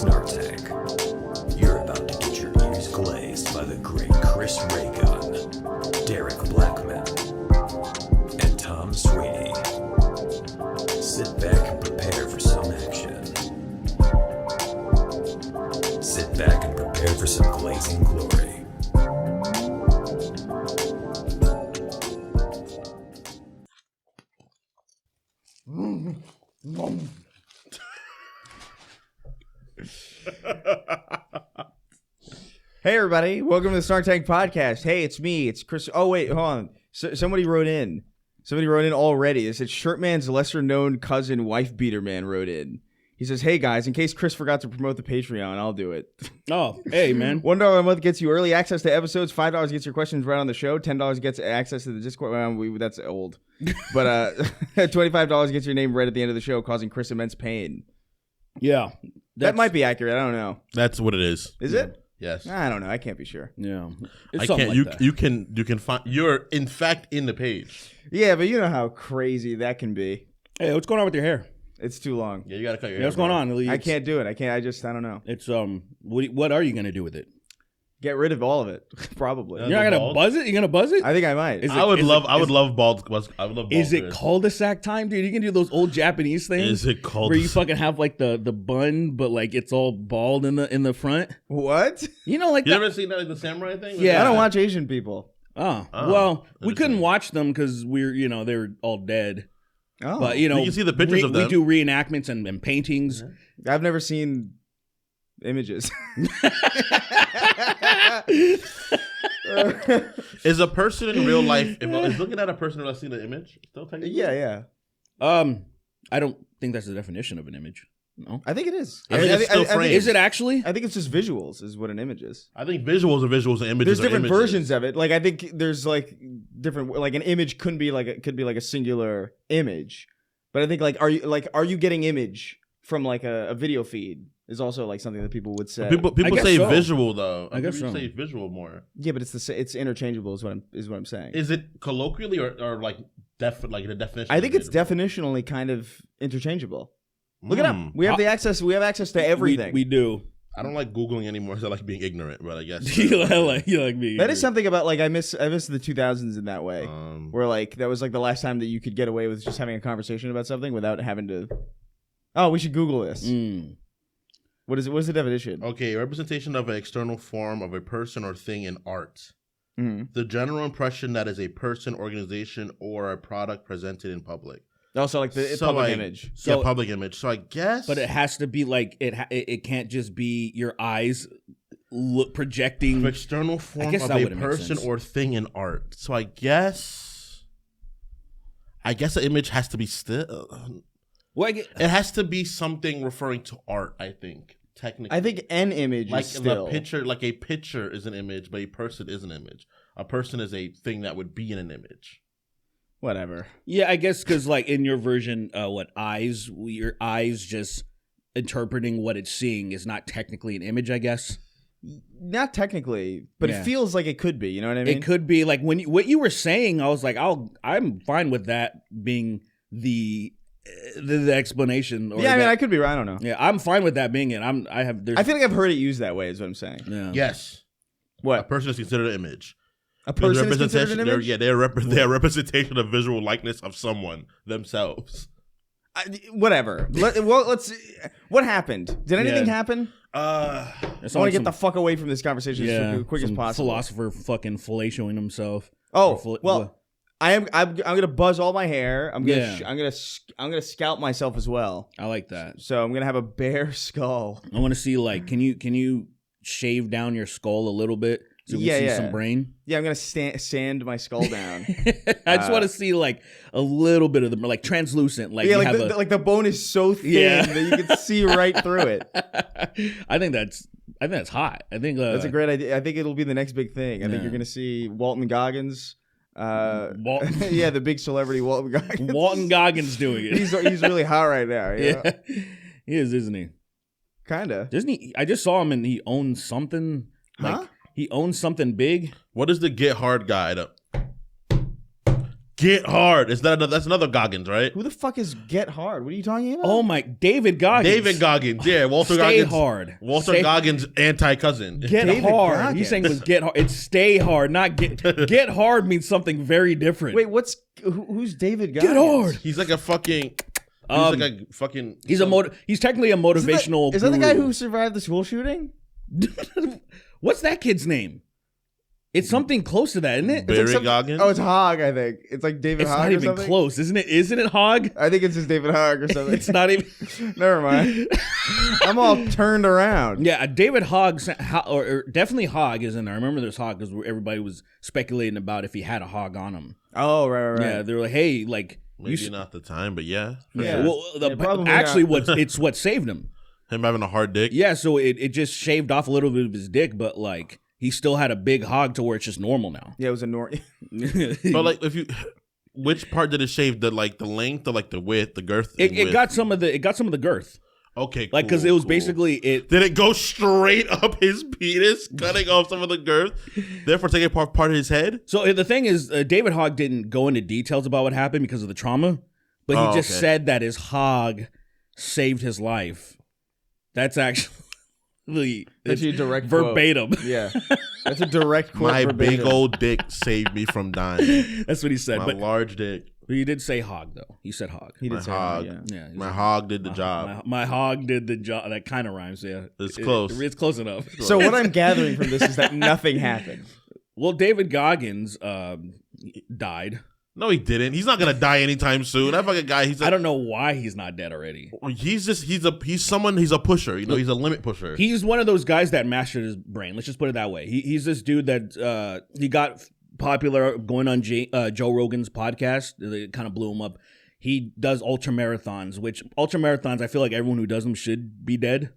Snark. You're about to get your ears glazed by the great Chris Raygun, Derek Blackman, and Tom Sweeney. Sit back and prepare for some action. Sit back and prepare for some glazing glory. Hey everybody, welcome to the Snark Podcast. Hey, it's me, it's Chris. Oh wait, hold on. Somebody wrote in already. They said Shirtman's lesser known cousin, wife beater man, wrote in. He says, hey guys, in case Chris forgot to promote the Patreon, I'll do it. Oh, hey man. $1 a month gets you early access to episodes. $5 gets your questions right on the show. $10 gets access to the Discord. Well, that's old. But $25 gets your name read at the end of the show, causing Chris immense pain. Yeah. That might be accurate. I don't know. That's what it is. Is it? Yes. I don't know. I can't be sure. Yeah. I can't. You can find. You're in fact in the page. Yeah, but you know how crazy that can be. Hey, what's going on with your hair? It's too long. Yeah, you gotta cut your hair. What's going on? I can't do it. I don't know. It's what are you gonna do with it? Get rid of all of it, probably. You're not gonna bald? buzz it? You're gonna buzz it? I think I might. I would love bald. Is it cul-de-sac time, dude? You can do those old Japanese things. Is it called? Where you fucking have like the bun, but like it's all bald in the front. What? You know, like You ever seen that like the samurai thing? Yeah. I don't watch Asian people. Oh, well, we couldn't understand. watch them because they were all dead. Oh, But You can see the pictures of them. We do reenactments and paintings. I've never seen images. Is a person in real life is looking at a person who has seen an image still technically? Yeah. I don't think that's the definition of an image. No, I think it is. I think it's still framed. is it actually? I think it's just visuals is what an image is. I think visuals are visuals and images. There's different are images. versions of it. Like I think there's like different. Like an image could be like a singular image, but I think are you getting image from like a video feed is also like something that people would say. People guess say so. visual though. I guess people so. say visual more. Yeah, but it's interchangeable is what I'm saying. Is it colloquially or like like the definition? I think it's visual? definitionally kind of interchangeable. Look it up. We have access to everything. We do. I don't like Googling anymore, so I like being ignorant, but I guess. you like me. That is something about like I miss the 2000s in that way, Um, where like that was like the last time that you could get away with just having a conversation about something without having to. Oh, we should Google this. What is it? What's the definition? Okay, a representation of an external form of a person or thing in art. Mm-hmm. The general impression that is a person, organization, or a product presented in public. Also, like the So, public like, image. So- yeah, public image. So I guess. But it has to be like it can't just be your eyes projecting. external form guess of that a wouldn't make person sense. or thing in art. So I guess the image has to be still. Well, It has to be something referring to art. I think technically. I think an image like is still. the picture, like a picture is an image, but a person is an image. A person is a thing that would be in an image. Whatever. yeah, I guess because like in your version, your eyes just interpreting what it's seeing is not technically an image. I guess Not technically, but Yeah. it feels like it could be. You know what I mean? it could be like what you were saying. I was like, I'm fine with that being the explanation. Or Yeah, I mean, that- I could be right. I don't know. yeah, I'm fine with that being it. I feel like I've heard it used that way. Is what I'm saying. yeah. Yes, a What? person is considered an image. A person is considered an image? They're a representation of visual likeness of someone themselves. Whatever. Let's. What happened? Did anything happen? I It's want like to get the fuck away from this conversation as quick as some possible. Philosopher fucking fellatioing himself. Oh, well, I'm gonna buzz all my hair. I'm gonna scalp myself as well. I like that. So I'm gonna have a bare skull. I want to see like, can you shave down your skull a little bit so we see some brain? Yeah, I'm gonna sand my skull down. I just want to see like a little bit of the like translucent. Like Yeah, you like have the bone is so thin Yeah. that you can see right through it. I think that's hot. I think That's a great idea. I think it'll be the next big thing. I think Yeah. you're gonna see Walton Goggins. Walton, Yeah, the big celebrity Walton Goggins. Walton Goggins doing it. He's really hot right now. Yeah, He is, isn't he? kinda. Doesn't he? I just saw him and he owns something. Like Huh? he owns something big. What is the Get Hard guide? Get Hard. That's another Goggins, right? Who the fuck is Get Hard? What are you talking about? Oh my, David Goggins. David Goggins. Yeah, Walter Stay Goggins. Hard. Walter Stay- Goggins' anti-cousin. Get David hard. Goggins. He's saying it was get hard. It's stay hard, not get. Get hard means something very different. Wait, who's David Goggins? Get hard. He's like a fucking... He's technically a motivational. Is that the guy guru. who survived the school shooting? What's that kid's name? It's something close to that, isn't it? Barry Goggins? Oh, it's Hogg, I think. It's like David It's Hogg not or even something. close, isn't it? Isn't it Hogg? I think it's just David Hogg or something. It's not even. Never mind. I'm all turned around. Yeah, David Hogg, or definitely Hogg is in there. I remember there's Hogg because everybody was speculating about if he had a hog on him. Oh, right. Yeah, they were like, hey, like. Maybe not the time, but yeah. for Yeah. sure. Well, probably actually, not. it's what saved him. Him having a hard dick. Yeah, so it just shaved off a little bit of his dick, but like he still had a big hog to where it's just normal now. Yeah, it was a But like, which part did it shave? The length or like the width, the girth? it got some of the girth, Okay, like because cool, it was cool. basically it. Did it go straight up his penis, cutting off some of the girth, therefore taking part of his head? So the thing is, David Hogg didn't go into details about what happened because of the trauma, but he just okay. said that his hog saved his life. That's actually Actually a direct quote. verbatim. Yeah. That's a direct quote. My verbatim. big old dick saved me from dying. That's what he said. My But large dick. he did say hog though. He said hog. He My did say hog. that, yeah. Yeah, My hog did the job. My hog did the job. That kind of rhymes. Yeah, It's close. It's close enough. So what I'm gathering from this is that nothing happened. Well, David Goggins died. No, he didn't. He's not gonna die anytime soon. That fucking guy. I don't know why he's not dead already. He's a pusher. You know, he's a limit pusher. He's one of those guys that mastered his brain. Let's just put it that way. He's this dude that he got popular going on Joe Rogan's podcast. It kind of blew him up. He does ultra marathons, which ultra marathons, I feel like everyone who does them should be dead.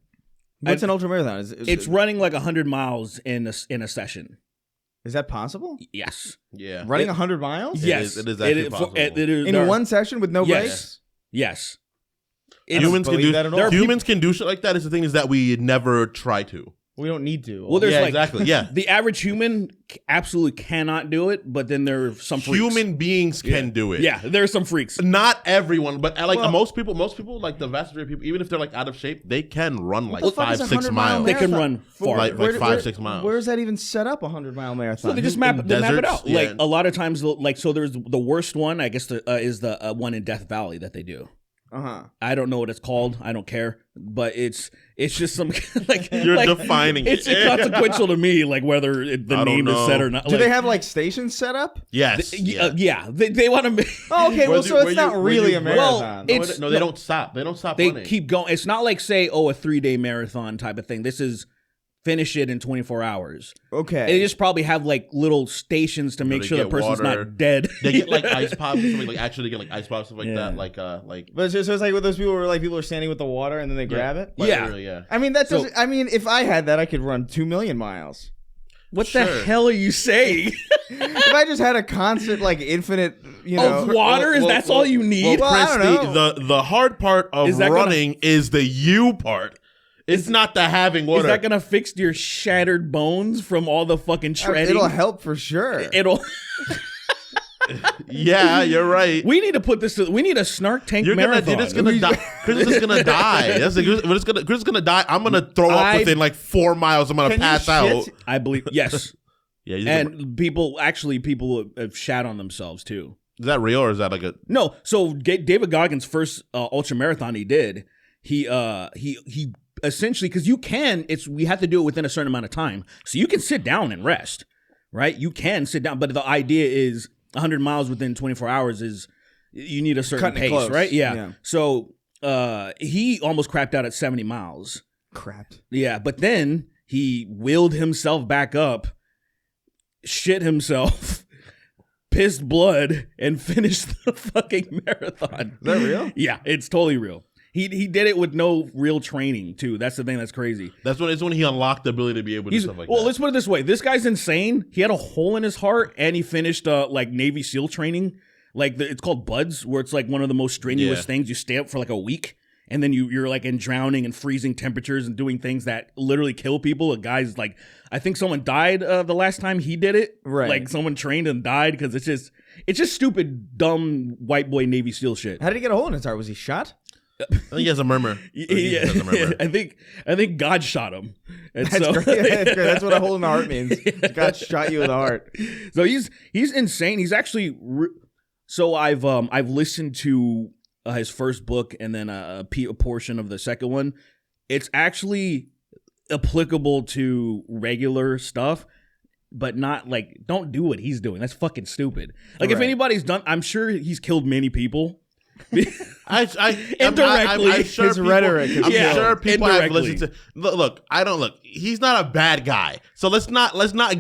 What's an ultramarathon? It's running like 100 miles in a session. Is that possible? Yes. Yeah. Running 100 miles? Yes. It is actually possible. In one session with no Yes. breaks? Yes. Humans can believe do that at all. Humans can do shit like that. Is the thing is that we never try to. We don't need to. Well, there's Yeah, like exactly. Yeah. the average human absolutely cannot do it, but then there are some freaks. Human beings can do it. Yeah, there's some freaks. Not everyone, but like Well- most people, like the vast majority of people, even if they're like out of shape, they can run like What the fuck is 5, a 6 100-mile miles. They can marathon? run far. Like 5, 6 miles. Where is that even set up, a 100-mile marathon? So they just in map it deserts, out. yeah. Like a lot of times, like so there's the worst one. I guess is the one in Death Valley that they do. Uh-huh. I don't know what it's called. I don't care. But it's just some like You're like, defining it. It's inconsequential to me, like whether the I don't name is know. set or not. Do Like, they have like stations set up? Yes. yeah, they want to make. Oh, okay. Well, Where so you- it's where not you- really a where you- Well, marathon. it's- No, they don't stop. They don't stop They running. keep going. It's not like say, a 3-day marathon type of thing. This is finish it in 24 hours. okay. They just probably have like little stations to make they sure the get person's water. not dead. They get like ice pops or something. Like actually, they get like ice pops stuff like Yeah. that. Like But so it's like with those people where like people are standing with the water and then they grab it? like, Yeah. literally, yeah. I mean, that So- doesn't. I mean, if I had that, I could run 2 million miles. What Sure. the hell are you saying? If I just had a constant, like, infinite, you know. Of water? Is that's all you need? Well, I Chris, don't know. the hard part of Is that gonna- running is the you part. It's not the having water. Is that gonna fix your shattered bones from all the fucking shredding? It'll help for sure. It'll. Yeah, you're right. We need to put this. We need a Snark Tank marathon. You're just gonna die. Chris is just gonna die. That's Chris is gonna die. I'm gonna throw up I- within like 4 miles. I'm gonna Can you pass out. shit? I believe yes. Yeah, you just- And people have shat on themselves too. is that real or is that like a? No, so David Goggins' first ultra marathon he did, he essentially because we have to do it within a certain amount of time, so you can sit down and rest, right? You can sit down, but the idea is 100 miles within 24 hours is you need a certain Cutting it pace, close. right? Yeah. Yeah. So he almost crapped out at 70 miles. Crapped. Yeah, but then he wheeled himself back up, shit himself, pissed blood, and finished the fucking marathon. Is that real? Yeah, it's totally real. He did it with no real training too. That's the thing that's crazy. That's when he unlocked the ability to be able to do stuff like well, that. let's put it this way: this guy's insane. He had a hole in his heart, and he finished like Navy SEAL training. Like it's called BUDS, where it's like one of the most strenuous Yeah. things. You stay up for like a week, and then you're like in drowning and freezing temperatures and doing things that literally kill people. A guy's like, I think someone died the last time he did it. Right. Like someone trained and died because it's just stupid, dumb white boy Navy SEAL shit. How did he get a hole in his heart? Was he shot? I think he has a murmur. Yeah, I think God shot him. And That's so, great. That's great. That's what a hole in the heart means. God shot you in the heart. So he's insane. He's actually so I've listened to his first book and then a portion of the second one. It's actually applicable to regular stuff, but not like, don't do what he's doing. That's fucking stupid. Like if Right. anybody's done, I'm sure he's killed many people. Indirectly, I'm sure his people, rhetoric is I'm Yeah, sure people have indirectly. listened to. Look, I don't look. He's not a bad guy, so let's not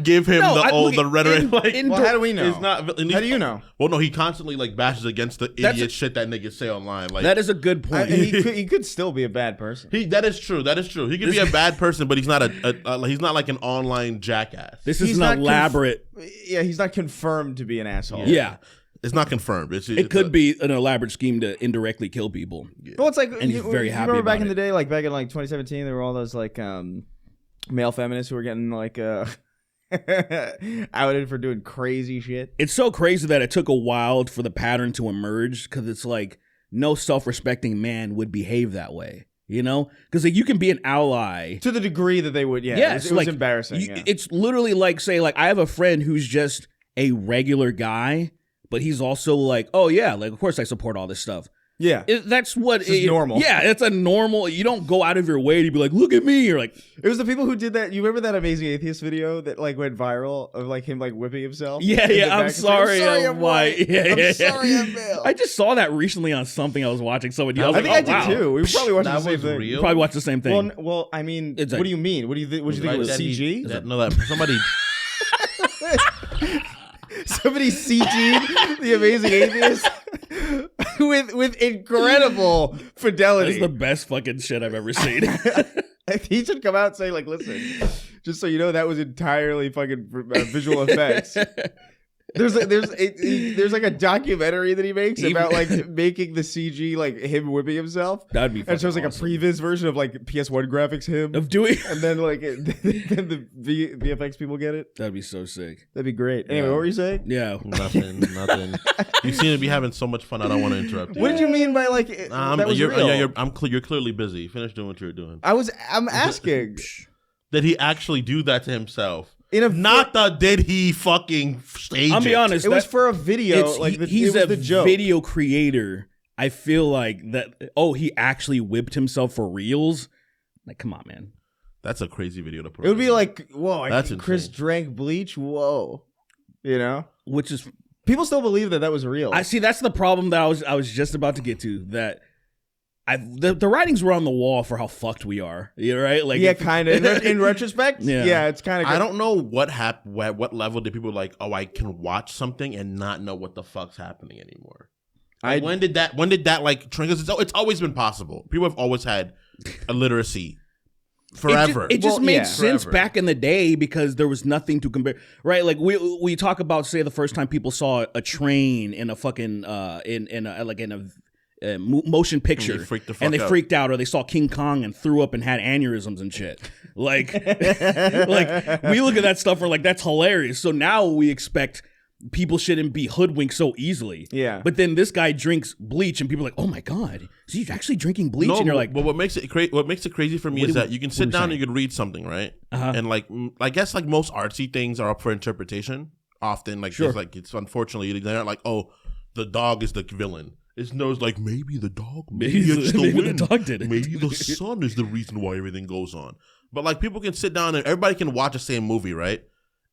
give him the rhetoric. Well, how do we know? It's not. How do you know? Well, no, he constantly like bashes against the idiot shit that niggas say online. Like That is a good point. He could still be a bad person. that is true. That is true. He could be a bad person, but he's not he's not like an online jackass. This is He's an not elaborate. Yeah, he's not confirmed to be an asshole. Yeah. It's not confirmed. It could be an elaborate scheme to indirectly kill people. Well, it's like, And he's very happy remember back about in the it. day, like back in like 2017, there were all those like male feminists who were getting like outed for doing crazy shit. It's so crazy that it took a while for the pattern to emerge because it's like no self-respecting man would behave that way, you know? Because like, you can be an ally. To the degree that they would, yeah. Yes, it was like, embarrassing. Yeah. It's literally like, say, like I have a friend who's just a regular guy, but he's also like, oh yeah, like of course I support all this stuff. Yeah. That's what This is normal. Yeah, it's a normal. You don't go out of your way to be like, look at me. You're like, It was the people who did that. You remember that Amazing Atheist video that like went viral of like him like whipping himself? yeah, In the yeah. back? I'm It's like, sorry, I'm white. Yeah, I'm yeah, sorry, yeah. I'm male. I just saw that recently on something I was watching. Somebody else. I think like, I did oh, wow. too. We probably watched That the same was thing. real? Probably watched the same thing. Well, I mean, It's what like- do you mean? What do you think it was? That CG? that somebody. Somebody CG'd the Amazing Atheist with incredible fidelity. That's the best fucking shit I've ever seen. He should come out and say, like, listen, just so you know, that was entirely fucking visual effects. There's like a documentary that he makes about like making the CG like him whipping himself. That'd be. And it shows like awesome. a previs version of like PS1 graphics him, of doing. and then like then the VFX people get it. That'd be so sick. That'd be great. Anyway, Yeah. what were you saying? Yeah. Nothing. You seem to be having so much fun. I don't want to interrupt you. What did you mean by like that was real? You're clearly busy. Finish doing what you're doing. I'm asking. Did he actually do that to himself? Not did he fucking stage I'll be honest. it was for a video. It's, Like he's it was a the joke. video creator. I feel like that. Oh, he actually whipped himself for reels. Like, come on, man. That's a crazy video to put. It would be like, whoa, I That's think Chris insane. drank bleach. Whoa, you know, Which is, people still believe that was real. I see. That's the problem that I was just about to get to. That the writings were on the wall for how fucked we are. You know, right? Like, yeah, kind of. In retrospect, Yeah. it's kind of. I don't know what happened. What level did people like? Oh, I can watch something and not know what the fuck's happening anymore. Like, when did that like trigger? It's always been possible. People have always had illiteracy forever. It just Well, made yeah. sense Forever. back in the day because there was nothing to compare. Right? Like we talk about, say, the first time people saw a train in a fucking in a motion picture, And they freaked the fuck and they out. freaked out, or they saw King Kong and threw up and had aneurysms and shit. Like, like we look at that stuff, we're like, that's hilarious. So now we expect people shouldn't be hoodwinked so easily. Yeah. But then this guy drinks bleach, and people are like, oh my god, is he actually drinking bleach? No, and you're like, but what makes it crazy for me What is do that you can sit what are you down and saying? you can read something, right? Uh-huh. And like, I guess like most artsy things are up for interpretation. Often, like, Sure. it's unfortunately they're not like, oh, the dog is the villain. It's like maybe the dog, maybe it's the maybe the wind, dog did it. maybe the sun is the reason why everything goes on. But like, people can sit down and everybody can watch the same movie, right?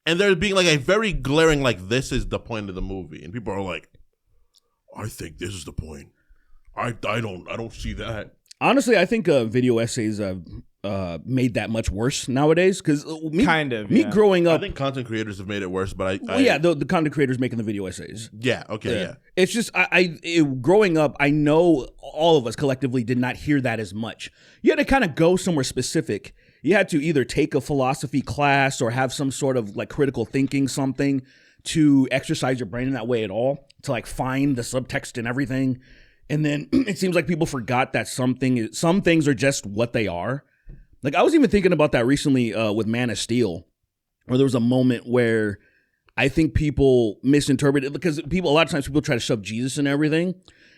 And there's being like a very glaring like, this is the point of the movie, and people are like, I think this is the point. I don't see that. Honestly, I think video essays made that much worse nowadays. Because me growing I up, think content creators have made it worse, but the content creators making the video essays. yeah, okay, yeah. It's just growing up, I know all of us collectively did not hear that as much. You had to kind of go somewhere specific. You had to either take a philosophy class or have some sort of like critical thinking something to exercise your brain in that way at all, to like find the subtext and everything. And then it seems like people forgot that some things are just what they are. Like, I was even thinking about that recently with Man of Steel, where there was a moment where I think people misinterpreted, because a lot of times people try to shove Jesus in everything.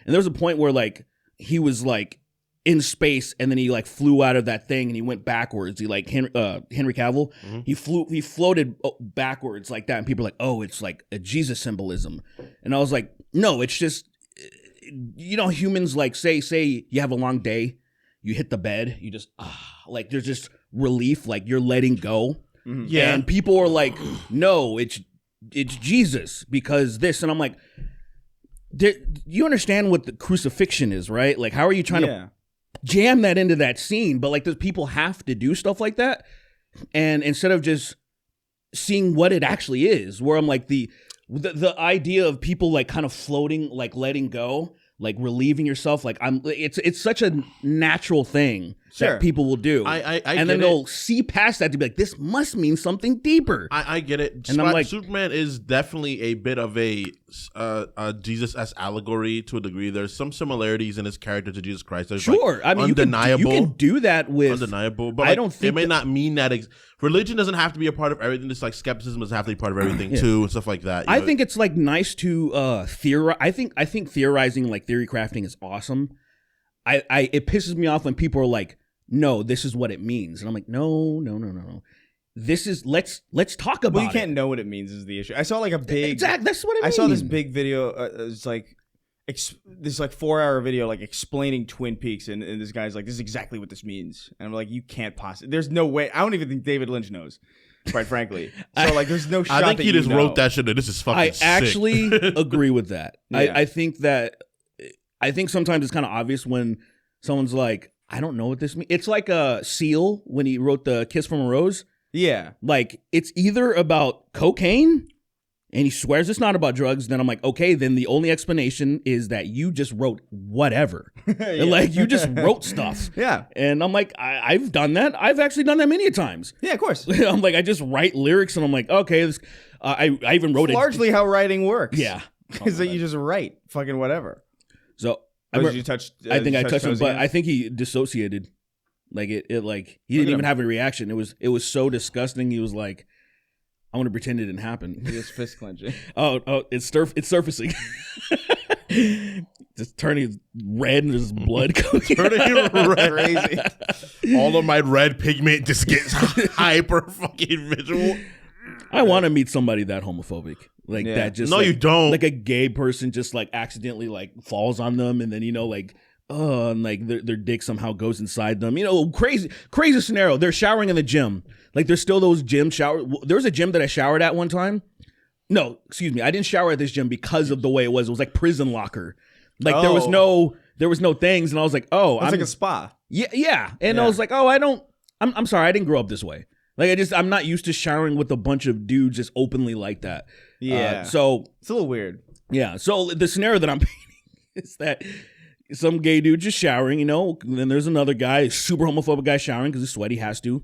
And there was a point where, like, he was, like, in space, and then he, like, flew out of that thing, and he went backwards. He, like, Henry Cavill, he floated backwards like that, and people were like, oh, it's, like, a Jesus symbolism. And I was like, no, it's just, humans, like, say you have a long day, you hit the bed, you just, like, there's just relief, like, you're letting go. Mm-hmm. Yeah. And people are like, no, it's Jesus because this. And I'm like, you understand what the crucifixion is, right? Like, how are you trying to jam that into that scene? But, like, those people have to do stuff like that. And instead of just seeing what it actually is, where I'm like, the idea of people, like, kind of floating, like, letting go, like, relieving yourself, like, it's such a natural thing that people will do. I and then they'll see past that to be like, this must mean something deeper. I get it. And I'm like, Superman is definitely a bit of a Jesus-esque allegory to a degree. There's some similarities in his character to Jesus Christ. There's sure, I mean, undeniable. You can do that with undeniable, but I don't think it may not mean that religion doesn't have to be a part of everything. It's like skepticism doesn't have to be part of everything too, and stuff like that. I think it's like nice to theorize. I think theorizing, like, theory crafting is awesome. It pisses me off when people are like, no, this is what it means, and I'm like, no. This is let's talk about it. Well, you can't know what it means is the issue. I saw like a big exactly. That's what I mean. I saw this big video. It's like this like 4-hour video like explaining Twin Peaks, and this guy's like, this is exactly what this means, and I'm like, you can't possibly. There's no way. I don't even think David Lynch knows, quite frankly. So like, there's no shot. I think that he just know. wrote that shit. This is fucking. I sick. actually agree with that. Yeah. I think sometimes it's kind of obvious when someone's like, I don't know what this means. It's like a Seal when he wrote the Kiss from a Rose. Yeah. Like, it's either about cocaine and he swears it's not about drugs. Then I'm like, okay, then the only explanation is that you just wrote whatever. Like, you just wrote stuff. Yeah. And I'm like, I've done that. I've actually done that many times. Yeah, of course. I'm like, I just write lyrics and I'm like, okay, this, I even wrote It's largely how writing works. Yeah. Is that you just write fucking whatever. So Did you touch? I think I touched him, but again? I think he dissociated. Like it like he didn't even have a reaction. It was so disgusting. He was like, "I'm gonna pretend it didn't happen." He was fist clenching. Oh, it's surfacing. Just turning red and there's blood coming. Turning red. Crazy. All of my red pigment just gets hyper fucking visual. I want to meet somebody that homophobic. Like that just No, like, you don't. Like a gay person just like accidentally like falls on them and then like and like their dick somehow goes inside them. Crazy scenario. They're showering in the gym. Like there's still those gym shower. There was a gym that I showered at one time. No, excuse me. I didn't shower at this gym because of the way it was. It was like prison locker. Like there was no things, and I was like, oh, It's like a spa. Yeah. And I was like, oh, I'm sorry, I didn't grow up this way. Like I'm not used to showering with a bunch of dudes just openly like that. Yeah. So It's a little weird. yeah. So the scenario that I'm painting is that some gay dude just showering, and then there's another guy, a super homophobic guy showering because he's sweaty, has to.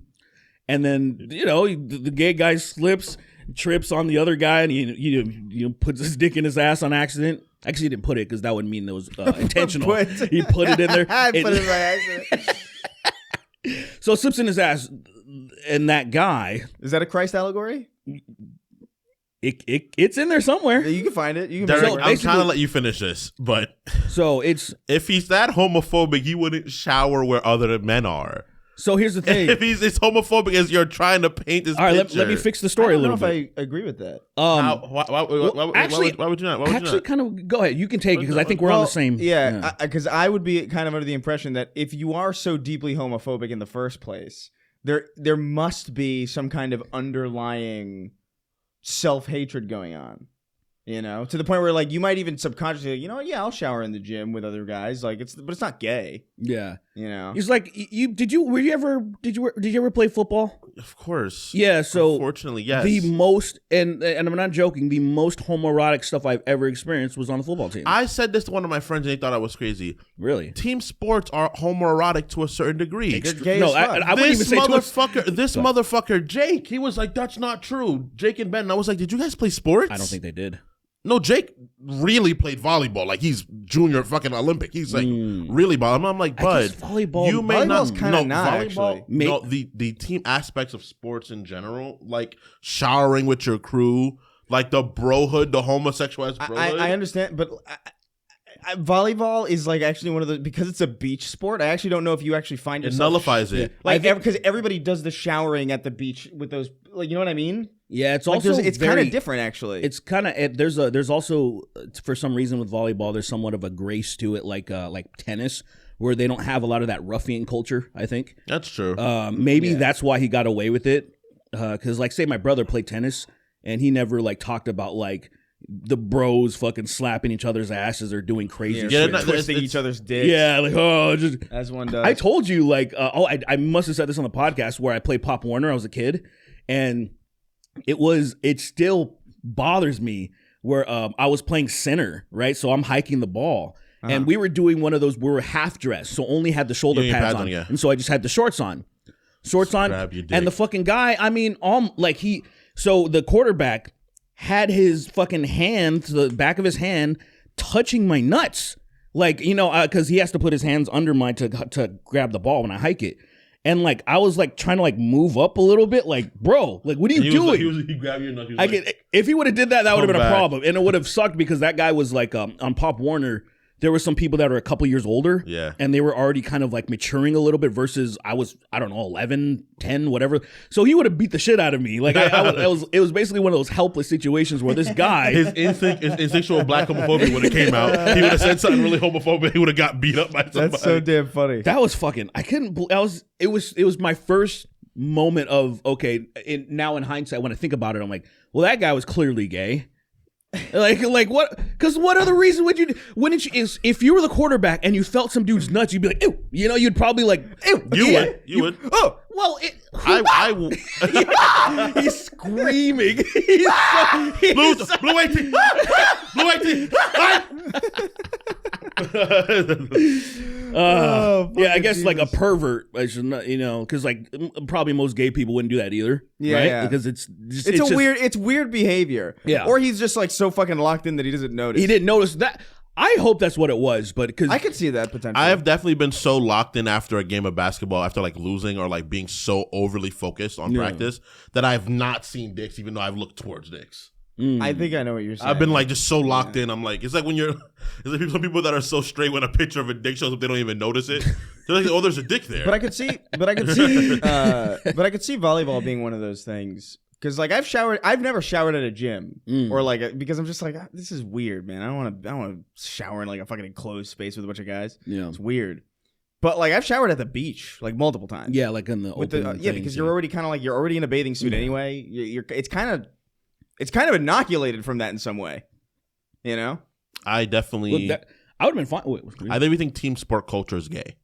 And then, the gay guy slips, trips on the other guy, and he puts his dick in his ass on accident. Actually, he didn't put it because that would mean it was intentional. He put it in there. I put it by accident. So it slips in his ass, and that guy, Is that a Christ allegory? it's in there somewhere. You can find it. You can Derek, find it. I'm trying to let you finish this, but So it's if he's that homophobic, he wouldn't shower where other men are. so here's the thing. If he's as homophobic as you're trying to paint this All right, picture. let me fix the I story a don't know little if bit. I agree with that. Why actually- would you not? Why would Actually, you not? kind of go ahead. You can take it because I think we're on the same. Yeah, because I would be kind of under the impression that if you are so deeply homophobic in the first place, there must be some kind of underlying self-hatred going on. To the point where like you might even subconsciously, I'll shower in the gym with other guys, like but it's not gay. Yeah. It's He's like, did you ever play football? Of course. Yeah. So Unfortunately, yes. the most, and I'm not joking, the most homoerotic stuff I've ever experienced was on the football team. I said this to one of my friends and they thought I was crazy. Really? Team sports are homoerotic to a certain degree. They're gay No, as fuck. I wouldn't even say this motherfucker, Jake, he was like, that's not true. Jake and Ben, and I was like, did you guys play sports? I don't think they did. No, Jake really played volleyball. Like he's junior fucking Olympic. He's like really ball. I'm like, bud, volleyball. you may not. Volleyball's kinda not, volleyball. actually. No, the team aspects of sports in general, like showering with your crew, like the brohood, the homosexualized brohood. I understand, but volleyball is like actually one of the, because it's a beach sport. I actually don't know if you actually find It yourself nullifies it. like because everybody does the showering at the beach with those, like, you know what I mean? Yeah, it's Like, also it's kind of different actually. It's kind of there's also for some reason with volleyball there's somewhat of a grace to it, like tennis, where they don't have a lot of that ruffian culture. I think That's true. maybe that's why he got away with it. Because like say my brother played tennis and he never like talked about like the bros fucking slapping each other's asses or doing crazy Yeah, shit. twisting each other's dicks. Yeah, like just as one does. I told you like I must have said this on the podcast where I played Pop Warner. I was a kid and it still bothers me where I was playing center, right? So I'm hiking the ball. And we were doing one of those, we were half dressed, so only had the shoulder pads on. Yeah. And so I just had the shorts on. Grab your dick. And the fucking guy, I mean, so the quarterback had his fucking hand, the back of his hand, touching my nuts. Like, you know, because he has to put his hands under mine to grab the ball when I hike it. And like I was like trying to like move up a little bit, like, bro, like what are you doing? He grabbed your nuts. He was If he would have did that, that would have been a back. problem, and it would have sucked because that guy was like on Pop Warner. There were some people that are a couple years older, Yeah. and they were already kind of like maturing a little bit. Versus I was, I don't know, 11, 10, whatever. So he would have beat the shit out of me. Like it was basically one of those helpless situations where this guy, his instinctual black homophobia would have came out. He would have said something really homophobic. He would have got beat up by somebody. That's so damn funny. that was fucking. I couldn't. It was my first moment of okay. Now in hindsight, when I think about it, I'm like, well, that guy was clearly gay. like what? Because what other reason would you? Wouldn't you? If you were the quarterback and you felt some dude's nuts, you'd be like, ew. You know, you'd probably like, ew. You would. Oh, well, he's screaming. Blue 18. Blue 18. Yeah, I guess like a pervert, I should not, you know, because like probably most gay people wouldn't do that either, Yeah, right? yeah. Because it's weird behavior. Yeah. Or he's just like so fucking locked in that he doesn't notice. He didn't notice that. I hope that's what it was, but because I could see that potentially. I have definitely been so locked in after a game of basketball, after like losing or like being so overly focused on practice that I've not seen dicks, even though I've looked towards dicks. I think I know what you're saying. I've been like just so locked in. I'm like, it's like when it's like some people that are so straight when a picture of a dick shows up, they don't even notice it. They're like, oh, there's a dick there. But I could see volleyball being one of those things. Because like I've never showered at a gym or like because I'm just like this is weird, man. I don't want to shower in like a fucking enclosed space with a bunch of guys. Yeah. It's weird. But like I've showered at the beach like multiple times. yeah, like in the With open the things, because you're already kind of like you're already in a bathing suit anyway. It's kind of inoculated from that in some way. You know? I definitely. I would have been fine. Wait, I think we think team sport culture is gay.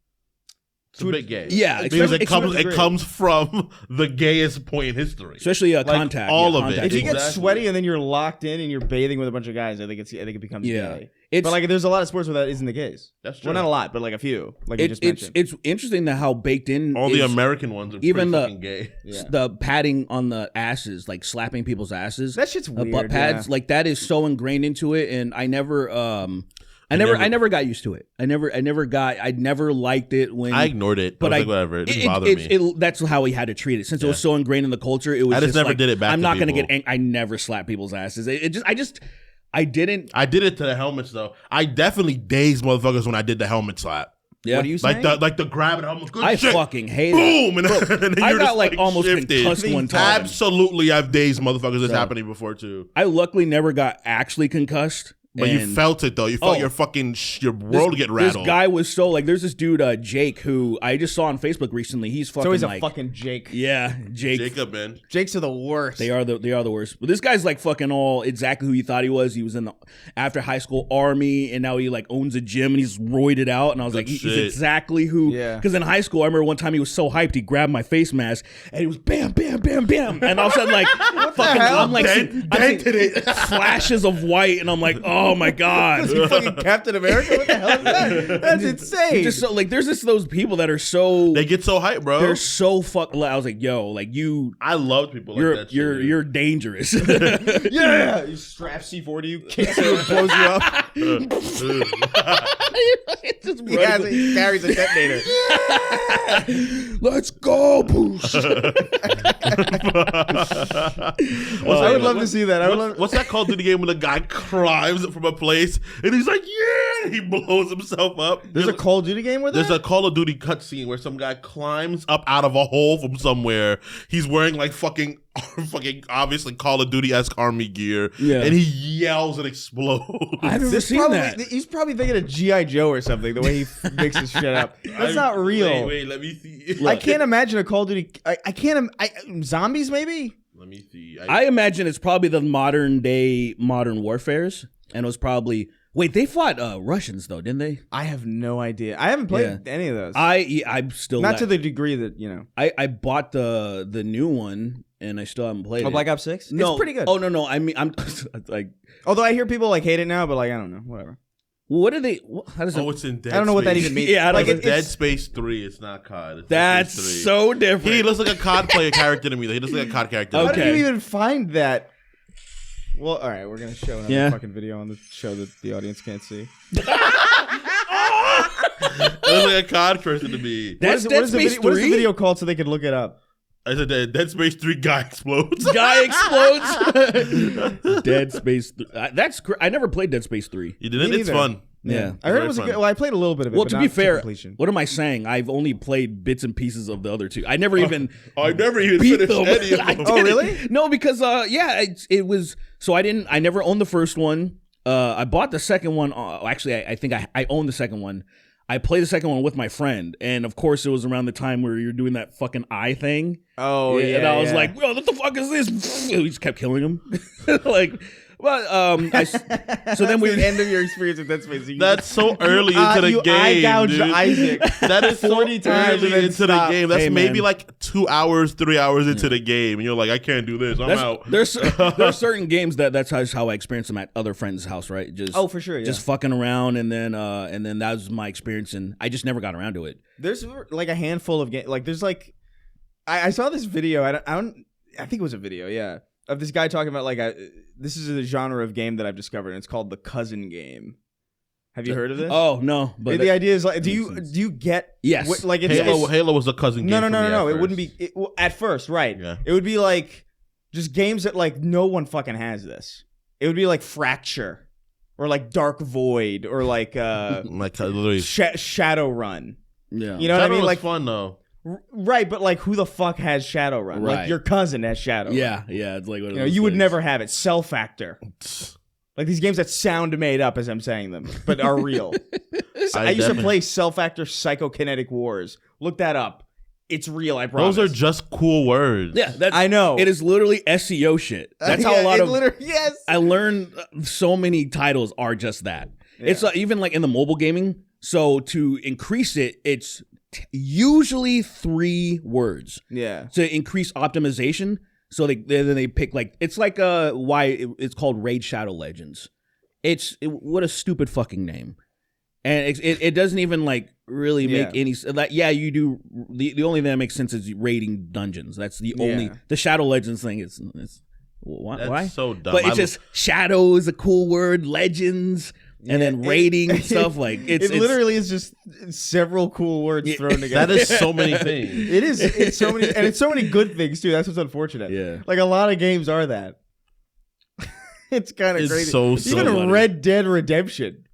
It's a bit gay. Yeah, because especially- it comes from the gayest point in history. especially Like, contact. all yeah, of contact. it. If you get Exactly. sweaty and then you're locked in and you're bathing with a bunch of guys, I think it becomes gay. It's- But like there's a lot of sports where that isn't the case. That's true. Well, not a lot, but like a few. Like you just mentioned. It's interesting that how baked in All the is American ones are even pretty fucking gay. Yeah. the padding on the asses, like slapping people's asses. That shit's weird. butt pads, yeah. like that is so ingrained into it, and I never got used to it. I never liked it when I ignored it. But I was like, whatever. It didn't bother me. That's how he had to treat it. Since it was so ingrained in the culture, it was I just never like, did it back I'm to not going to people. get angry. I never slap people's asses. I didn't. I did it to the helmets though. I definitely dazed motherfuckers when I did the helmet slap. Yeah. What are you saying? Like the grab and helmet. Good I shit. fucking hate Boom! it. And then I you're got just, like almost shifted. concussed one time. Absolutely, I've dazed motherfuckers. It's happening before too. I luckily never got actually concussed. But you and- felt it though. You felt Oh. your fucking your world get rattled. This guy was so like. There's this dude Jake who I just saw on Facebook recently. He's fucking So he's a like fucking Jake. yeah, Jake. Jacob, man. Jakes are the worst. They are the worst. But this guy's like fucking all exactly who he thought he was. He was in the after high school army, and now he like owns a gym and he's roided out. And I was like, he's shit. exactly who. Yeah. Because in high school, I remember one time he was so hyped, he grabbed my face mask and he was bam, bam, bam, bam, and all of a sudden like fucking, hell? I'm like, Dented I'm seeing flashes of white, and I'm like, oh, Oh my god. Was he fucking Captain America? What the hell is that? That's insane. Just so, like, there's just those people that are so They get so hyped, bro. they're so fuck. I was like, yo, like I love people like that. you're dangerous. yeah. You strap C4 to you, kicks you, and blows you up. Just He carries a detonator. Let's go, Boosh. I would love to see that. What's that Call of Duty game when the guy climbs from a place and he's like, yeah, and he blows himself up? There's a Call of Duty game with There's a Call of Duty cutscene where some guy climbs up out of a hole from somewhere. He's wearing like fucking obviously Call of Duty-esque army gear. Yeah. And he yells and explodes. I've never seen that. He's probably thinking of G.I. Joe or something, the way he mixes shit up. That's not real. Wait, let me see. I can't imagine a Call of Duty. I can't. Zombies, maybe? Let me see. I imagine it's probably the modern warfares, and it was probably they fought Russians though, didn't they? I have no idea. I haven't played any of those. I'm still not to the degree that, you know. I bought the new one and I still haven't played it. Black Ops 6? No, it's pretty good. Oh no, I mean I'm like, although I hear people like hate it now, but like I don't know, whatever. what are they? How does it? it's in Dead I don't know what that Space. even means. Yeah, I don't like know. Dead Space 3. It's not COD. It's That's Dead Space 3. so different. He looks like a COD player character to me. He looks like a COD character. How Okay. did you even find that? Well, all right, we're gonna show another fucking video on the show that the audience can't see. He looks like a COD person to me. That's what Dead is the Space video, what is the 3? video called so they could look it up? I said Dead Space 3 guy explodes. Guy explodes. Dead Space. That's I never played Dead Space 3. You didn't? Me It's neither. fun. Yeah. I heard very it was a fun. good. Well, I played a little bit of it. Well, but to not be fair, completion. what am I saying? I've only played bits and pieces of the other two. I never even I never even beat finished them. any of I them. Oh, didn't. really? No, because it was. So I never owned the first one. I bought the second one. Actually, I think I owned the second one. I played the second one with my friend, and of course, it was around the time where you're doing that fucking eye thing. Oh, yeah. And I was like, "Yo, what the fuck is this?" We just kept killing him. Like, but so then we the end of your experience with Dead Space. That's so early into the you game, eye gouged dude. Isaac. That is 40 so times and early then into stop. the game. That's Hey, maybe man. like 2 hours, 3 hours into the game, and you're like, I can't do this. I'm out. There's certain games that's how I experienced them at other friends' house, right? Just For sure. Yeah. just fucking around, and then that was my experience, and I just never got around to it. There's like a handful of games. Like there's like, I saw this video. I think it was a video. Yeah, of this guy talking about like this is a genre of game that I've discovered, and it's called the cousin game. Have you heard of this? Oh no, but the idea is like, do you get Yes. like it's, Halo was a cousin game. no. for me at It first. wouldn't be at first, right? Yeah. It would be like just games that like no one fucking has this. It would be like Fracture or like Dark Void or like Like literally. Shadowrun. yeah, You know what I Shadow mean? was Like fun though. right, but like who the fuck has Shadowrun? Right. Like your cousin has Shadowrun. yeah, it's like one of You know, those you would things. never have it. Cell Factor. Like these games that sound made up as I'm saying them, but are real. I used to play Cell Factor Psychokinetic Wars. Look that up. It's real, I promise. Those are just cool words. Yeah, that's, I know. It is literally SEO shit. That's how Yeah, a lot it of literally, yes. I learned so many titles are just that. It's even like in the mobile gaming. So to increase it, it's usually 3 words Yeah. to increase optimization. So they pick like it's like why it's called Raid Shadow Legends. What a stupid fucking name, and it doesn't even like really make any like you do the only thing that makes sense is raiding dungeons. That's the only the Shadow Legends thing is why? That's so dumb. But it's just shadow is a cool word, legends, and then raiding and stuff like It literally is just several cool words thrown together. that is so many things. It is. It's so many, and it's so many good things too. That's what's unfortunate. Yeah. Like a lot of games are that. It's kind of It's crazy. so Even funny. Red Dead Redemption.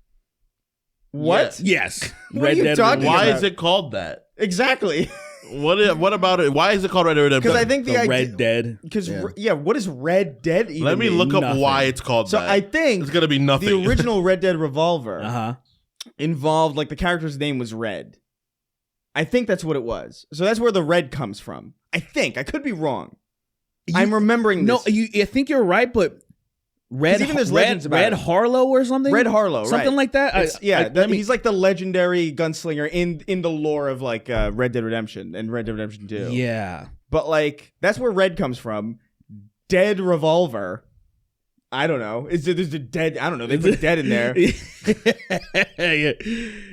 What? Yes. What are you talking Why about? is it called that? Exactly. What about it? Why is it called Red Dead Redemption? Because I think the The idea. Red Dead. Because what is Red Dead even? Let me mean? look up Nothing. why it's called So that. I think it's gonna be nothing. the original Red Dead Revolver Uh-huh. involved like the character's name was Red. I think that's what it was. So that's where the red comes from. I think. I could be wrong. I'm remembering No, this. I think you're right, but Red even there's legends about Red it. Harlow or something. Red Harlow, something right. like that. He's like the legendary gunslinger in the lore of like Red Dead Redemption and Red Dead Redemption 2. Yeah. But like that's where red comes from. Dead Revolver. I don't know. There's a dead. I don't know. They put dead in there. Yeah.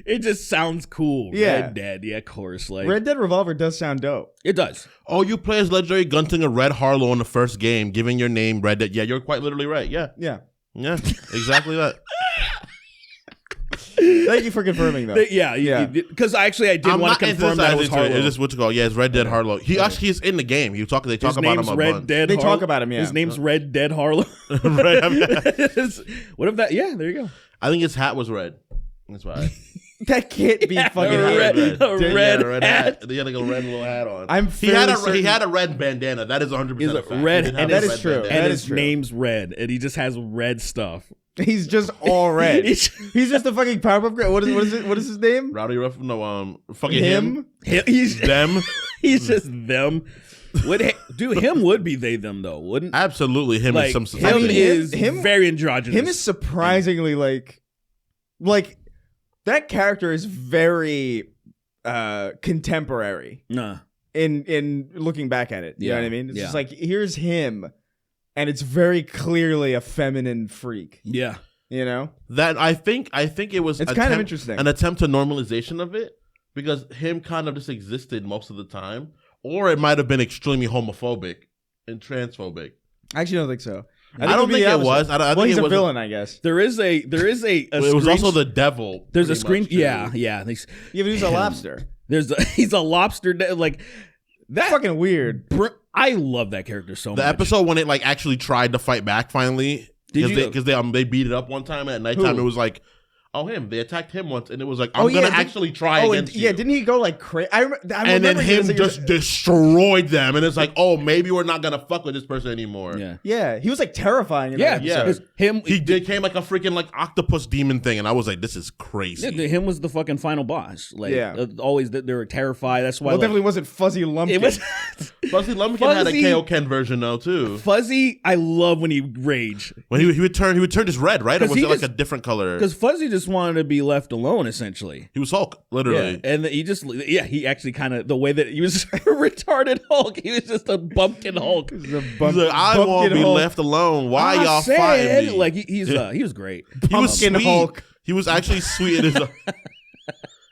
It just sounds cool. Yeah. Red Dead. Yeah, of course. Like Red Dead Revolver does sound dope. it does. Oh, you play as legendary gunslinger Red Harlow in the first game, giving your name Red Dead. Yeah, you're quite literally right. Yeah, Yeah. exactly that. Thank you for confirming though. Yeah. Because I did I'm want to not confirm that it was emphasizing to Harlow. It's just what you call. Yeah, it's Red Dead Harlow. He actually is in the game. They talk His about him name's a Red bunch. Dead. They Harlow. talk about him, yeah. His name's Red Dead Harlow. Right, I mean, What if that? Yeah, there you go. I think his hat was red. That's why. That can't be fucking a red, red. a red hat. He had like a red little hat on. I'm he had fairly he had a red bandana. That is 100% He's a a fact. red- He did and have that a is red true. bandana. And That his is true. name's Red, and he just has red stuff. He's just all red. He's- He's just the fucking Powerpuff Girl. What is it? What is his name? Rowdy Ruff, no, fucking him, He's them. he's just them. Him would be they them though, wouldn't? Absolutely, him Like is some. him I mean, is him- very androgynous. Him is surprisingly like that character is very contemporary nah. in looking back at it. You know Yeah, what I mean? It's yeah. just like here's him, and it's very clearly a feminine freak. Yeah. You know? That I think it was. It's kind of interesting. An attempt to normalization of it because him kind of just existed most of the time, or it might have been extremely homophobic and transphobic. I actually don't think so. I don't think it was. I Well, think he's it a was villain, I guess. There is a It was also the devil. there's a pretty screen. much, too. Yeah. Yeah, but he's a Him. lobster. He's a lobster. Like That's fucking weird. I love that character so The much. episode when it like actually tried to fight back finally Did you- because they beat it up one time and at nighttime Who? it was like, oh, him. They attacked him once and it was like, Oh, I'm yeah, gonna did- actually try Oh, against and, you. yeah, didn't he go like crazy? And then him just destroyed them and it's like, oh, maybe we're not gonna fuck with this person anymore. Yeah. Yeah, he was like terrifying. In Yeah. that Yeah. episode. Him. He came like a freaking like octopus demon thing and I was like, this is crazy. Him was the fucking final boss. Like, Yeah. always they were terrified. That's why. Well, it like, definitely wasn't Fuzzy Lumpkin. it was Fuzzy Lumpkin had a Fuzzy- Kaioken version though too. Fuzzy. I love when he rage When he would turn just red, right? Or 'Cause was he it like just- a different color? because Fuzzy just wanted to be left alone. Essentially. He was Hulk, literally. Yeah, and he actually kind of the way that he was retarded Hulk. He was just a bumpkin Hulk. He's He's like, I won't be left alone. Why I y'all said, fighting me? Like he was great. He was Pumpkin sweet. Hulk. He was actually sweet in his.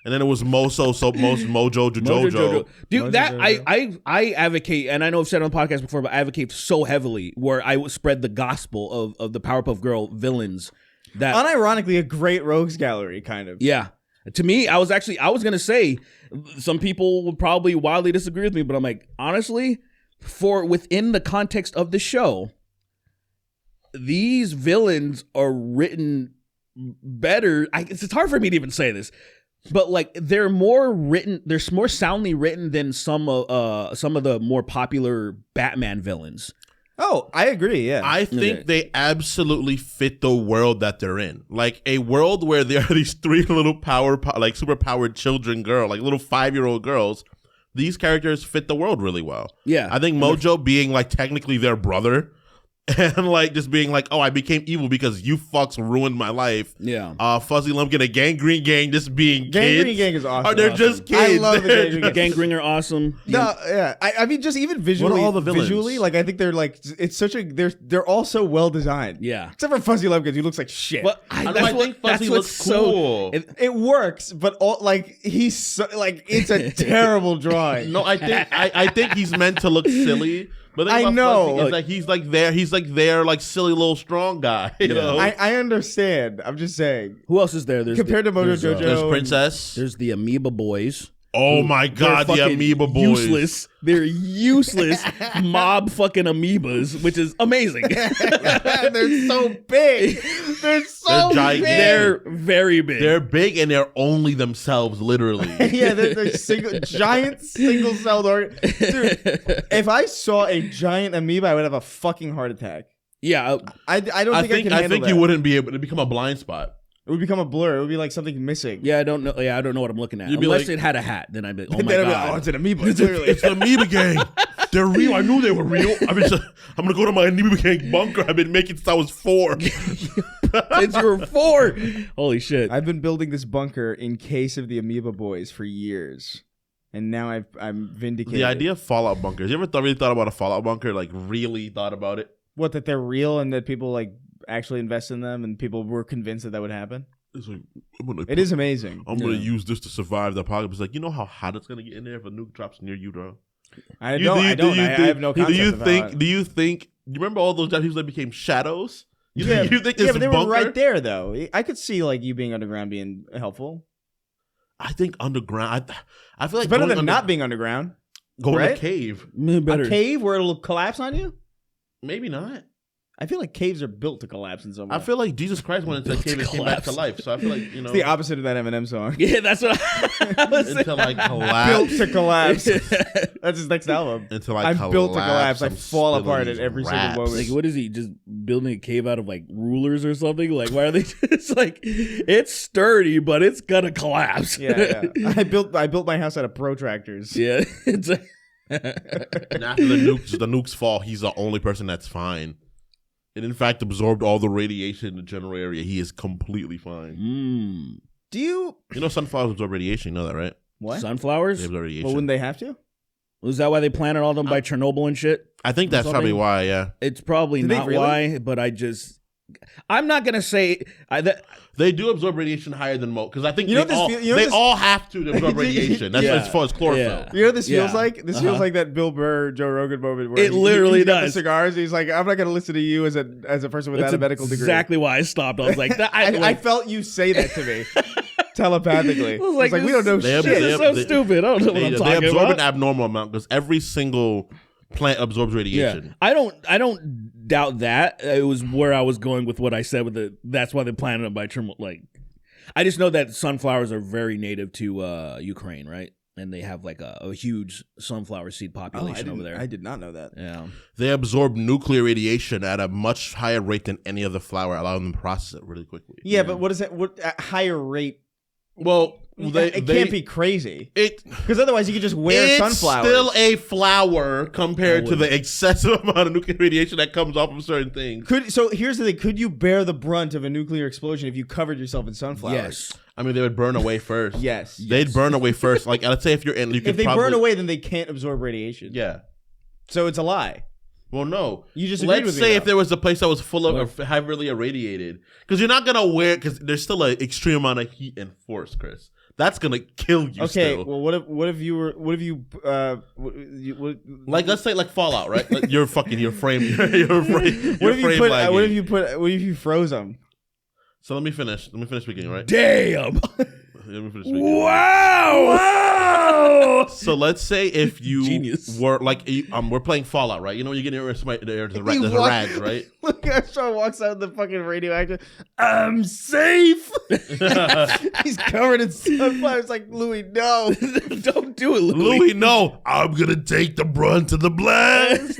And then it was Mojo Jojo. Dude, Mojo that Jojo. I advocate, and I know I've said it on the podcast before, but I advocate so heavily where I would spread the gospel of the Powerpuff Girl villains. That Unironically, a great rogues gallery, kind of. yeah. To me, I was gonna say some people would probably wildly disagree with me, but I'm like, honestly, for within the context of the show, these villains are written better. It's hard for me to even say this, but like they're more soundly written than some of the more popular Batman villains. Oh, I agree. Yeah. I think Okay. they absolutely fit the world that they're in. Like a world where there are these three little like super powered children like little 5-year-old girls. These characters fit the world really well. Yeah. I think Mojo being like technically their brother and like just being like, oh, I became evil because you fucks ruined my life. Yeah. Fuzzy Lumpkin, a Gangrene Gang just being Gangrene kids. Gang is awesome. Oh, they're just kids. I love the They're Gangrene Gang. Gangrene are awesome. No, yeah. I mean, just even visually, What are all the villains? visually, like I think they're like it's such a they're all so well designed. Yeah. Except for Fuzzy Lumpkin, who looks like shit. But I think Fuzzy looks cool. It works, but all like he's so, like it's a terrible drawing. No, I think he's meant to look silly. But the thing I about know. Fuzzy is like he's like their like silly little strong guy. You know, I understand. I'm just saying. Who else is there? There's Compared to Mojo there's, Jojo, there's Princess. There's the Amoeba Boys. Oh my God, They're the fucking Amoeba Boys. Useless. They're useless mob fucking amoebas, which is amazing. They're so big. They're so They're gigantic. big. They're very big. They're big and they're only themselves, literally. Yeah, they're giant single-celled organ. Dude, if I saw a giant amoeba, I would have a fucking heart attack. yeah. I don't I think I think can handle you that. wouldn't be able to become a blind spot. It would become a blur. It would be like something missing. Yeah, I don't know. Yeah, I don't know what I'm looking at. You'd be Unless like- it had a hat, then I'd be like, oh Then my I'd be God. like, oh, it's an amoeba. Clearly. It's the Amoeba Gang. They're real. I knew they were real. I'm gonna go to my Amoeba Gang bunker. I've been making since I was 4. Since you were 4. Holy shit. I've been building this bunker in case of the amoeba boys for years. And now I'm vindicated. The idea of Fallout bunkers. You ever really thought about a Fallout bunker? Like really thought about it? What, that they're real and that people like actually invest in them, and people were convinced that would happen. It's like, It is amazing. I'm gonna use this to survive the apocalypse. Like, you know how hot it's gonna get in there if a nuke drops near you, bro. I have no concept. Do you think? You remember all those people that became shadows? You think but this they bunker? were right there, though. I could see like you being underground being helpful. I think underground. I feel like It's better going than not being underground. going right? to a cave. Better. A cave where it'll collapse on you. Maybe not. I feel like caves are built to collapse in some way. I feel like Jesus Christ went into a cave and came back to life. So I feel like, you know, it's the opposite of that Eminem song. Yeah, that's what I was saying. until I Built collapse. to collapse. That's his next album. Until I I'm collapse. built to collapse. I I'm fall apart spilling at every these single raps. moment. Like, what is he just building a cave out of like rulers or something? Like, why are they just like it's sturdy, but it's gonna collapse? Yeah. I built my house out of protractors. Yeah. It's like, And after the nukes fall, he's the only person that's fine. It in fact absorbed all the radiation in the general area. He is completely fine. Do you? You know sunflowers absorb radiation. You know that, right? What? sunflowers? They absorb radiation. Well, wouldn't they have to? Was that why they planted all them by Chernobyl and shit? I think that's something? probably why. Yeah, It's probably Did they not really? why, but I'm not gonna say they do absorb radiation higher than most because I think You know they, this all, feel- you know they this- all have to absorb radiation. That's Yeah. as far as chlorophyll. Yeah. You know what this feels Yeah. like? This feels like that Bill Burr, Joe Rogan moment where It literally he's got does. the cigars. He's like, I'm not going to listen to you as a person without that's a medical degree. exactly why I stopped. I was like, I felt you say that to me telepathically. I was like, we don't know They- shit. It's so stupid. I don't know what They I'm absorb talking about. an abnormal amount because every single plant absorbs radiation. Yeah, I don't doubt that. It was where I was going with what I said with that's why they planted them by Chernobyl. Like, I just know that sunflowers are very native to Ukraine, right? And they have like a huge sunflower seed population over there. I did not know that. Yeah, They absorb nuclear radiation at a much higher rate than any other flower, allowing them to process it really quickly. Yeah, but what is that? What at higher rate? Well, It can't be crazy It because otherwise you could just wear it's sunflowers. still a flower compared to the excessive amount of nuclear radiation that comes off of certain things. So here's the thing: could you bear the brunt of a nuclear explosion if you covered yourself in sunflowers? yes. I mean, they would burn away first. Yes. They'd burn away first. Like, let's say if you're in, you could If they probably, burn away, then they can't absorb radiation. Yeah. So it's a lie. Well, no. You just agreed let's with me, say if though. there was a place that was full of heavily irradiated, because you're not gonna wear because there's still an extreme amount of heat and force, Chris. That's gonna kill you. Okay. Still. Well, what if you Like, let's say like Fallout, right? Like, your frame. Your frame. what if you froze them? So let me finish. Let me finish speaking, right? Damn. Let me finish speaking. Wow. So let's say if you Genius. were like, we're playing Fallout, right? You know, when you get near somebody, there's a rag, right? Look, Sean walks out of the fucking radioactive. I'm safe. He's covered in sunflowers. Like, Louis, no. Don't do it, Louis, no, I'm gonna take the brunt of the blast.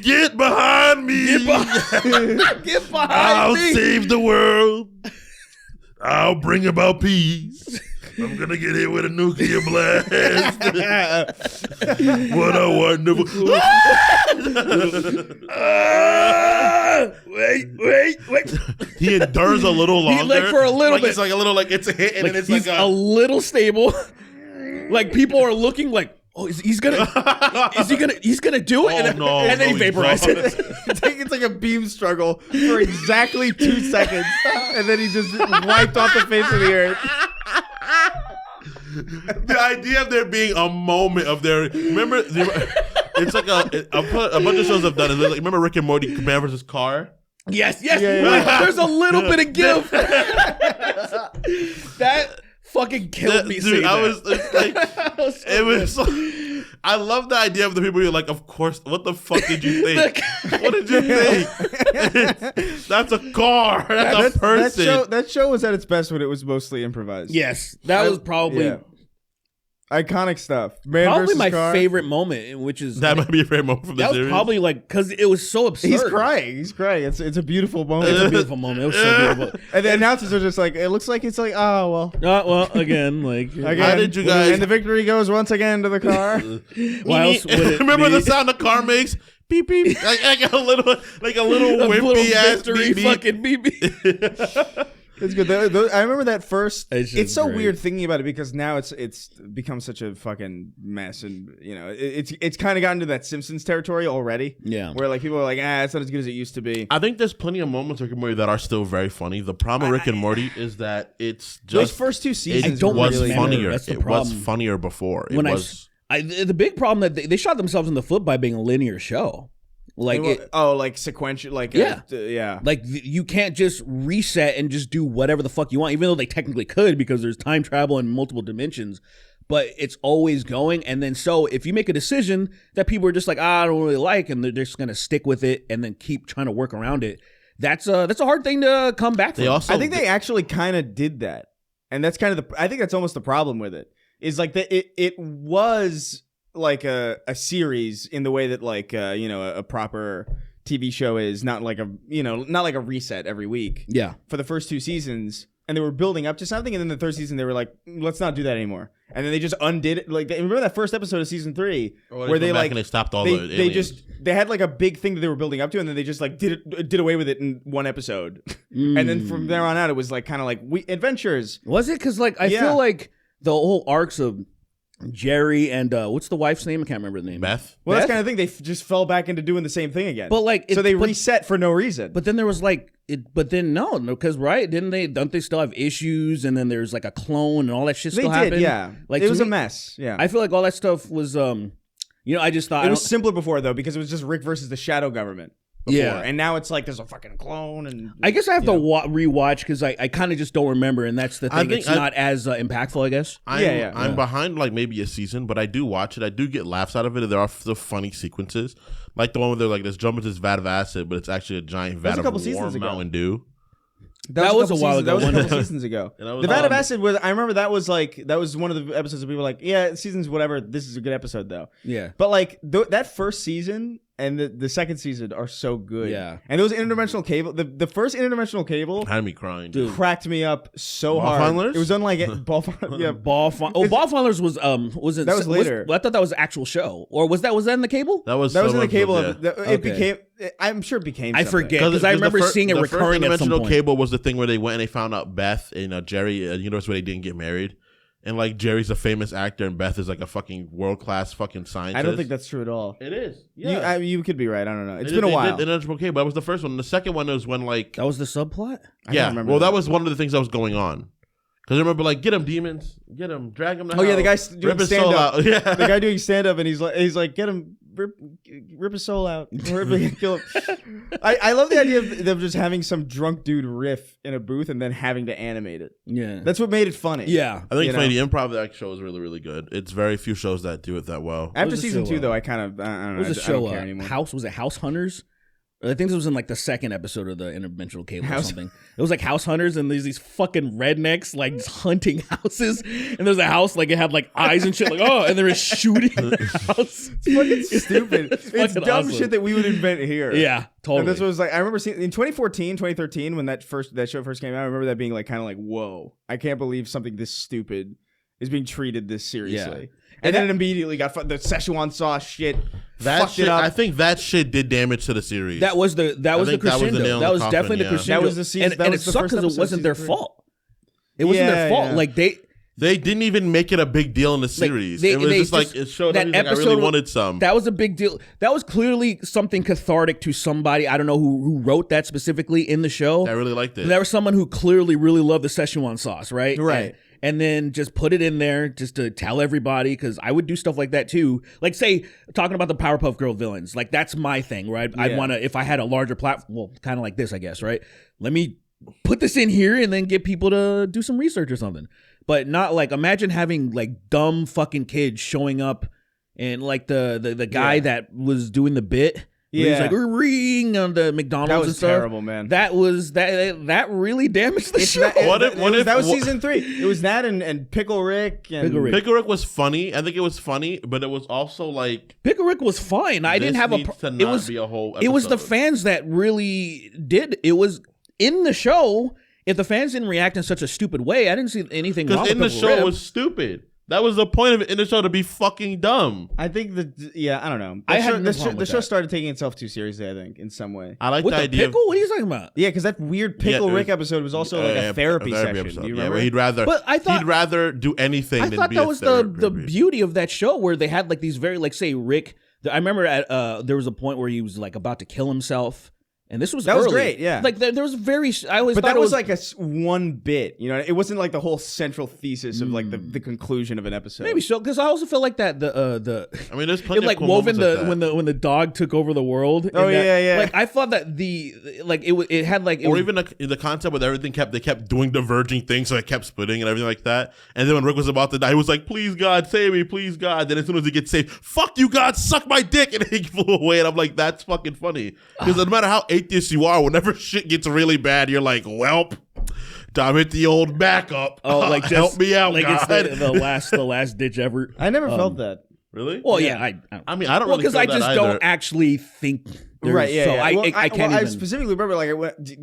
Get behind me. Get behind I'll me. save the world. I'll bring about peace. I'm gonna get hit with a nuclear blast. What a wonderful. Wait. He endures a little longer. like, for a little bit. It's like a little, like it's a hit, and Like, then it's he's like a little stable. Like, people are looking like, oh, he's gonna do it, Oh, and, no, and then he no, he's vaporized not. it. It's like a beam struggle for exactly 2 seconds, and then he just wiped off the face of the earth. The idea of there being a moment of there. Remember, it's like a bunch of shows I've done. Like, remember Rick and Morty, Man versus Car? Yes. Yeah. There's a little bit of give. That fucking killed me. Dude, seeing I that. was it's like, it was. So, I love the idea of the people who are like, of course. What the fuck did you think? What did you think? That's a car. That's a person. That show was at its best when it was mostly improvised. Yes, that was probably iconic stuff. Man probably versus my car. favorite moment, which is That might be a favorite moment from the that was series. probably like because it was so absurd. He's crying. It's a beautiful moment. It's a beautiful moment. It was so beautiful. And the announcers are just like, it looks like it's like, oh well. Well, again, like Again, How did you guys- And the victory goes once again to the car. why else would it Remember be? the sound the car makes? Beep beep. like a little A little wimpy ass victory beep beep. fucking beep. It's good. I remember that first. It's so great. weird thinking about it because now it's become such a fucking mess, and it's kind of gotten to that Simpsons territory already. Yeah, where like people are like, it's not as good as it used to be. I think there's plenty of moments of Rick and Morty that are still very funny. The problem with Rick and Morty is that it's just those first two seasons was really funnier. That's the it problem. was funnier before. It when was. the big problem that they shot themselves in the foot by being a linear show. Like like sequential, like yeah. Like you can't just reset and just do whatever the fuck you want, even though they technically could because there's time travel in multiple dimensions. But it's always going, and then so if you make a decision that people are just like, I don't really like, and they're just gonna stick with it and then keep trying to work around it, that's a hard thing to come back from. I think they actually kind of did that, and that's kind of I think that's almost the problem with it. Is like that it was like a series in the way that like a proper TV show is, not like a reset every week. Yeah. For the first two seasons, and they were building up to something, and then the third season they were like, let's not do that anymore, and then they just undid it. Like remember that first episode of season 3 where they like and they stopped all they, the they aliens. they had like a big thing that they were building up to, and then they just like did away with it in one episode, and then from there on out it was like kind of like adventures. Was it? Because like I feel like the whole arcs of Jerry and what's the wife's name? I can't remember the name. Beth. Well, that's kind of thing. They just fell back into doing the same thing again. But like, so they reset for no reason. But then there was like, but then no, because right? Don't they still have issues? And then there's like a clone and all that shit still happened. Yeah. Like it was a mess. Yeah. I feel like all that stuff was, I just thought it was simpler before though, because it was just Rick versus the shadow government. Before. Yeah, and now it's like there's a fucking clone, and I guess I have to rewatch because I kind of just don't remember, and that's the thing. It's not as impactful, I guess. I'm behind like maybe a season, but I do watch it. I do get laughs out of it. There are the funny sequences, like the one where they're like, "Let's jump into this vat of acid," but it's actually a giant vat of warm Mountain Dew. That was a while ago. That was a couple seasons ago. The vat of acid was. I remember that was one of the episodes that people were like, yeah, season's whatever. This is a good episode though. Yeah, but like that first season and the second season are so good. Yeah, and those interdimensional cable, the first interdimensional cable had me crying, dude. Cracked me up so Ball hard. Fondlers? It was unlike Ball. Yeah, Ball Fondlers was it? That was later. I thought that was an actual show, or was that in the cable? That was in the cable. Yeah. It became. I'm sure it became. I forget because I remember seeing it recurring at some point. The cable was the thing where they went and they found out Beth and Jerry, a universe where they didn't get married. And like Jerry's a famous actor and Beth is like a fucking world class fucking scientist. I don't think that's true at all. It is. Yeah, you could be right. I don't know. It's been a while. Interdimensional cable. That was the first one. The second one was when like that was the subplot. Yeah. Well, that was one of the things that was going on. Because I remember like, get him demons, get him, drag him. Yeah, the guy doing stand up. Yeah, the guy doing stand up, and he's like, get him. Rip his soul out. Kill him. I love the idea of them just having some drunk dude riff in a booth and then having to animate it. Yeah, that's what made it funny. Yeah, I think the improv of that show is really, really good. It's very few shows that do it that well. After season 2, though, I kind of I don't know. What was the show? I don't care anymore. Was it House Hunters? I think this was in like the second episode of the interdimensional cable or something. It was like House Hunters, and there's these fucking rednecks like just hunting houses, and there's a house like it had like eyes and shit, like and they're shooting the house. It's fucking stupid. It's dumb awesome shit that we would invent here. Yeah, totally. And this was like I remember seeing in 2013 when that show first came out. I remember that being like kind of like, whoa, I can't believe something this stupid is being treated this seriously. Yeah. And then it immediately got the Szechuan sauce shit. Fucked it up. I think that shit did damage to the series. That was the crescendo. That was definitely the crescendo. That was the season. And it sucked because it wasn't their fault. It wasn't their fault. Like they didn't even make it a big deal in the series. It was just like it showed that episode. Like, I really wanted some. That was a big deal. That was clearly something cathartic to somebody. I don't know who wrote that specifically in the show. I really liked it. There was someone who clearly really loved the Szechuan sauce, right? Right. And then just put it in there just to tell everybody, because I would do stuff like that too. Like, say, talking about the Powerpuff Girl villains. Like, that's my thing, right? Yeah. I'd want to, if I had a larger platform, well, kind of like this, I guess, right? Let me put this in here and then get people to do some research or something. But not like, imagine having like dumb fucking kids showing up and like the guy that was doing the bit. Yeah, he's like ring on the McDonald's. That was and stuff. Terrible, man. That was that really damaged the show. That was season 3. It was that and Pickle Rick. Pickle Rick was funny. I think it was funny, but it was also like Pickle Rick was fine. I didn't have it was be a whole episode. It was the fans that really did. It was in the show. If the fans didn't react in such a stupid way, I didn't see anything wrong with in the show Rip. It was stupid. That was the point of it in the show, to be fucking dumb. I think I don't know. I had no The problem with show that. started taking itself too seriously, I think, in some way. I like With the the idea. pickle? What are you talking about? Yeah, because that weird Pickle Yeah, Rick episode was also like a therapy session. episode. Do you Yeah, remember? where he'd rather. But I thought- he'd rather do anything. I than thought be that a was the therapist. beauty of that show, where they had like these very, like, say Rick. I remember there was a point where he was like about to kill himself, and this was That was early. great, yeah. Like there was very. I always But thought that it was like one bit, you know. It wasn't like the whole central thesis of like the conclusion of an episode. maybe so, because I also feel like that the I mean, there's plenty it like of cool woven moments like that. when the dog took over the world. Oh, and that- yeah, yeah. Like I thought that it had like it or was, even the concept with everything they kept doing diverging things, so it kept splitting and everything like that. And then when Rick was about to die, he was like, "Please God, save me, please God." Then as soon as he gets saved, "Fuck you, God, suck my dick," and he flew away. And I'm like, that's fucking funny, because no matter how atheist you are, whenever shit gets really bad, you're like, "Welp, time hit the old backup." oh like just help me out, like God. it's the last ditch effort. I never felt that. Really? Well, yeah, I mean, I don't well really because feel I that just either. don't actually think. Right, yeah, So yeah. I Well, I can't I even. specifically remember, like,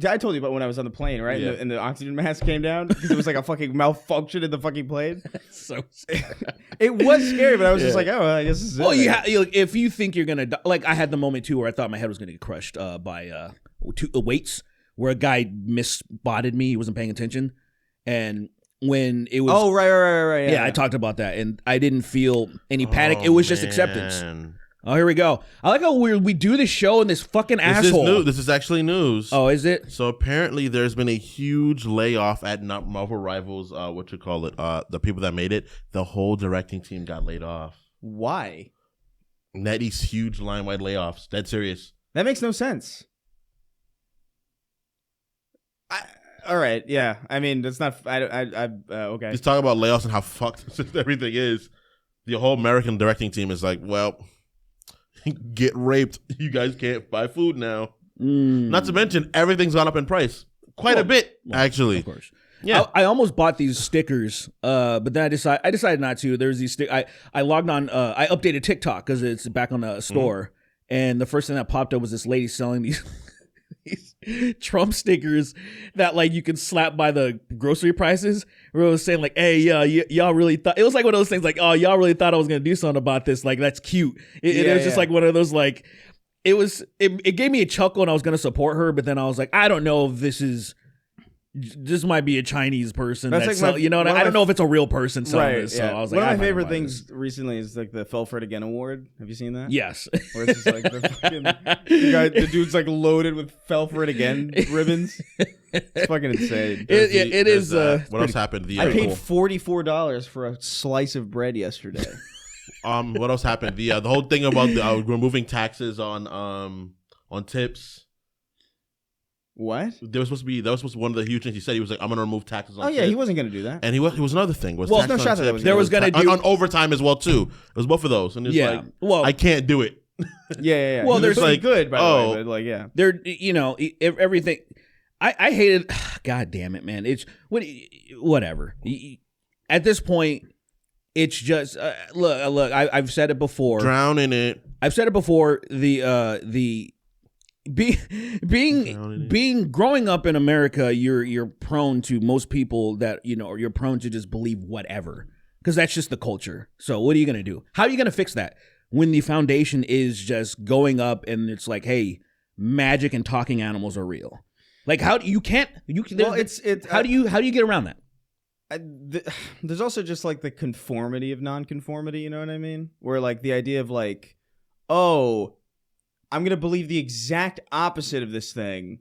I told you about when I was on the plane, right? Yeah. And the oxygen mask came down because it was like a fucking malfunction in the fucking plane. so It was scary, but I was just Yeah. like, oh, I guess this is well, it. if you think you're gonna die, like I had the moment too where I thought my head was gonna get crushed by two weights, where a guy misspotted me. He wasn't paying attention, and when it was Oh, right. yeah, I talked about that, and I didn't feel any panic. Oh, It was just acceptance. man. Oh, here we go. I like how we do this show and this fucking This asshole. is new. This is actually news. Oh, is it? So apparently, there's been a huge layoff at Marvel Rivals. The people that made it, the whole directing team got laid off. Why? Nettie's huge line-wide layoffs. Dead serious. That makes no sense. All right, yeah. I mean, that's not. Okay. Just talking about layoffs and how fucked everything is. The whole American directing team is like, well, get raped. You guys can't buy food now. Not to mention, everything's gone up in price quite a bit, actually. Of course. Yeah. I almost bought these stickers, but then I decided not to. There's these I logged on. I updated TikTok because it's back on the store, and the first thing that popped up was this lady selling these Trump stickers that like you can slap by the grocery prices. Where it was saying like, "Hey, y'all really thought," it was like one of those things like, "Oh, y'all really thought I was gonna do something about this? Like that's cute." It was just like one of those like, it gave me a chuckle and I was gonna support her, but then I was like, I don't know if this might be a Chinese person. That's That's like my- you know, one of I don't my- know if it's a real person selling Right. this. So Yeah. I was like, One of I'm my not favorite gonna buy things recently is like the Fell for It Again award. Have you seen that? this. Yes. Where it's just like the dude's like loaded with Fell for It Again ribbons. It's fucking insane. It is. What else happened? I paid $44 for a slice of bread yesterday. What else happened? The whole thing about removing taxes on tips. What? That was supposed to be one of the huge things he said. He was like, "I'm going to remove taxes on." Oh yeah, tips. he wasn't gonna do that. And he was another thing. Was Well, taxes no on shot that tips. was There was gonna do- on overtime as well too. It was both of those, and it's Yeah. like, Well, I can't do it. Yeah. Well, He there's was like- good by the oh. way, but like yeah. there, you know, everything. I hated. God damn it, man! It's whatever. At this point, it's just look. I've said it before. Drown in it. I've said it before. Being growing up in America, you're prone to most people that or you're prone to just believe whatever because that's just the culture. So what are you gonna do? How are you gonna fix that when the foundation is just going up and it's like, hey, magic and talking animals are real? Like how do you can't you? Well, How do you get around that? There's also just like the conformity of non-conformity. You know what I mean? Where like the idea of like, oh, I'm gonna believe the exact opposite of this thing,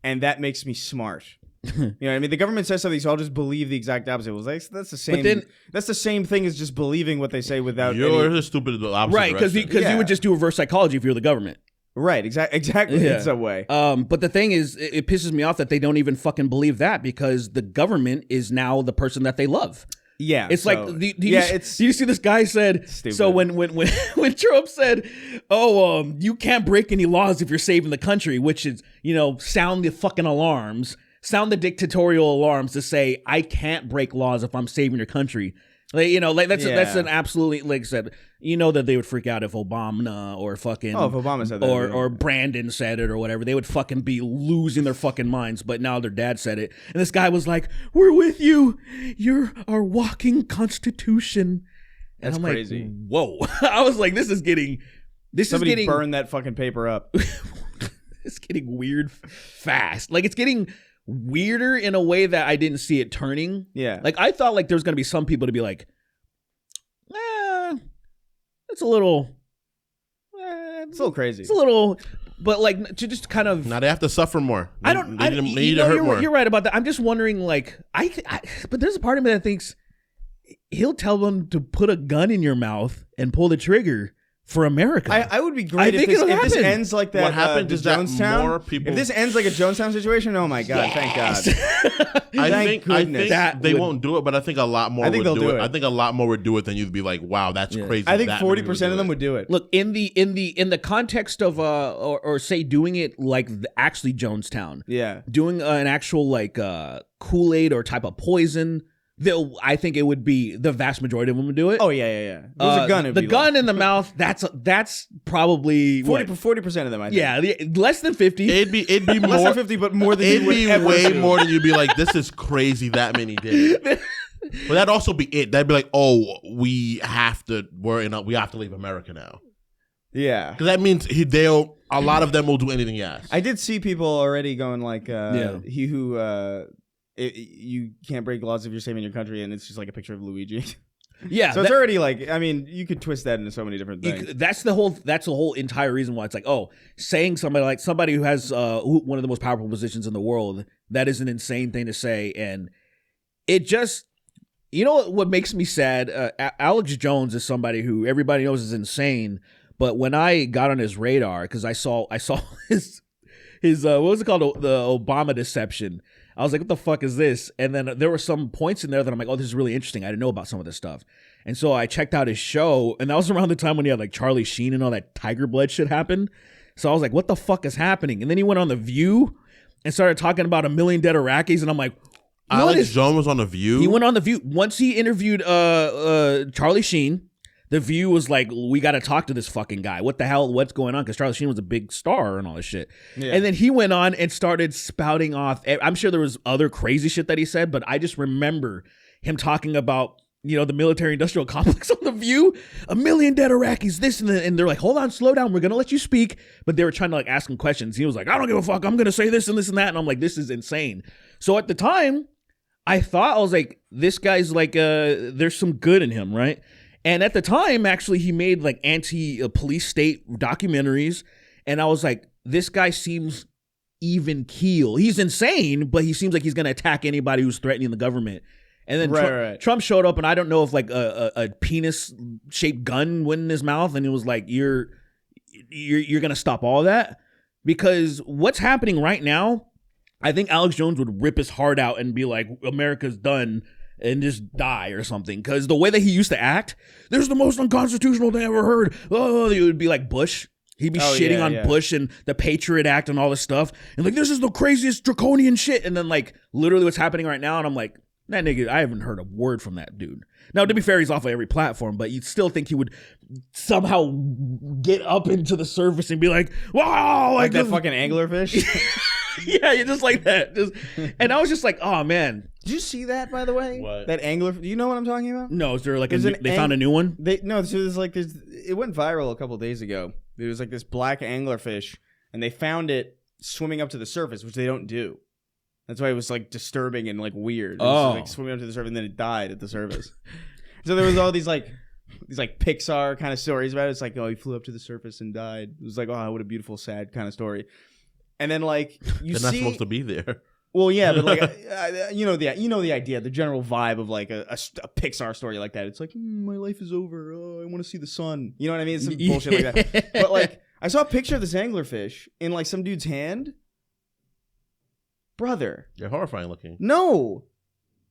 and that makes me smart. You know what I mean? The government says something, so I'll just believe the exact opposite. Well, that's the same. then- that's the same thing as just believing what they say without. You're any, the stupid the opposite Right, because direction. you would just do reverse psychology if you're the government. right, exactly Yeah. in some way. But the thing is, it pisses me off that they don't even fucking believe that because the government is now the person that they love. Yeah, It's so- like, do it's you see this guy said, stupid. so when Trump said, oh, you can't break any laws if you're saving the country, which is, sound the fucking alarms, sound the dictatorial alarms to say, I can't break laws if I'm saving your country. Like, you know, like that's Yeah. an absolutely, like I said, you know that they would freak out if Obama or fucking Oh, if Obama said that, or Brandon said it or whatever, they would fucking be losing their fucking minds. But now their dad said it, and this guy was like, "We're with you. You're our walking constitution." And That's I'm crazy. like, whoa! I was like, Somebody is getting burn that fucking paper up. it's getting weird fast. Like it's getting weirder in a way that I didn't see it turning. Yeah. Like I thought like there was gonna be some people to be like, it's a little, It's a little crazy. it's a little, but like to just kind of. Now they have to suffer more. I don't. They need you to know, hurt more. you're right about that. I'm just wondering, like, but there's a part of me that thinks he'll tell them to put a gun in your mouth and pull the trigger for America. I would be I great if think this, it'll if this happen. ends like that. What happened the is that Jonestown. more people- If this ends like a Jonestown situation, oh my god, thank God. I Thank think I goodness. think That they would- won't do it, but I think a lot more I think would they'll do do it. it. I think a lot more would do it than you'd be like, wow, that's crazy. I think that many 40% of them would do it. Look, in the context of or say doing it like actually Jonestown, Yeah. doing an actual like Kool-Aid or type of poison, I think it would be the vast majority of them would do it. Oh yeah. If it was a gun. It'd The be gun in the mouth. That's probably what? 40% of them. I think. Yeah, less than 50. It'd be Less more. than 50, but more than you It'd would be ever way do. more than you'd be like, this is crazy. That many did it. But that'd also be it. That'd be like, oh, we have to leave America now. Yeah. Because that means a lot of them will do anything he asks. I did see people already going like, Yeah. he who you can't break laws if you're saving your country, and it's just like a picture of Luigi. Yeah, So it's already like, I mean, you could twist that into so many different things. that's the whole entire reason why it's like, oh, saying somebody who has one of the most powerful positions in the world, that is an insane thing to say. And it just, you know what makes me sad? Alex Jones is somebody who everybody knows is insane, but when I got on his radar, because I saw his what was it called, the Obama deception, I was like, what the fuck is this? And then there were some points in there that I'm like, oh, this is really interesting. I didn't know about some of this stuff. And so I checked out his show, and that was around the time when he had like Charlie Sheen and all that Tiger Blood shit happened. So I was like, what the fuck is happening? And then he went on The View and started talking about 1 million dead Iraqis, and I'm like, you know what Alex is- Jones was on The View. He went on The View. Once he interviewed Charlie Sheen, The View was like, we got to talk to this fucking guy. What the hell? What's going on? Because Charlie Sheen was a big star and all this shit. Yeah. And then he went on and started spouting off. I'm sure there was other crazy shit that he said, but I just remember him talking about, you know, the military-industrial complex on The View. 1 million dead Iraqis, this and they're like, hold on, slow down. We're going to let you speak. But they were trying to like ask him questions. He was like, I don't give a fuck. I'm going to say this and this and that. And I'm like, this is insane. So at the time, I was like, this guy's like, there's some good in him, right? And at the time, actually, he made like anti-police state documentaries. And I was like, this guy seems even keel. He's insane, but he seems like he's going to attack anybody who's threatening the government. And then Right. Trump showed up, and I don't know if like a penis-shaped gun went in his mouth, and it was like, you're going to stop all that? Because what's happening right now, I think Alex Jones would rip his heart out and be like, America's done, and just die or something. Because the way that he used to act, this is the most unconstitutional thing I ever heard. Oh, it would be like Bush. He'd be shitting on Bush and the Patriot Act and all this stuff. And like, this is the craziest draconian shit. And then like literally what's happening right now. And I'm like, that nigga, I haven't heard a word from that dude. Now, to be fair, he's off of every platform, but you'd still think he would somehow get up into the surface and be like, wow. Like that fucking anglerfish. Yeah, you're just like that. And I was just like, oh man. Did you see that, by the way? What? That angler. Do you know what I'm talking about? No, is there like There's found a new one? So there's like this. It went viral a couple days ago. There was like this black anglerfish, and they found it swimming up to the surface, which they don't do. That's why it was like disturbing and like weird. It was like swimming up to the surface, and then it died at the surface. So there was all these like Pixar kind of stories about it. It's like, oh, he flew up to the surface and died. It was like, oh, what a beautiful, sad kind of story. And then like you They're see, not supposed to be there. well, yeah, but like you know the idea, the general vibe of like a Pixar story like that. It's like, my life is over. Oh, I want to see the sun. You know what I mean? It's some bullshit like that. But like, I saw a picture of this anglerfish in like some dude's hand. Brother, They're horrifying looking. no,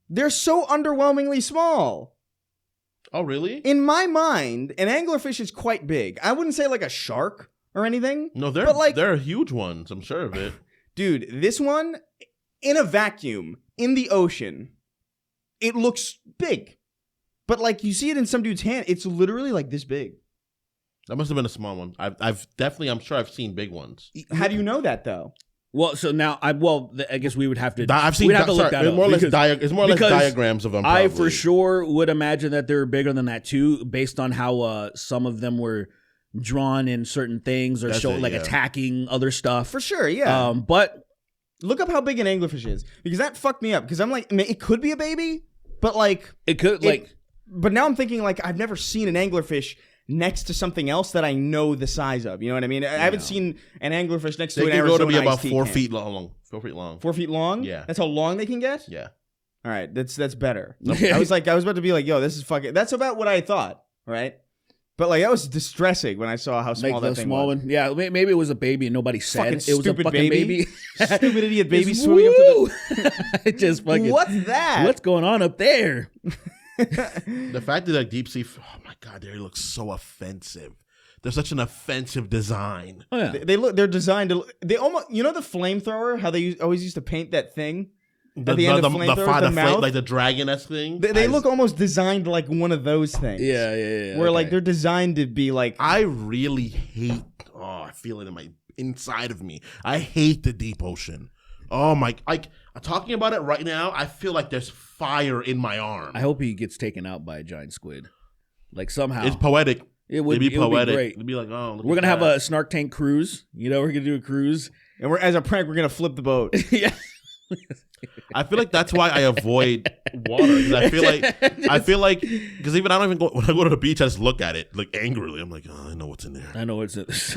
they're so underwhelmingly small. Oh, really? In my mind, an anglerfish is quite big. I wouldn't say like a shark or anything. No, they're huge ones. I'm sure of it. Dude, this one, in a vacuum, in the ocean, it looks big. But like you see it in some dude's hand, it's literally like this big. That must have been a small one. I've definitely, I'm sure I've seen big ones. How do you know that though? Well, so now I guess we would have to. I've seen. We'd have to look that it's up. more or less because- it's more or less because diagrams of them. I Probably. for sure would imagine that they're bigger than that too, based on how some of them were drawn in certain things or That's show it, like yeah. attacking other stuff. For sure, yeah. But Look up how big an anglerfish is, because that fucked me up. Because I'm like, I mean, it could be a baby, but like, it could like. But now I'm thinking like I've never seen an anglerfish next to something else that I know the size of. You know what I mean? I haven't seen an anglerfish next to They an can Arizona go to be about iced tea 4 can. feet long. 4 feet long. 4 feet long? Yeah. That's how long they can get? Yeah. All right, that's better. I was about to be like, yo, this is fucking. That's about what I thought, right? But like that was distressing when I saw how small Like that the thing small was. one, yeah. Maybe it was a baby and nobody said Fucking it was a stupid fucking baby. baby. Stupid idiot baby Just, swimming up to woo! It just the. fucking. What's that? What's going on up there? The fact that like deep sea, oh my god, they look so offensive. They're such an offensive design. Oh yeah. They're designed to. They almost. You know the flamethrower? How they always used to paint that thing. The, At the end of flamethrowers, the mouth? like the dragon-esque thing. They look almost designed like one of those things. Yeah. Where like okay. they're designed to be like. I really hate. Oh, I feel it in my inside of me. I hate the deep ocean. Oh my! Like talking about it right now, I feel like there's fire in my arm. I hope he gets taken out by a giant squid, like somehow. It's poetic. It would It'd be poetic. Be great. It'd be like, oh, look We're at gonna have that. a Snark Tank cruise. You know, we're gonna do a cruise. And we're as a prank, we're gonna flip the boat. Yeah. I feel like that's why I avoid water. 'Cause I feel like because even I don't even go when I go to the beach. I just look at it like angrily. I'm like, oh, I know what's in there. I know it's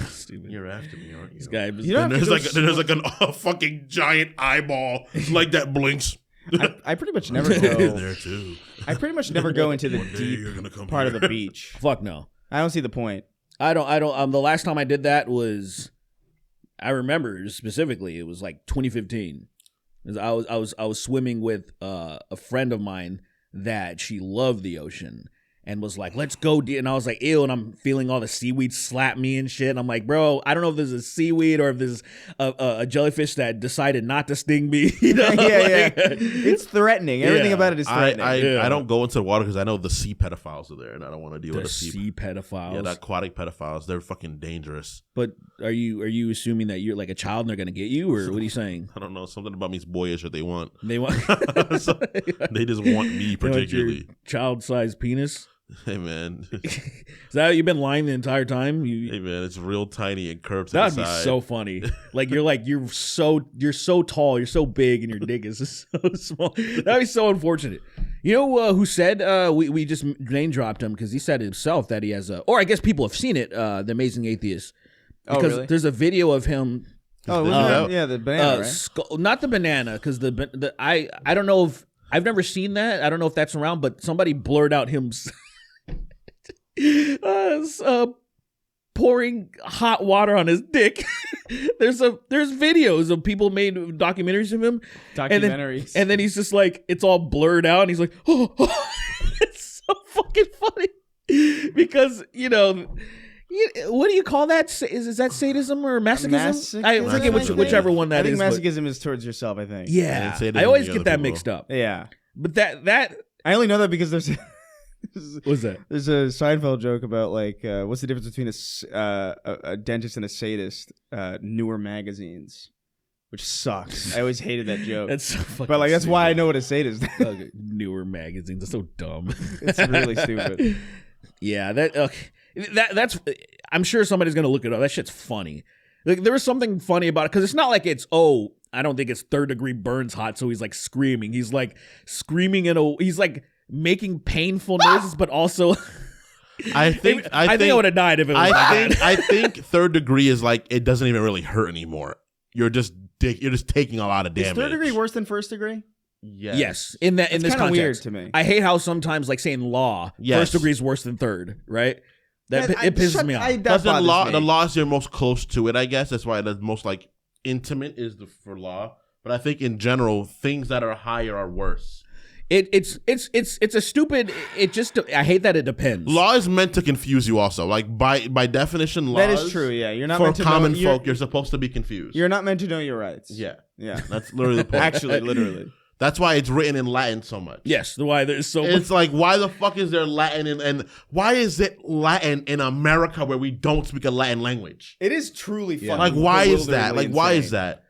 stupid. You're after me, aren't you? This guy. You know, And there's like a fucking giant eyeball like that blinks. I pretty much never In go. there too. I pretty much never go into the One day deep you're gonna come part here. of the beach. Fuck no. I don't see the point. I don't. The last time I did that was, I remember specifically. It was like 2015. I was swimming with a friend of mine that she loved the ocean and was like, let's go. And I was like, ew. And I'm feeling all the seaweed slap me and shit. And I'm like, bro, I don't know if this is seaweed or if this is a jellyfish that decided not to sting me. You know? Yeah. It's threatening. Everything Yeah. about it is threatening. I don't go into the water because I know the sea pedophiles are there, and I don't want to deal The with the sea pedophiles. Yeah, the aquatic pedophiles. They're fucking dangerous. But are you assuming that you're like a child and they're gonna get you, or what are you saying? I don't know. Something about me is boyish that they want. They want So, they just want me particularly. child-sized penis. Hey man, Is that how you've been lying the entire time? hey man, it's real tiny and curved to That'd the be side. so funny. You're so tall, you're so big, and your dick is so small. That'd be so unfortunate. You know who said we just name dropped him because he said himself that he has or I guess people have seen it. The Amazing Atheist. Oh, Because really? there's a video of him. Oh, yeah, the banana, right? Not the banana, because I don't know if I've never seen that. I don't know if that's around, but somebody blurred out him pouring hot water on his dick. there's videos of people made documentaries of him, Documentaries. and then he's just like, it's all blurred out, and he's like, oh. It's so fucking funny because what do you call that? Is that sadism or masochism? I forget whichever one that is. I think masochism is towards yourself, I think. Yeah, sadism I always is the get other that people. mixed up. Yeah. But that I only know that because there's what's that? there's a Seinfeld joke about like what's the difference between a dentist and a sadist? Newer magazines, which sucks. I always hated that joke. That's so fucking. But like that's stupid. why I know what a sadist is. Okay, newer magazines. That's so dumb. It's really stupid. Yeah, that's. I'm sure somebody's gonna look it up. That shit's funny. Like there was something funny about it because it's not like it's I don't think it's 3rd degree burns hot. So he's like screaming. He's like screaming he's like making painful noises, but also. I think I would have died if it was. I think 3rd degree is like it doesn't even really hurt anymore. You're just taking a lot of damage. Is 3rd degree worse than 1st degree? Yes, in this kinda context, weird to me. I hate how sometimes, like saying law, Yes. 1st degree is worse than 3rd, right? That Yeah, it pisses me off. that Because the bothers law, me. the law is your most close to it, I guess. That's why the most like intimate is for law. But I think in general, things that are higher are worse. It's a stupid. It just I hate that it depends. Law is meant to confuse you. Also, like by definition, law That is true. Yeah, you're not for meant to common know, folk. You're supposed to be confused. You're not meant to know your rights. Yeah, Yeah. that's literally the point. Actually, literally. That's why it's written in Latin so much. Yes, why there's so much. It's like, why the fuck is there Latin and why is it Latin in America where we don't speak a Latin language? It is truly fucking Like, why is that? bewilderingly Like, why is insane. that?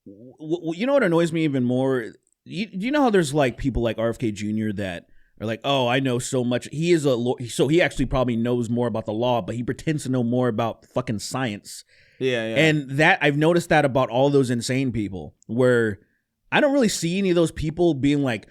You know what annoys me even more? You know how there's like people like RFK Jr. that are like, oh, I know so much. He is so he actually probably knows more about the law, but he pretends to know more about fucking science. Yeah. And that I've noticed that about all those insane people, where I don't really see any of those people being like,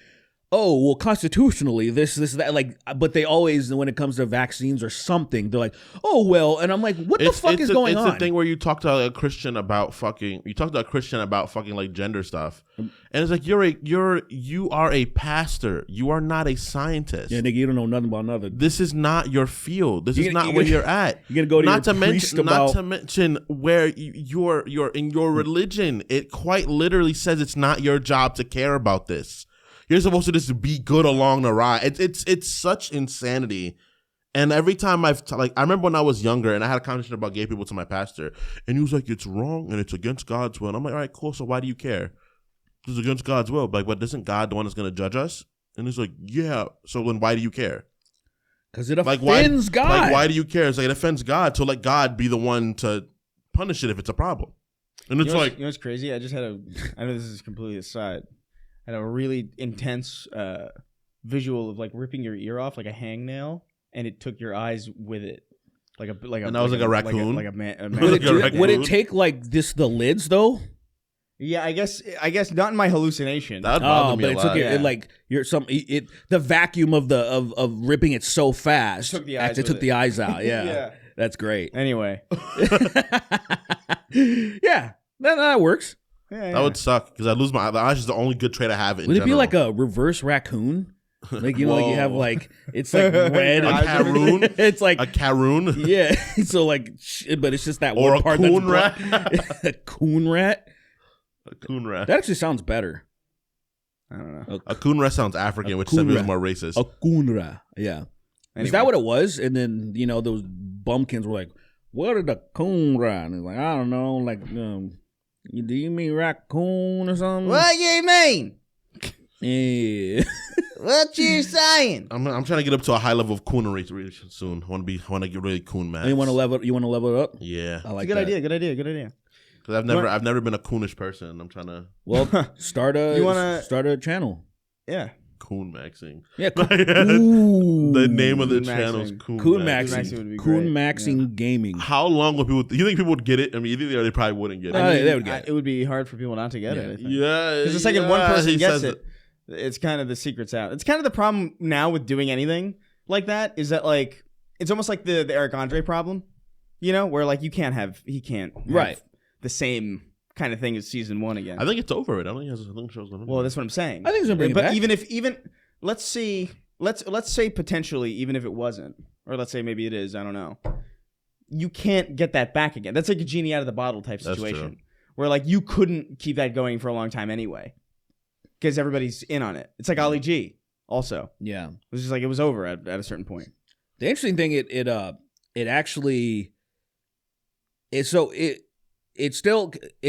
oh, well, constitutionally, this, that, like, but they always, when it comes to vaccines or something, they're like, oh, well, and I'm like, what the fuck is going on? It's the thing where you talk to a Christian about fucking like gender stuff, and it's like you are a pastor, you are not a scientist. Yeah, nigga, you don't know nothing about nothing. This is not your field. This is not where you're at. You're gonna go to not your to priest mention, about... not to mention where you're in your religion. It quite literally says it's not your job to care about this. You're supposed to just be good along the ride. It's such insanity. And every time I remember when I was younger and I had a conversation about gay people to my pastor, and he was like, "It's wrong and it's against God's will." And I'm like, "All right, cool. So why do you care? It's against God's will. Like, but isn't God the one that's going to judge us?" And he's like, "Yeah. So then why do you care?" Because it offends God. Like, why do you care? It's like, it offends God. So let God be the one to punish it if it's a problem. And it's you know what's crazy? I know this is completely aside. I had a really intense visual of like ripping your ear off like a hangnail, and it took your eyes with it, and that was like a raccoon. Would it take like the lids though? Yeah, I guess not in my hallucination. That would bother me a lot. It like the vacuum of ripping it so fast. It took the eyes out. Yeah, Yeah. That's great. Anyway, yeah, that works. yeah. That would suck because I lose my eyes. Is the only good trait I have. Would it be like a reverse raccoon? Like, you know, like you have like, it's like red. A Caroon? It's like a Caroon? Yeah. So like, but it's just that or one part. Or a coon rat? A coon rat? A coon rat. That actually sounds better. I don't know. A coon rat sounds African, which is more racist. A coon rat. Yeah. Anyway. Is that what it was? And then, you know, those bumpkins were like, what is a coon rat? And it's like, I don't know. Like, do you mean raccoon or something? What you mean? Yeah. What you saying? I'm trying to get up to a high level of coonery really soon. I want to get really coon mad. You want to level it up? Yeah. I like Good that. idea. Good idea. Because I've never been a coonish person. I'm trying to start a channel. Yeah. Coon maxing. Yeah. The name of the channel is Coon Maxing. Coon Maxing Gaming. How long would people? You think people would get it? I mean, either they probably wouldn't get it. They would get it. It would be hard for people not to get it. I think. Yeah. Because the second one person gets it, it's kind of the secret's out. It's kind of the problem now with doing anything like that is that like it's almost like the Eric Andre problem, you know, where like he can't have the same kind of thing as season one again. I think it's over. I don't think it shows. Well, that's what I'm saying. I think it's gonna bring it back. But even let's say potentially even if it wasn't, or let's say maybe it is, I don't know. You can't get that back again. That's like a genie out of the bottle type situation where like you couldn't keep that going for a long time anyway. Because everybody's in on it. It's like Ali G also. Yeah. It was just like it was over at a certain point. The interesting thing it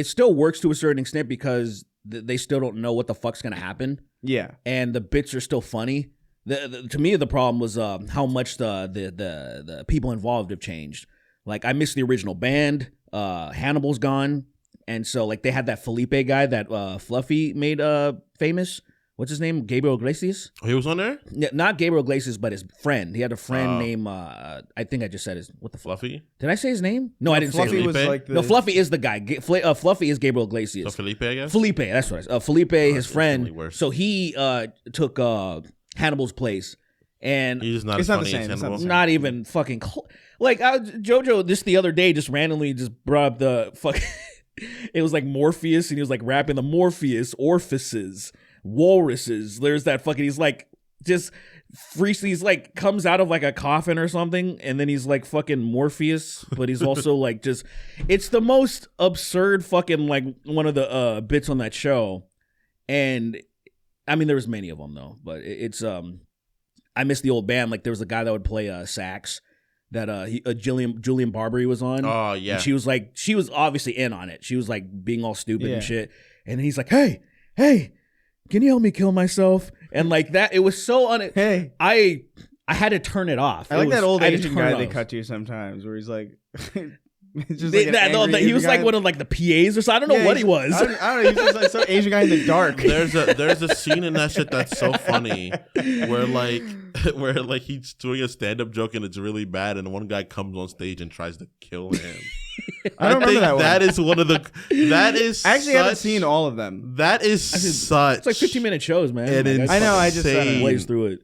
still works to a certain extent because they still don't know what the fuck's gonna happen. Yeah. And the bits are still funny. To me the problem was how much the people involved have changed. Like I missed the original band. Hannibal's gone. And so, like, they had that Felipe guy that Fluffy made famous. What's his name? Gabriel Iglesias? Oh, he was on there? Yeah, not Gabriel Iglesias, but his friend. He had a friend named, I think I just said his, what the fuck? Fluffy? Did I say his name? No, I didn't Fluffy say his name. Was like No, Fluffy is the guy. Fluffy is Gabriel Iglesias. So Felipe, I guess? Felipe, that's what I said. Felipe, his friend. So he took Hannibal's place. And he's not it's as not funny the same. as Hannibal. Not even fucking... Like, JoJo, just the other day, just randomly just brought up the fucking... It was like Morpheus, and he was like rapping the Morpheus, orifices, walruses. There's that fucking, he's like, just freaks, he's like, comes out of like a coffin or something, and then he's like fucking Morpheus, but he's also like just, it's the most absurd fucking, like, one of the bits on that show. And, I mean, there was many of them though, but it's, I miss the old band. Like, there was a guy that would play sax. That Julian Barbary was on. Oh yeah. And she was obviously in on it. She was like being all stupid and shit. And he's like, hey, can you help me kill myself? And like that, it was so Hey. I had to turn it off. I like that old I had to Asian turn it guy they off. cut to sometimes, where he's like, it's just They- like an that- no, angry he was Asian like guy. one of like the PAs or something. I don't know Yeah, what he was. I don't know. He's just like some Asian guy in the dark. There's a scene in that shit that's so funny where like he's doing a stand-up joke and it's really bad and one guy comes on stage and tries to kill him. I don't remember that one. That is one of the that is I actually haven't seen all of them. That is such It's like 15-minute shows, man. And I know, I just insane. blaze through it.